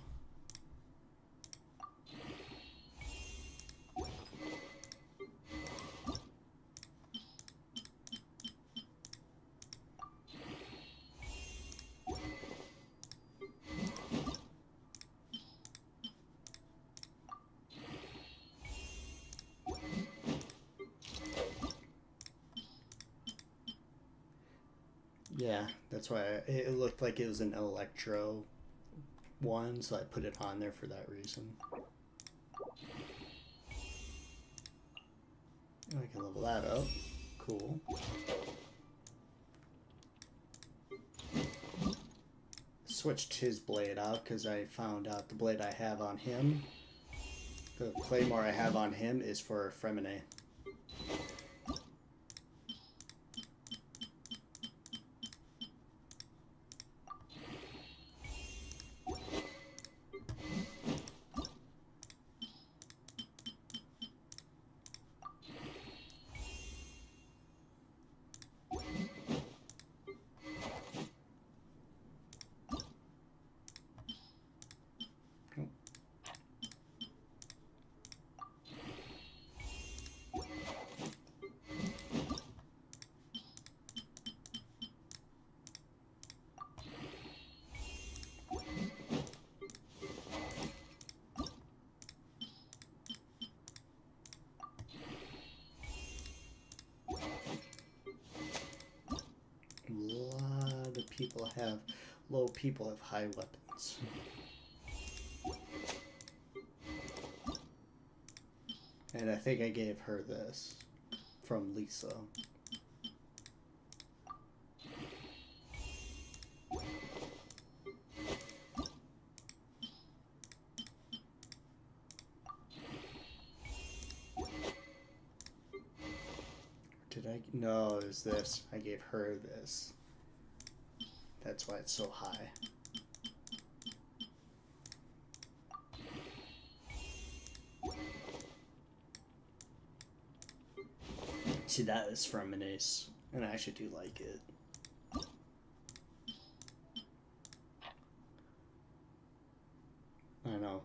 Yeah, that's why it looked like it was an electro one, so I put it on there for that reason. I can level that up. Cool. Switched his blade out because I found out the blade I have on him, the claymore I have on him, is for Fremine. low people have high weapons. And I think I gave her this from Lisa. Did I? No, it was this. I gave her this. That's why it's so high. See, that is from an Ace, and I actually do like it. I know.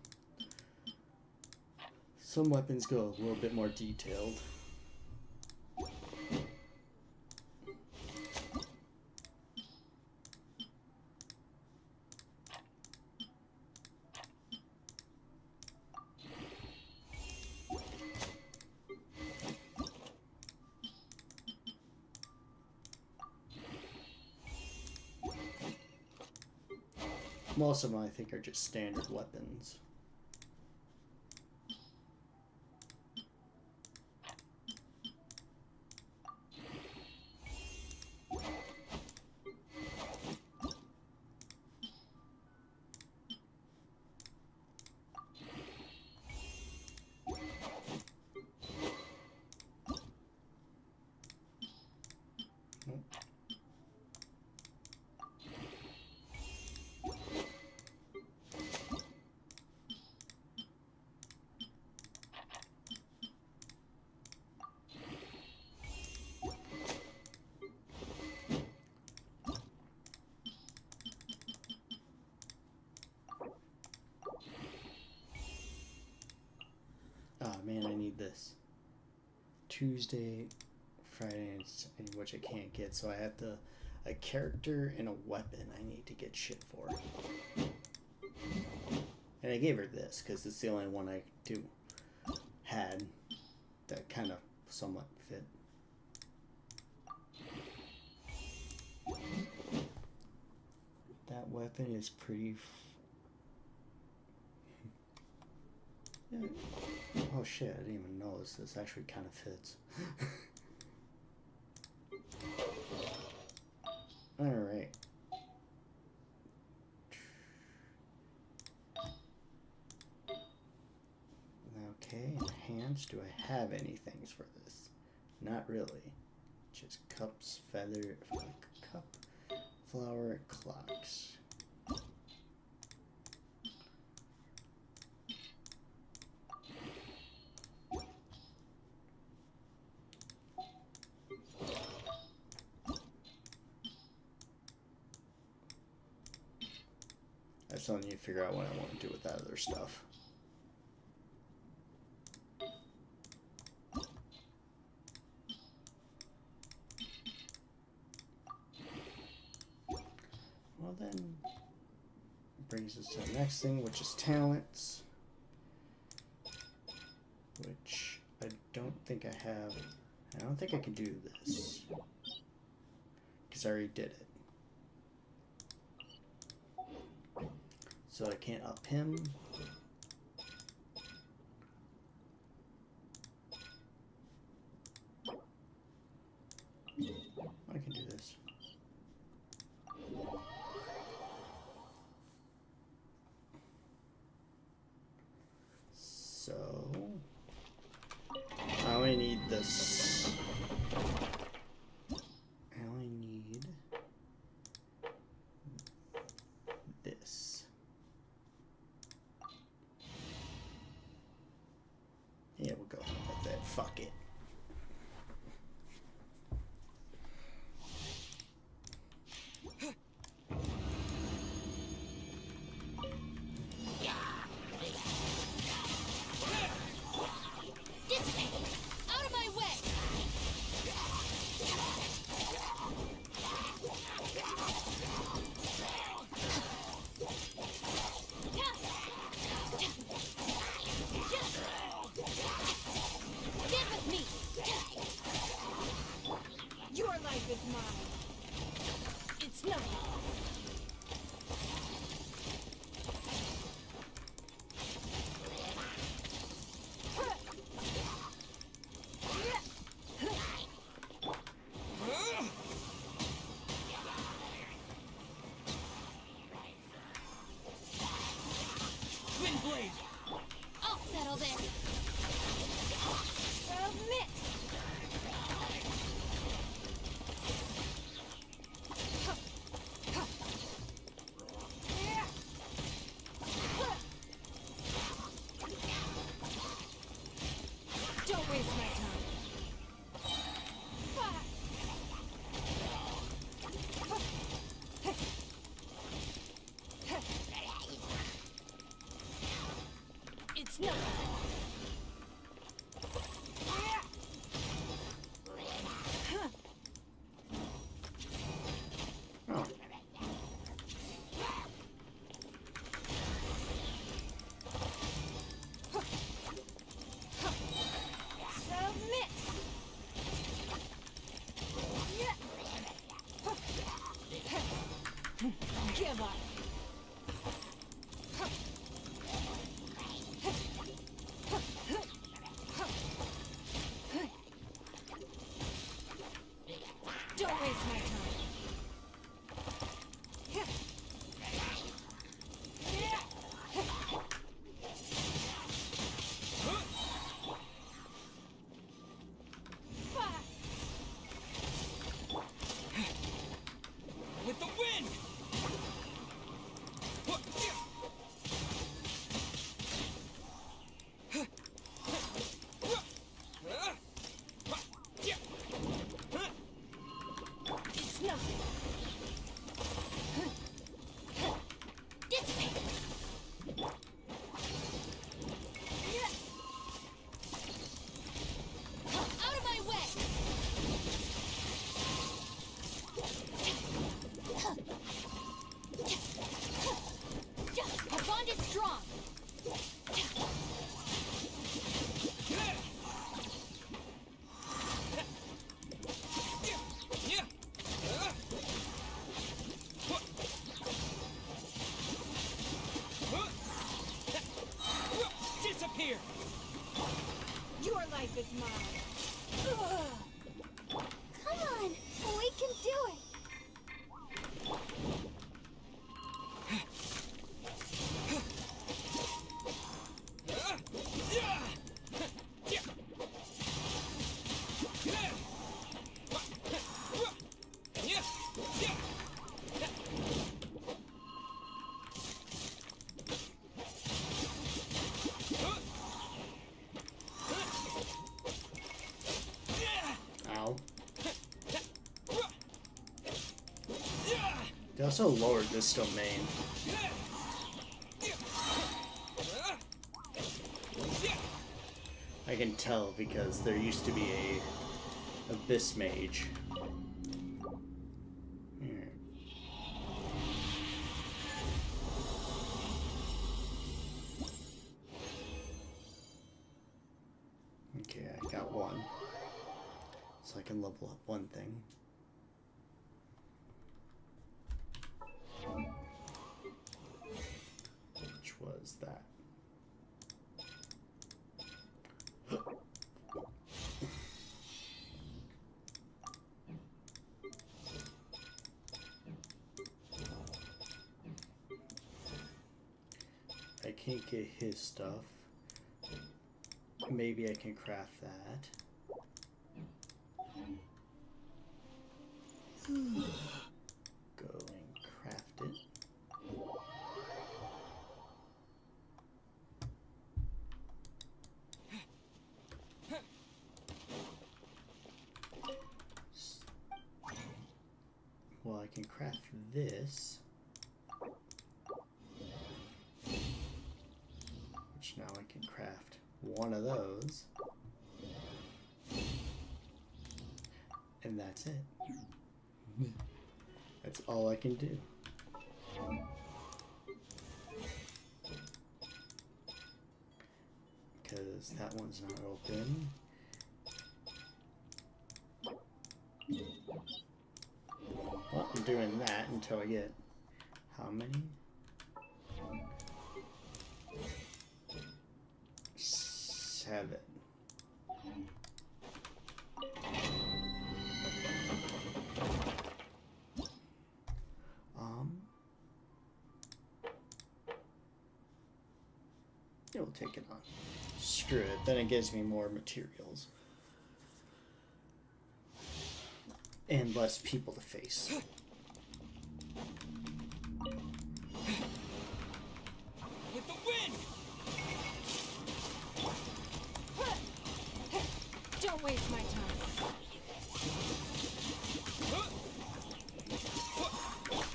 Some weapons go a little bit more detailed. Most of them, I think, are just standard weapons. Oh man, I need this. Tuesday, Friday, which I can't get, so I have a character and a weapon I need to get shit for. And I gave her this, because it's the only one I had that kind of somewhat fit. That weapon is pretty... Yeah. Oh shit, I didn't even notice this actually kind of fits. Alright. Okay, enhance. Do I have any things for this? Not really. Just cups, feather, cup, flower, clocks. I still need to figure out what I want to do with that other stuff. Well then, brings us to the next thing, which is talents. Which I don't think I have. I don't think I can do this. Because I already did it. So I can't up him. I can do this. So I only need this. I only need this. Yeah, we'll go with that. Fuck it. Out of my way! Get with me! Don't waste my time. It's not. Oh. Submit. Give up. Don't waste my time. With the wind! It's nothing. Dissipate. Out of my way. Our bond is strong. Disappear! Your life is mine. Come on, we can do it. Ow. They also lowered this domain. I can tell because there used to be a Abyss Mage. Here. Okay, I got one. So I can level up one thing. Which was that? I can't get his stuff. Maybe I can craft that. Go and craft it. Well, I can craft this. Which now I can craft one of those. And that's it. That's all I can do. Because that one's not open. Well, I'm doing that until I get how many? 7. It'll take it on. Screw it, then it gives me more materials. And less people to face. With the wind! Don't waste my time.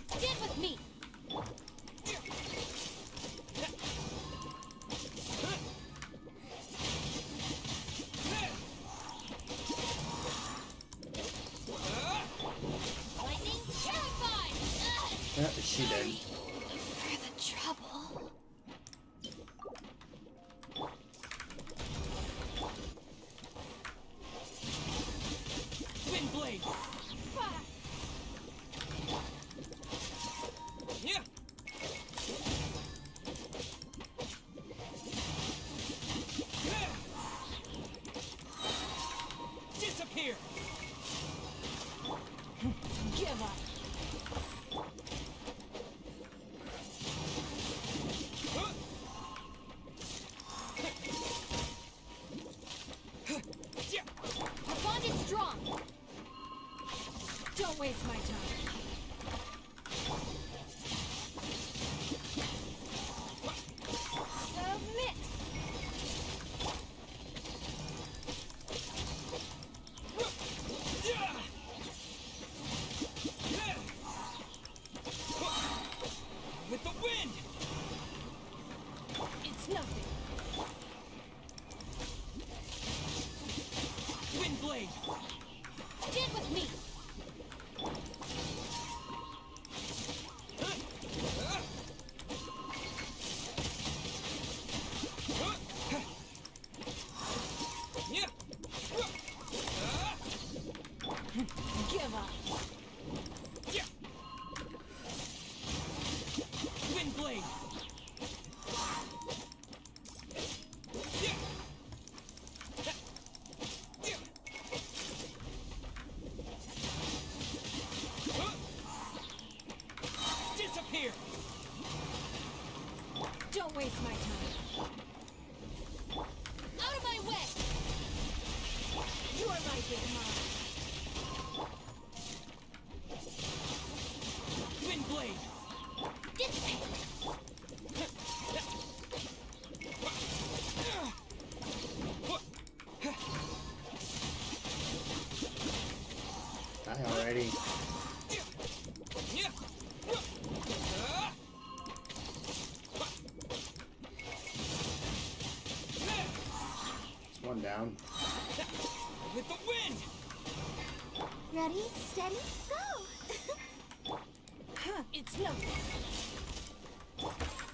Stand with me. Lightning terrified. She did. For the trouble. Wind blade. Yeah. Disappear. Give up. Our bond is strong. Don't waste my time. Submit. With the wind. It's nothing. Wind blade. Stand with me. Yeah. Give up. Yeah. Wind blade. Yeah. Disappear. Don't waste my time. Out of my way. Your life is mine. Wind blade. Die already. Yeah. It's one down. With the wind. Ready, steady, go! It's nothing.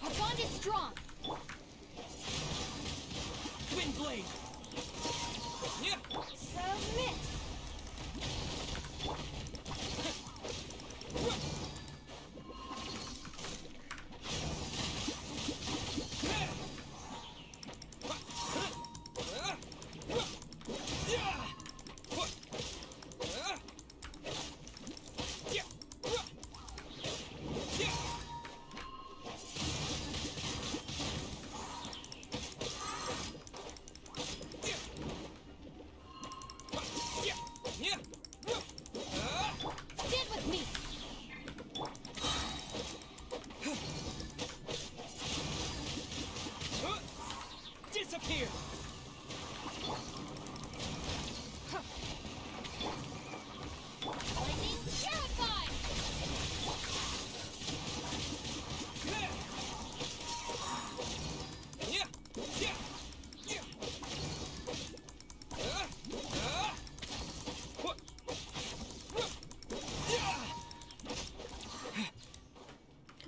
Our bond is strong. Wind blade. Yeah. Submit. Stand with me. Disappear. Lightning terrified. Yeah. Yeah. Yeah.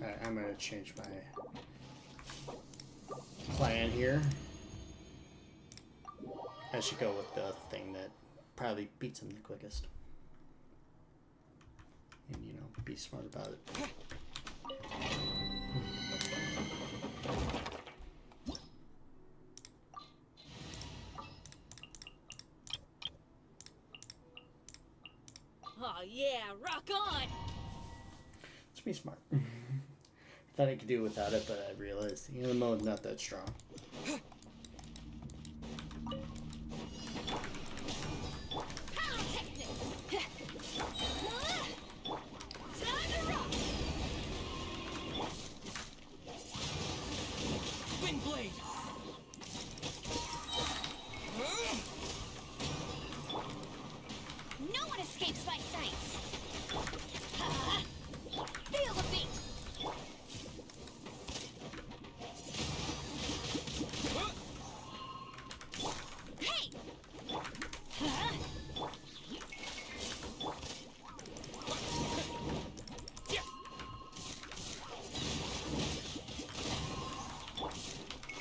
Alright, I'm gonna change my plan here. I should go with the thing that probably beats him the quickest. And, you know, be smart about it. Oh yeah, rock on! Let's be smart. Thought I could do without it, but I realized the mode's not that strong. Wind blade.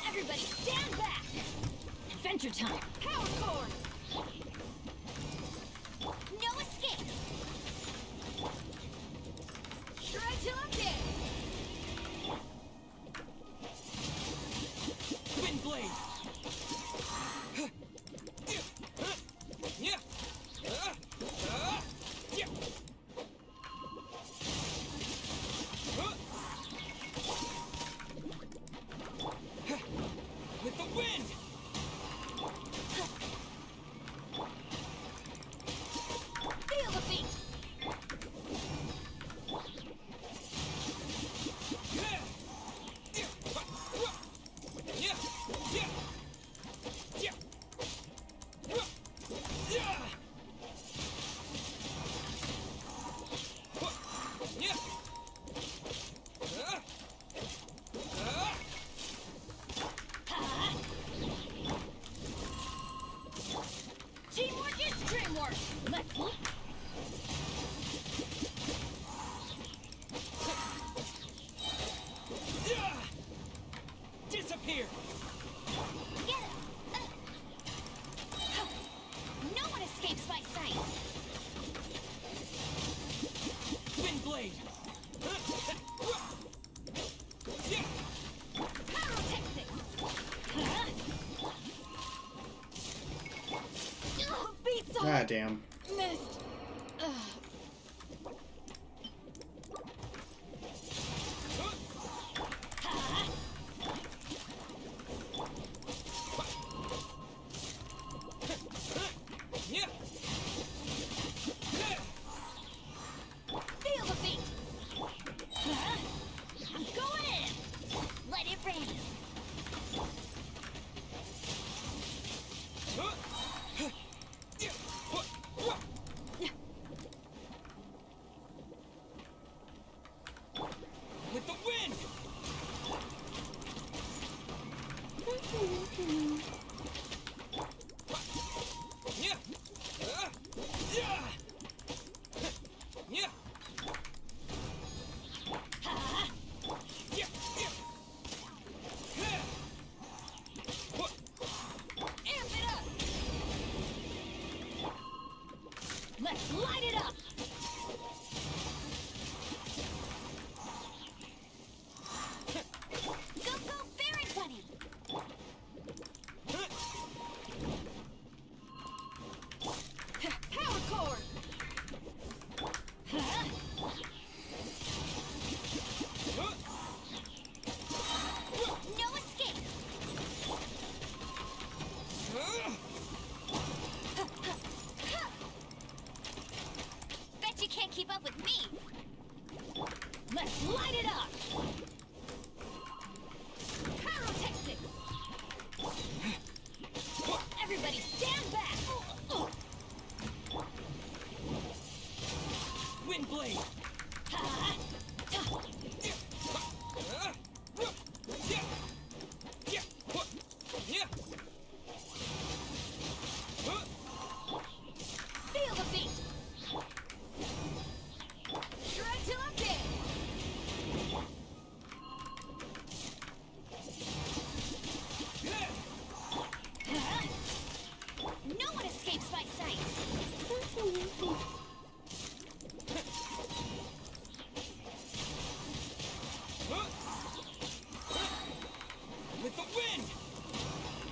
Everybody stand back! Adventure time! Power cord! No escape! Shred till I'm dead! Wind blade! With the wind! Feel the beat! Teamwork is dreamwork! Let's look! Disappear! Get him! No one escapes my sight! Wind blade! Pyrotechnics! Beats all Ah, damn. missed! Feel the beat! I'm going in! Let it rain! With the wind! Amp it up! Let's light it up! Go, go, Berry Bunny! Power cord! No escape! Bet you can't keep up with me! Let's light it up! Pyrotechnics! Everybody stand back! Wind blade! Feel the beat! Shred till I'm dead! No one escapes my sight! With the wind!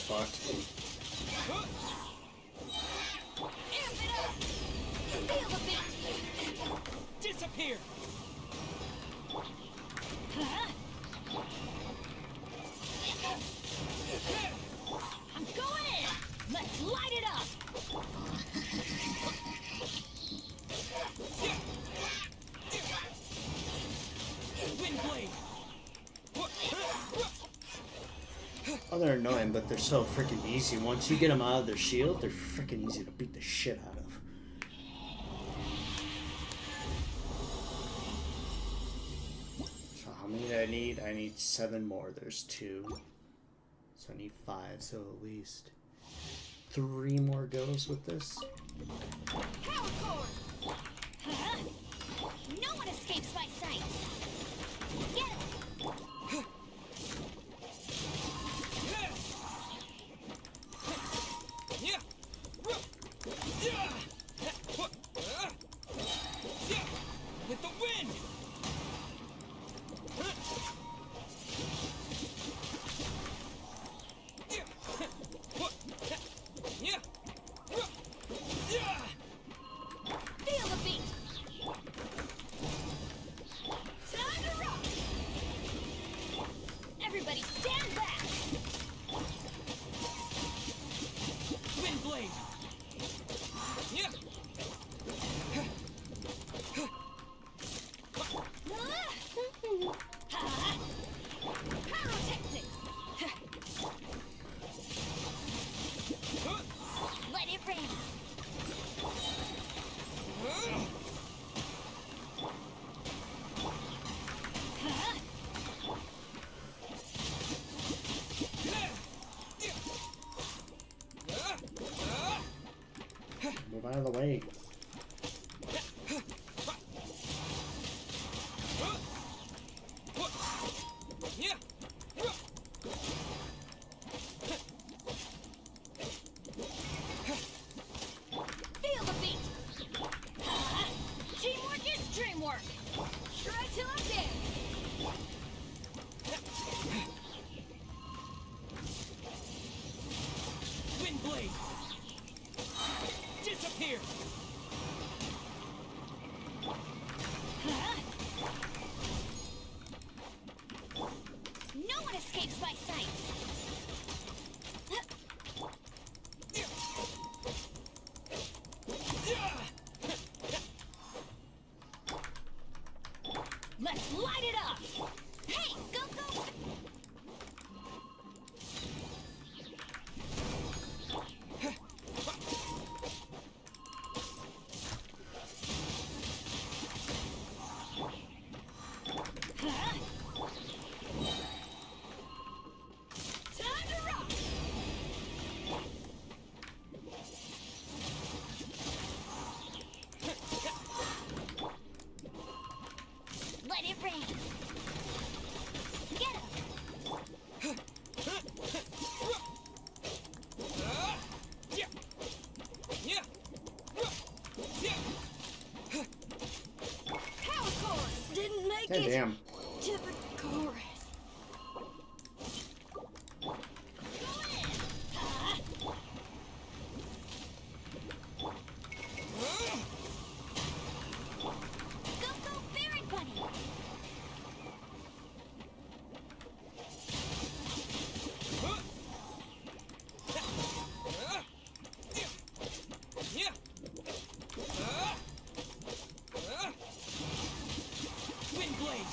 fucked. Amp it up! Feel the beat! Disappear! Huh? I'm going in! Let's light it up! Wind blade! Oh, they're annoying, but they're so freaking easy. Once you get them out of their shield, they're freaking easy to beat the shit out of. So how many do I need? I need 7 more. There's 2. So I need 5. So at least 3 more goes with this. Power cord! Huh? No one escapes my sights! Get it! With the wind! Feel the beat! Time to rock! Everybody stand back! Wind blade! Pyrotechnics! Let it rain! Move out of the way. Feel the beat! Teamwork is dreamwork! Try till I'm dead! Wind blade! Disappear! No one escapes my sights! Let's light it up! Hey, go, go! Time to rock! Let it rain! Get him! Power cord! Didn't make God it damn. to the chorus. Go, go, Berry Bunny! Wind blade!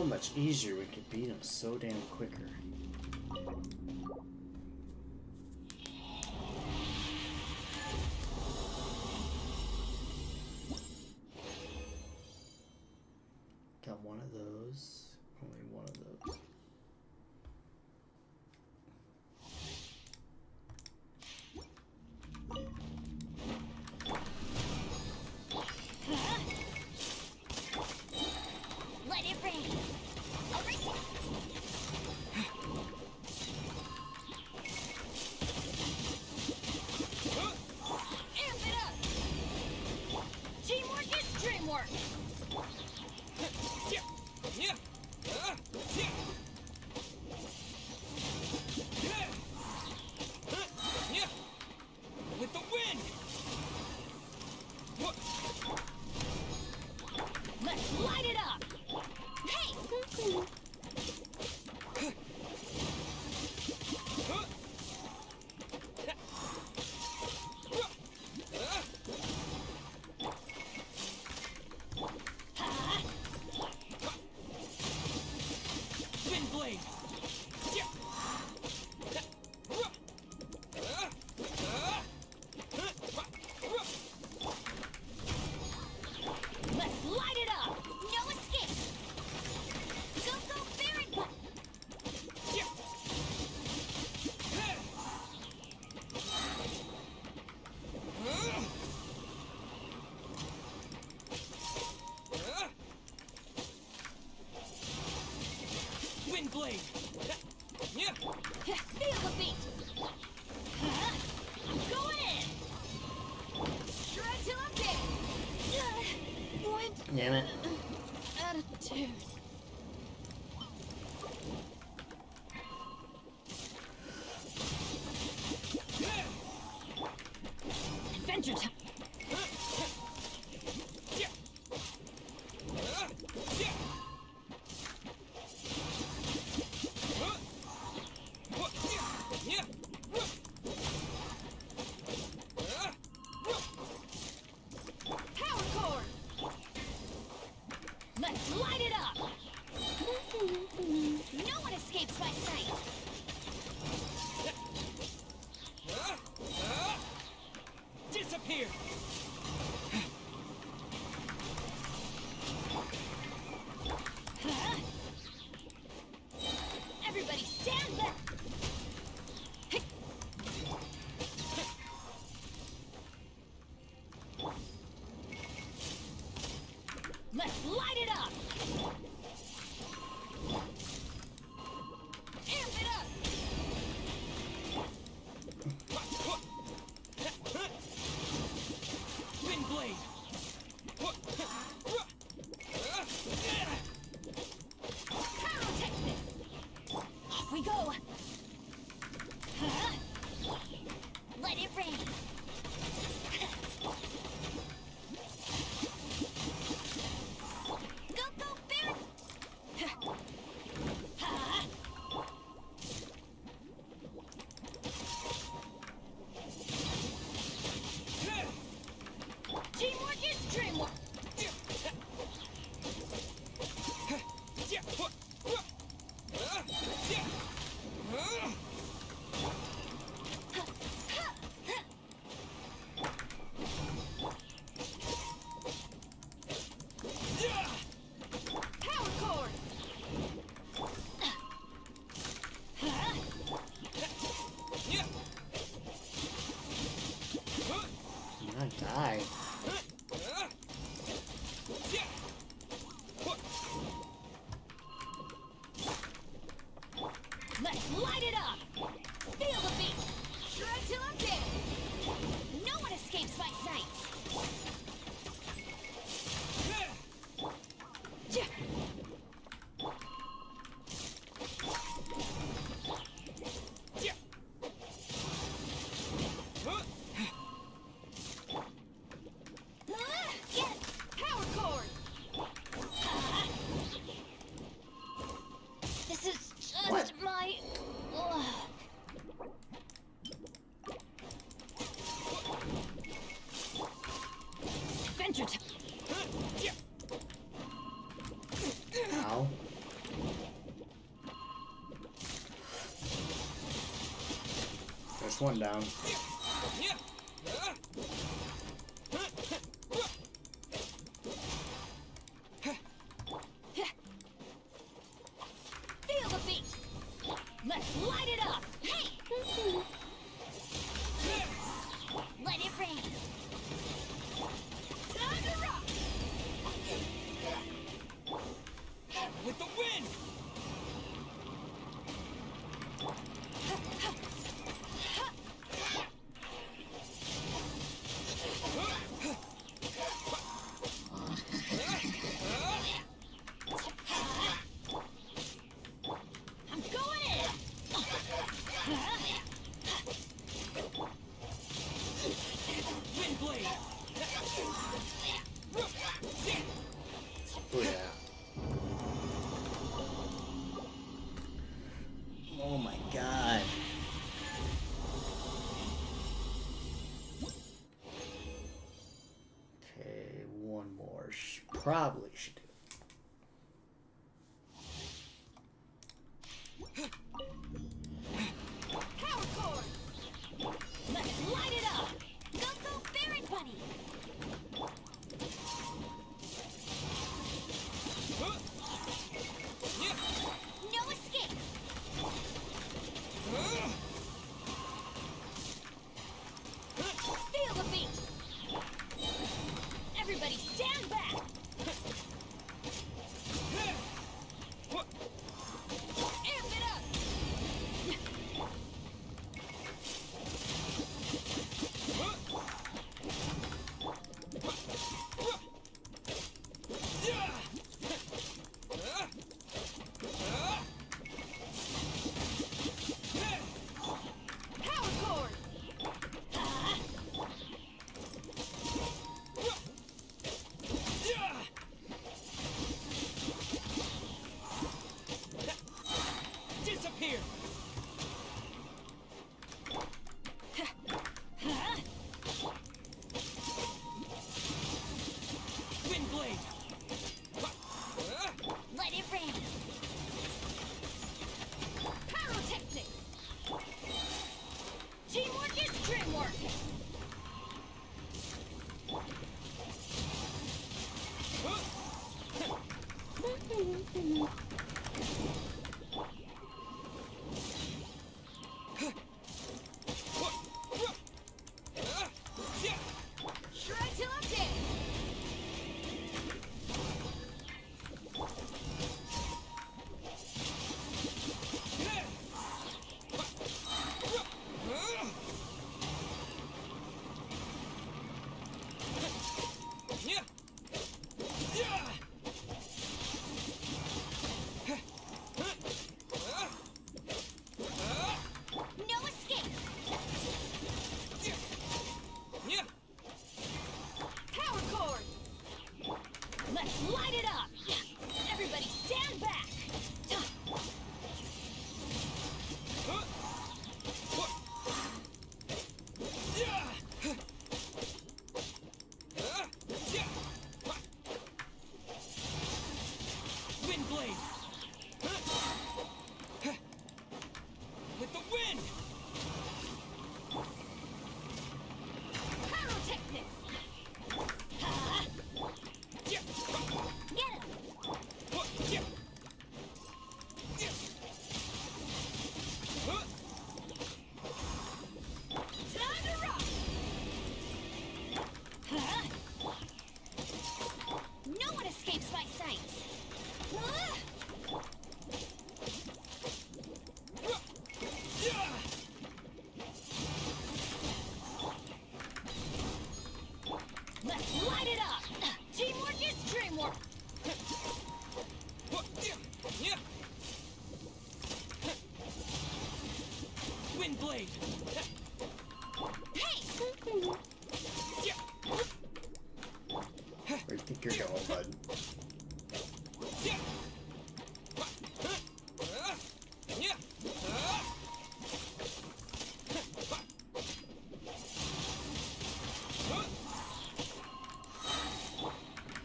so much easier. We could beat him so damn quicker. Got one of those. Only one of those. Let it rain. Erase it. Amp it up! Teamwork is dreamwork! With the wind! Let's light it up! Hey! Wind blade! Let's light it up! No escape! Go, go, Baron Butt! Wind blade! Feel the beat! I'm going in! Shred till I'm dead! Wind Damn it. attitude. Adventure time! Power core! Let's light it up! No one escapes my sight! Disappear! Everybody stand back! Let's light it up! Amp it up! Wind blade! Pyrotechnics! Off we go! Let it rain! Go, go, Baron! Teamwork is dreamwork! Power core! You're gonna die. Let's light it up! Feel the beat! Shred till I'm dead! No one escapes my sights! Get it! Power cord! This is just What? my luck. one down. Feel the beat. Let's light it up. Hey! Let it rain. Time to rock. With the wind! I'm going in. Wind blade! Oh yeah. Oh my god. Okay, one more. Probably should do. Power cord. Let's light it up. Go, go, Barret Bunny. No escape. Feel the beat. Everybody stand back. Amp it up. Power cord. Disappear! Wind blade! Let it rain. Pyrotechnics. Teamwork is dreamwork. Shred till I'm dead. No escape. Power cord. Let's light it up. Everybody stand back. Wind blade! With the wind! Pyrotechnics. Get him. Time to rock. No one escapes my sights. Let's light it up. Teamwork is dreamwork. Wind blade! Hey! Where do you think you're going, bud?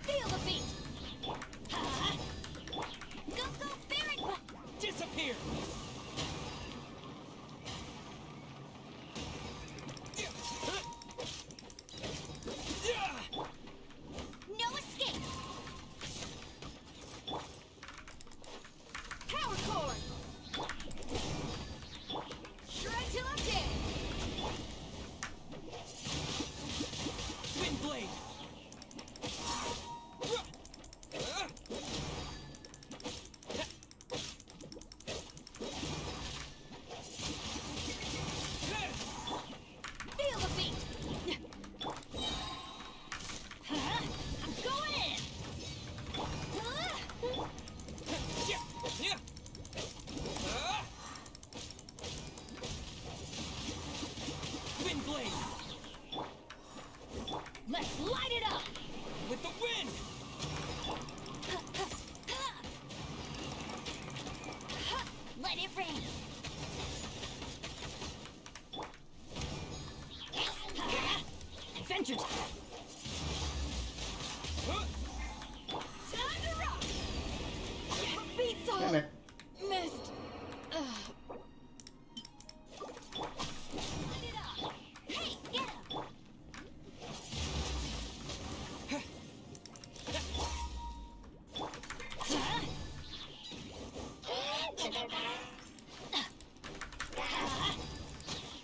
Feel the beat. Go, go, Barret Bunny. Disappear! Let it rain. Adventure time! Time to rock! Beats all! Damn it. Missed. Light it up. Hey, get him!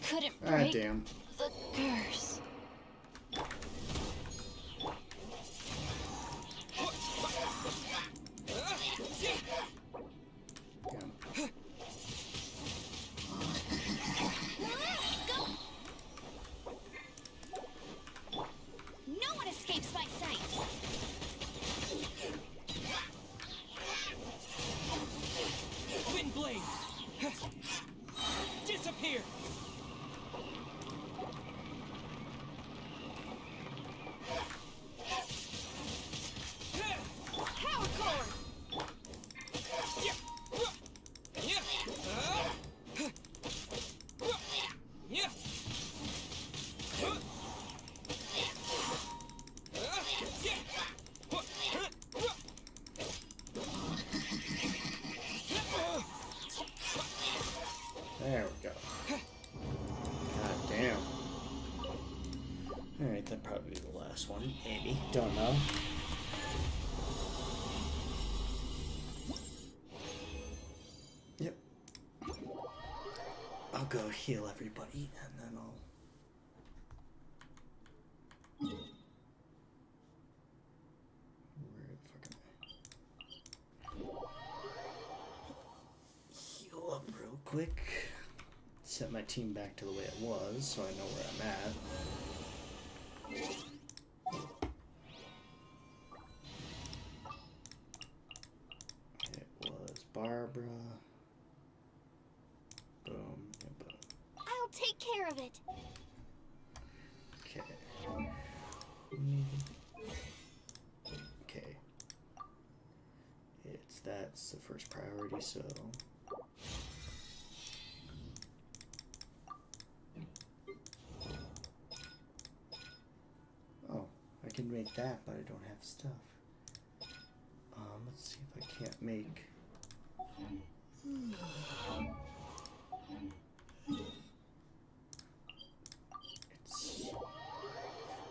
Couldn't Ah, break damn. the curse. Damn. No one escapes my sight. Wind blade! Disappear! Power core! There we go. God damn. Alright, that'd probably be the last one. Maybe. Don't know. Yep. I'll go heal everybody and then I'll... Where the fuck am I? Heal up real quick. Set my team back to the way it was so I know where I'm at. It was Barbara. Boom and boom. I'll take care of it. Okay. Okay. That's the first priority, so... Oh, I can make that, but I don't have stuff. Let's see if I can't make... It's...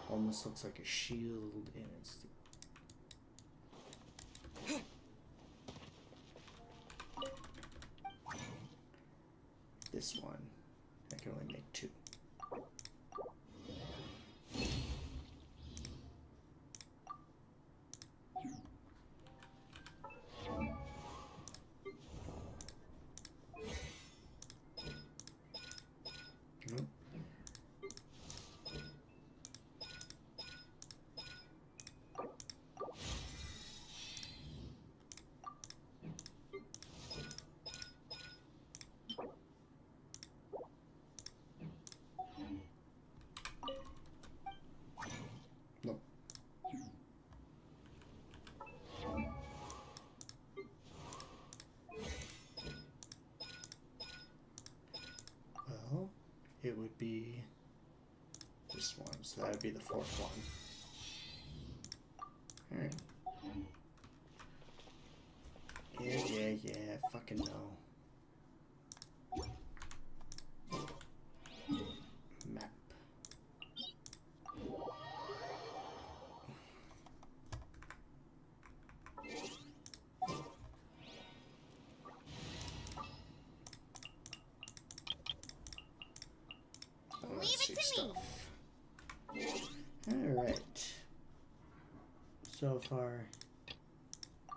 almost looks like a shield, and it's... This one, I can only make 2. Nope. Nope. Well, it would be this one, so that would be the 4th one. Alright. Yeah, fucking no. Map. Leave it to me. Alright. So far, I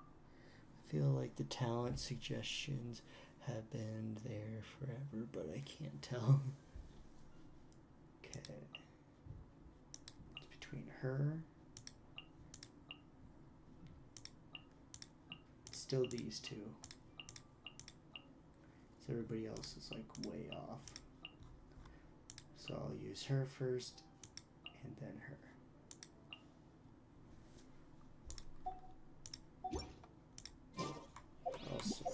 feel like the talent suggestions have been there forever, but I can't tell. Okay. It's between her. Still these two. So everybody else is like way off. So I'll use her first, and then her. Also,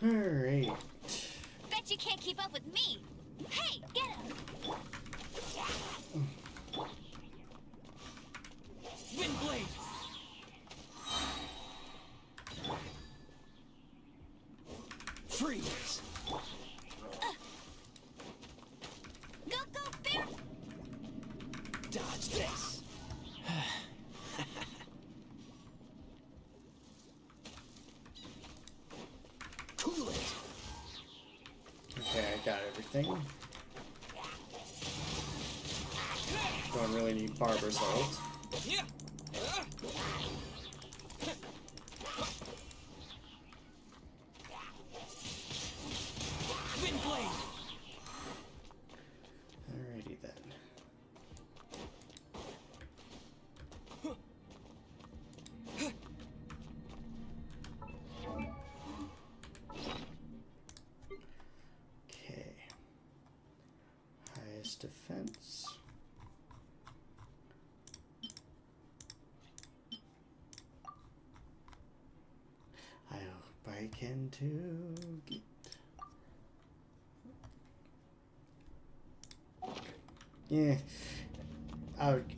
Alright. Bet you can't keep up with me. Hey, get him! Windblade! Freeze! Go, go, bear! Dodge this! Cool it! Okay, I got everything. Don't really need Barbara's ult. Yeah. Windblade! Alrighty then. Okay. Highest defense. I hope I can too. Yeah.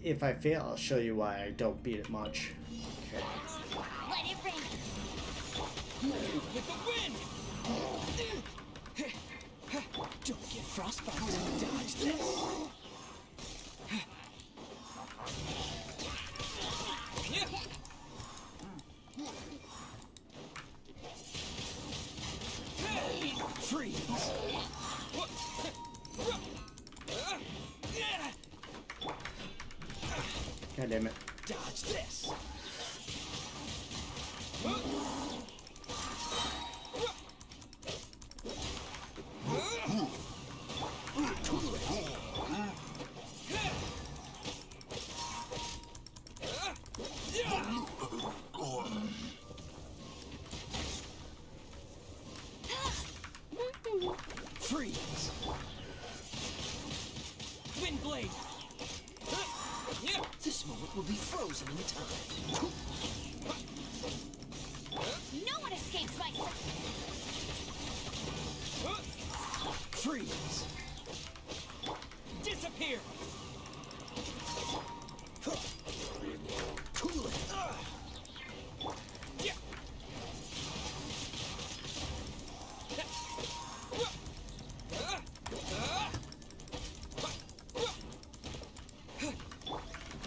If I fail, I'll show you why I don't beat it much. Okay. Let it rain! With the wind! Don't get frostbite. Dodge this! Freeze! God damn it. Dodge this! Freeze! Windblade! This moment will be frozen in time. No one escapes my... Freeze! Disappear! Cool it!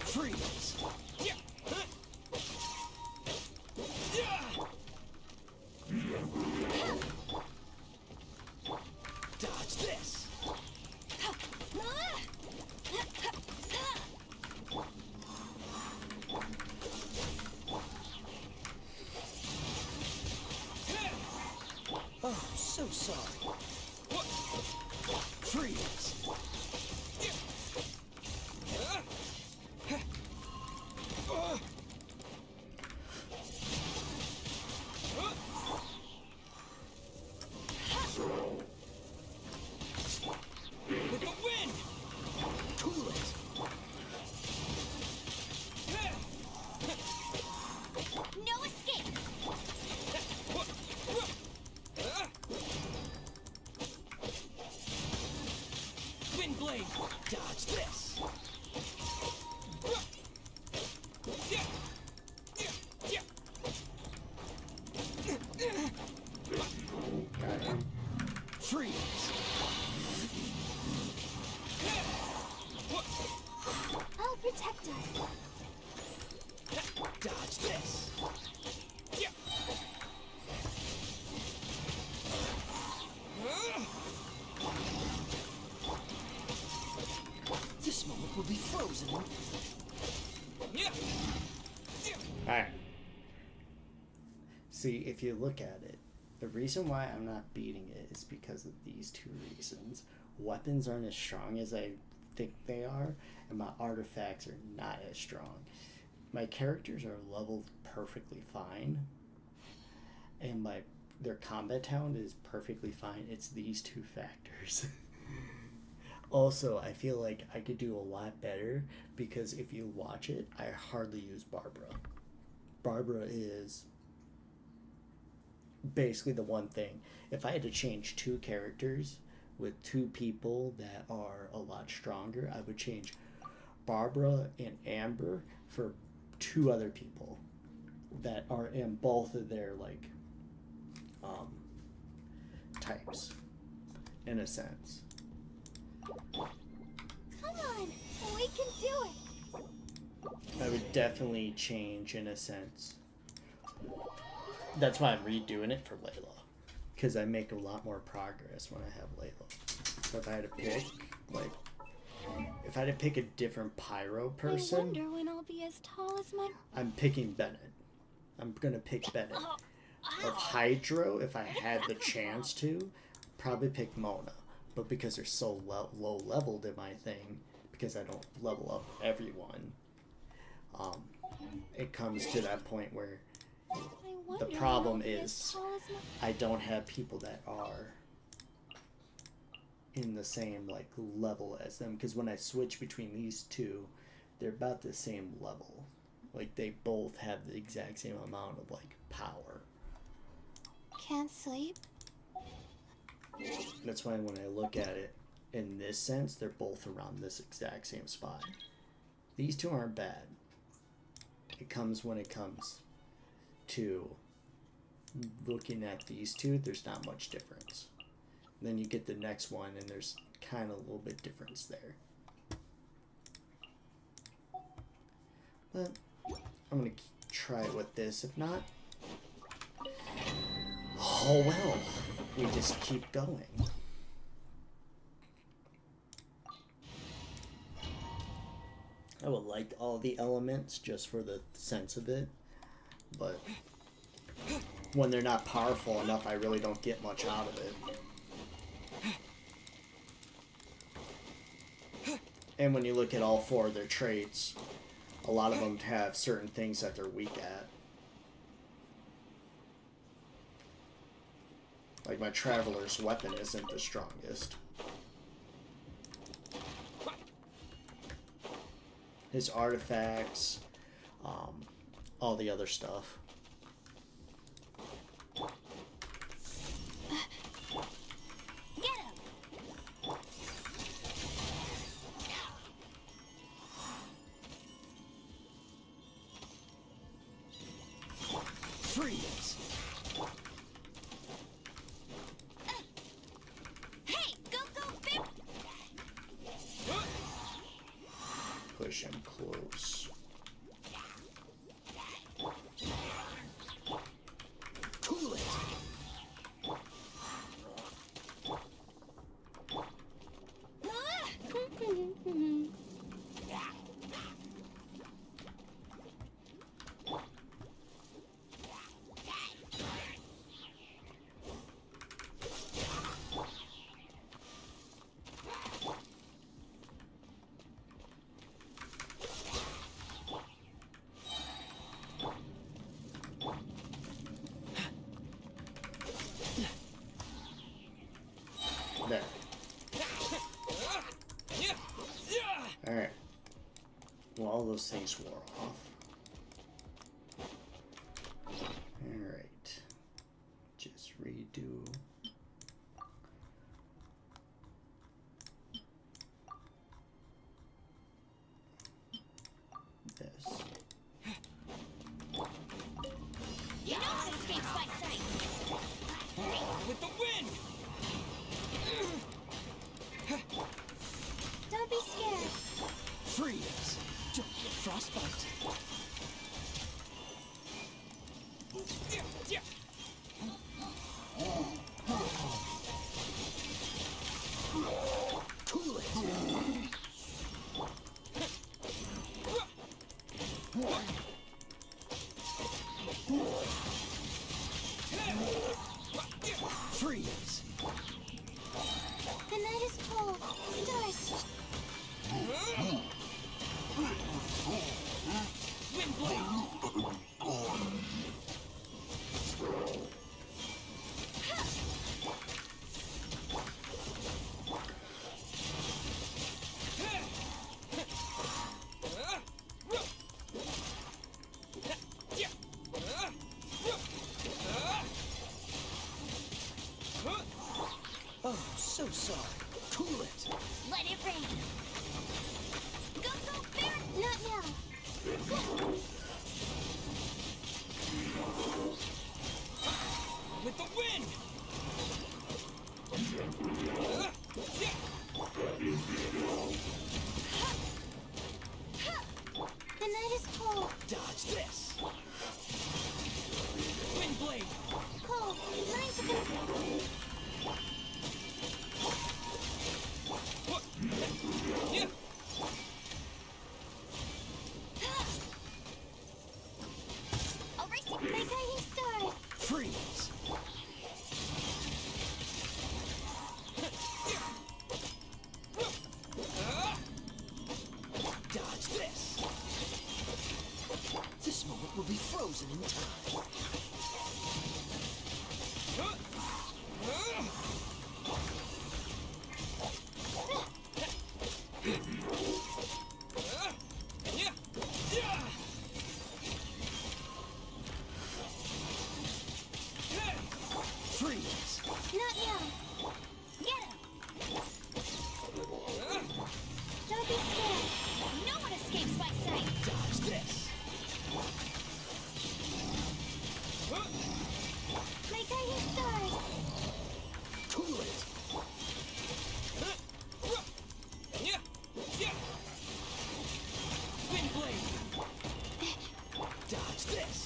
Freeze! Dodge this! Oh, so sorry. Freeze! With the wind! Cool it! No escape! Windblade! Dodge this! Got him. Freeze! I'll protect us. Dodge this! This moment will be frozen in Alright. See, if you look at it, the reason why I'm not beating it is because of these two reasons. Weapons aren't as strong as I think they are, and my artifacts are not as strong. My characters are leveled perfectly fine, and their combat talent is perfectly fine. It's these two factors. Also, I feel like I could do a lot better because if you watch it, I hardly use Barbara. Barbara is basically the one thing. If I had to change two characters with two people that are a lot stronger, I would change Barbara and Amber for two other people that are in both of their like types, in a sense. Come on, we can do it. I would definitely change, in a sense. That's why I'm redoing it for Layla, because I make a lot more progress when I have Layla. But if I had to pick, like, if I had to pick a different pyro person, I wonder when I'll be as tall as my... I'm picking Bennett. I'm gonna pick Bennett. Of Hydro, if I had the chance to, probably pick Mona. But because they're so low leveled in my thing, because I don't level up everyone, it comes to that point where the problem is I don't have people that are in the same like level as them, because when I switch between these two, they're about the same level. Like they both have the exact same amount of like power. Can't sleep? That's why when I look at it in this sense, they're both around this exact same spot. These two aren't bad. It comes when it comes to looking at these two, there's not much difference. Then you get the next one and there's kind of a little bit difference there. But I'm gonna try it with this. If not, oh well, we just keep going. I would like all the elements just for the sense of it, but when they're not powerful enough, I really don't get much out of it. And when you look at all four of their traits, a lot of them have certain things that they're weak at. Like my Traveler's weapon isn't the strongest. His artifacts, all the other stuff. Freeze! Hey, go, Bip! Push him close. Cool it! There. Alright. Well, all those things wore off. Alright. Just redo. This. You know how to escape by sight. With the wind! Don't be scared. Freeze! Don't get frostbite. Cool it! Freeze! The night is cold. Stars. Roadside. Cool it. Let it rain. Go, go, Barret! Not now. With the wind! The night is cold. Dodge this! Wind blade! Cold. Lines are gonna... Yeah. I'll race you. My guiding star. Freeze! Dodge this! This moment will be frozen in time. Freeze! Not now. Get him. Don't be scared. No one escapes my sight. Dodge this! My guiding stars. Cool it! Wind blade! Dodge this!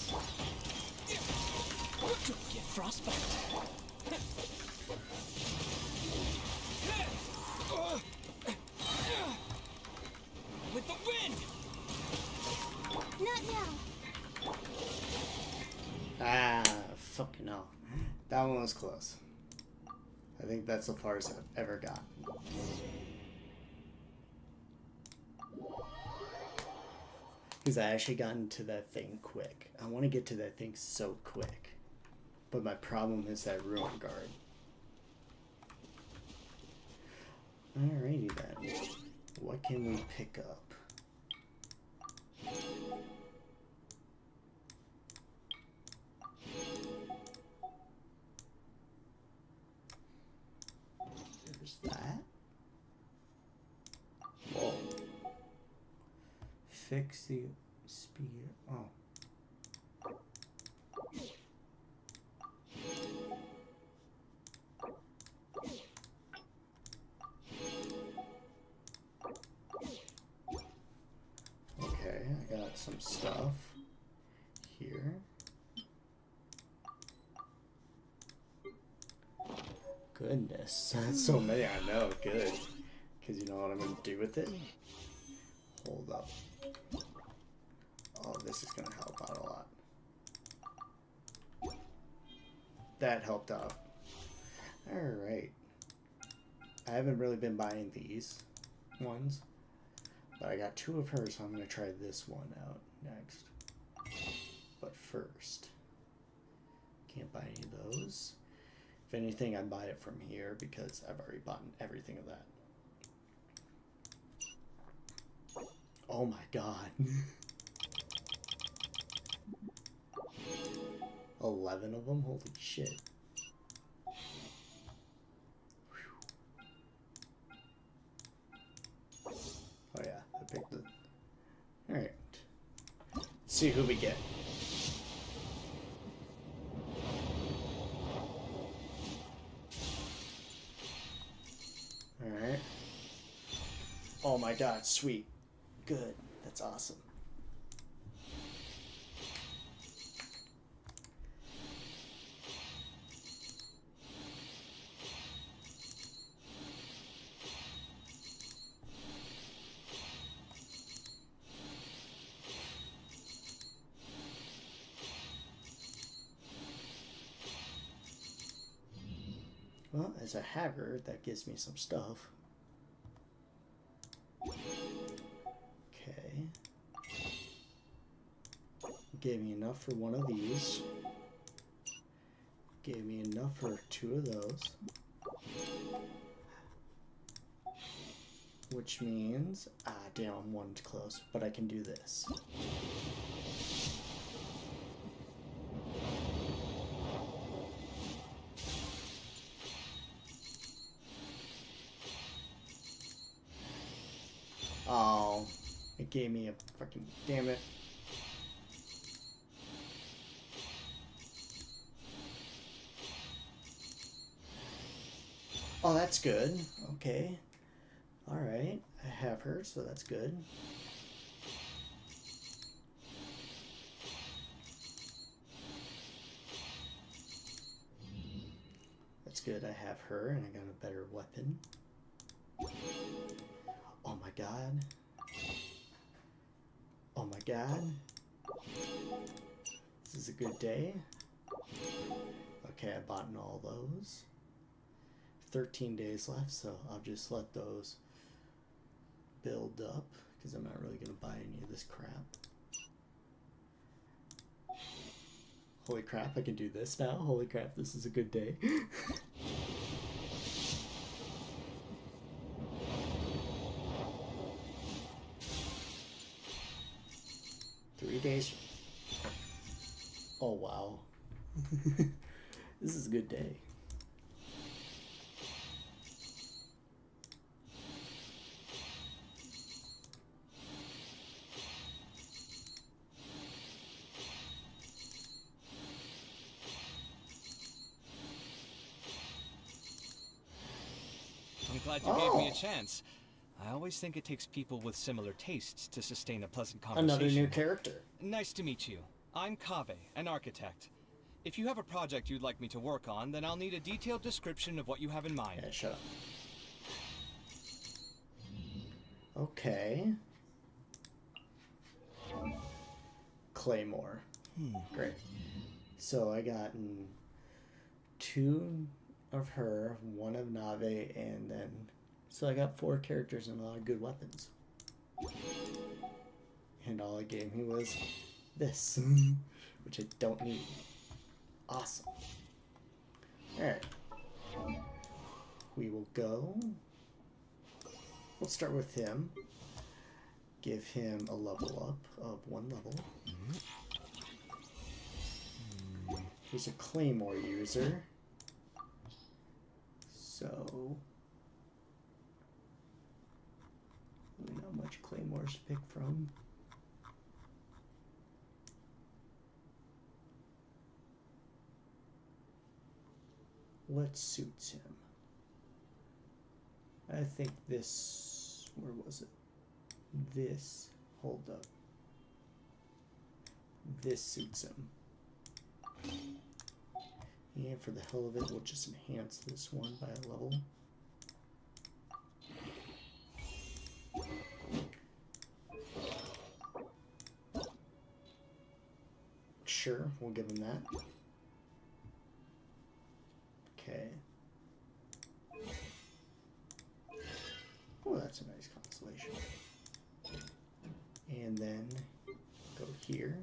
Don't get frostbite! With the wind! Not now. Ah, fucking hell. That one was close. I think that's the farthest I've ever got. Because I actually got into that thing quick. I want to get to that thing so quick. But my problem is that ruin guard. Alrighty then. What can we pick up? There's that. Whoa. Fix the speed. Oh. Okay, I got some stuff here. Goodness, that's so many. I know, good. Because you know what I'm going to do with it? Hold up. Oh, this is going to help out a lot. That helped out. Alright. I haven't really been buying these ones. But I got two of her, so I'm going to try this one out next. But first, can't buy any of those. If anything, I buy it from here because I've already bought everything of that. Oh my god. 11 of them? Holy shit. Oh yeah, I picked it. Alright. Let's see who we get. Alright. Oh my god, sweet. Good. That's awesome. Well, as a hacker, that gives me some stuff. Okay. Gave me enough for one of these. Gave me enough for two of those. Which means, damn, I'm one close, but I can do this. gave me a fucking damn it. Oh, that's good. Okay. Alright. I have her, so that's good. That's good. I have her, and I got a better weapon. Oh my god. Oh my god. This is a good day. Okay, I bought in all those. 13 days left, so I'll just let those build up because I'm not really going to buy any of this crap. Holy crap, I can do this now. Holy crap, this is a good day. 3 days. Oh wow. This is a good day. I'm glad you gave me a chance. I always think it takes people with similar tastes to sustain a pleasant conversation. Another new character. Nice to meet you. I'm Kaveh, an architect. If you have a project you'd like me to work on, then I'll need a detailed description of what you have in mind. Yeah, shut up. Okay. Claymore. Great. So I gotten 2 of her, 1 of Nave, and then so I got 4 characters and a lot of good weapons. And all it gave me was this, which I don't need. Awesome. Alright. We will go. We'll start with him. Give him a level up of 1 level. He's a Claymore user. So really not much Claymores to pick from. What suits him? I think this, where was it? This, hold up. This suits him. And for the hell of it, we'll just enhance this one by a level. Sure, we'll give him that. Okay. Oh, that's a nice constellation. And then go here.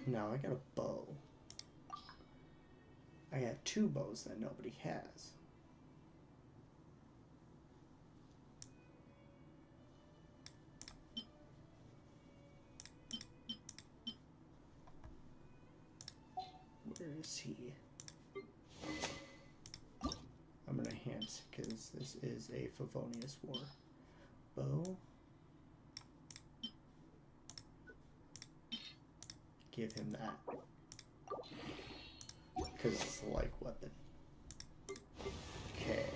Now I got a bow. I have 2 bows that nobody has. Where is he? I'm gonna enhance because this is a Favonius War. Bow. Give him that. Because it's a like weapon. Okay.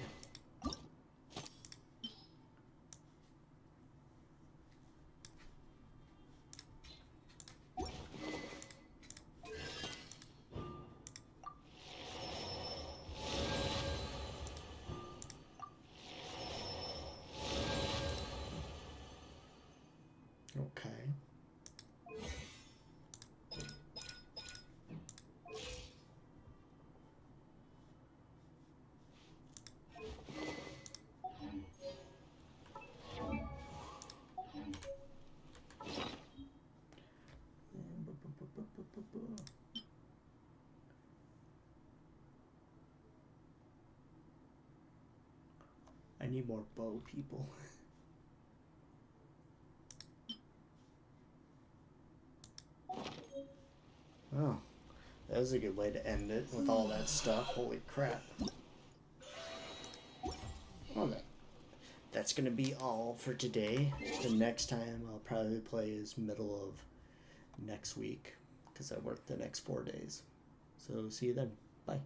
Okay. I need more bow people. Oh, that was a good way to end it with all that stuff. Holy crap. Well, that's going to be all for today. The next time I'll probably play is middle of next week because I work the next 4 days. So see you then. Bye.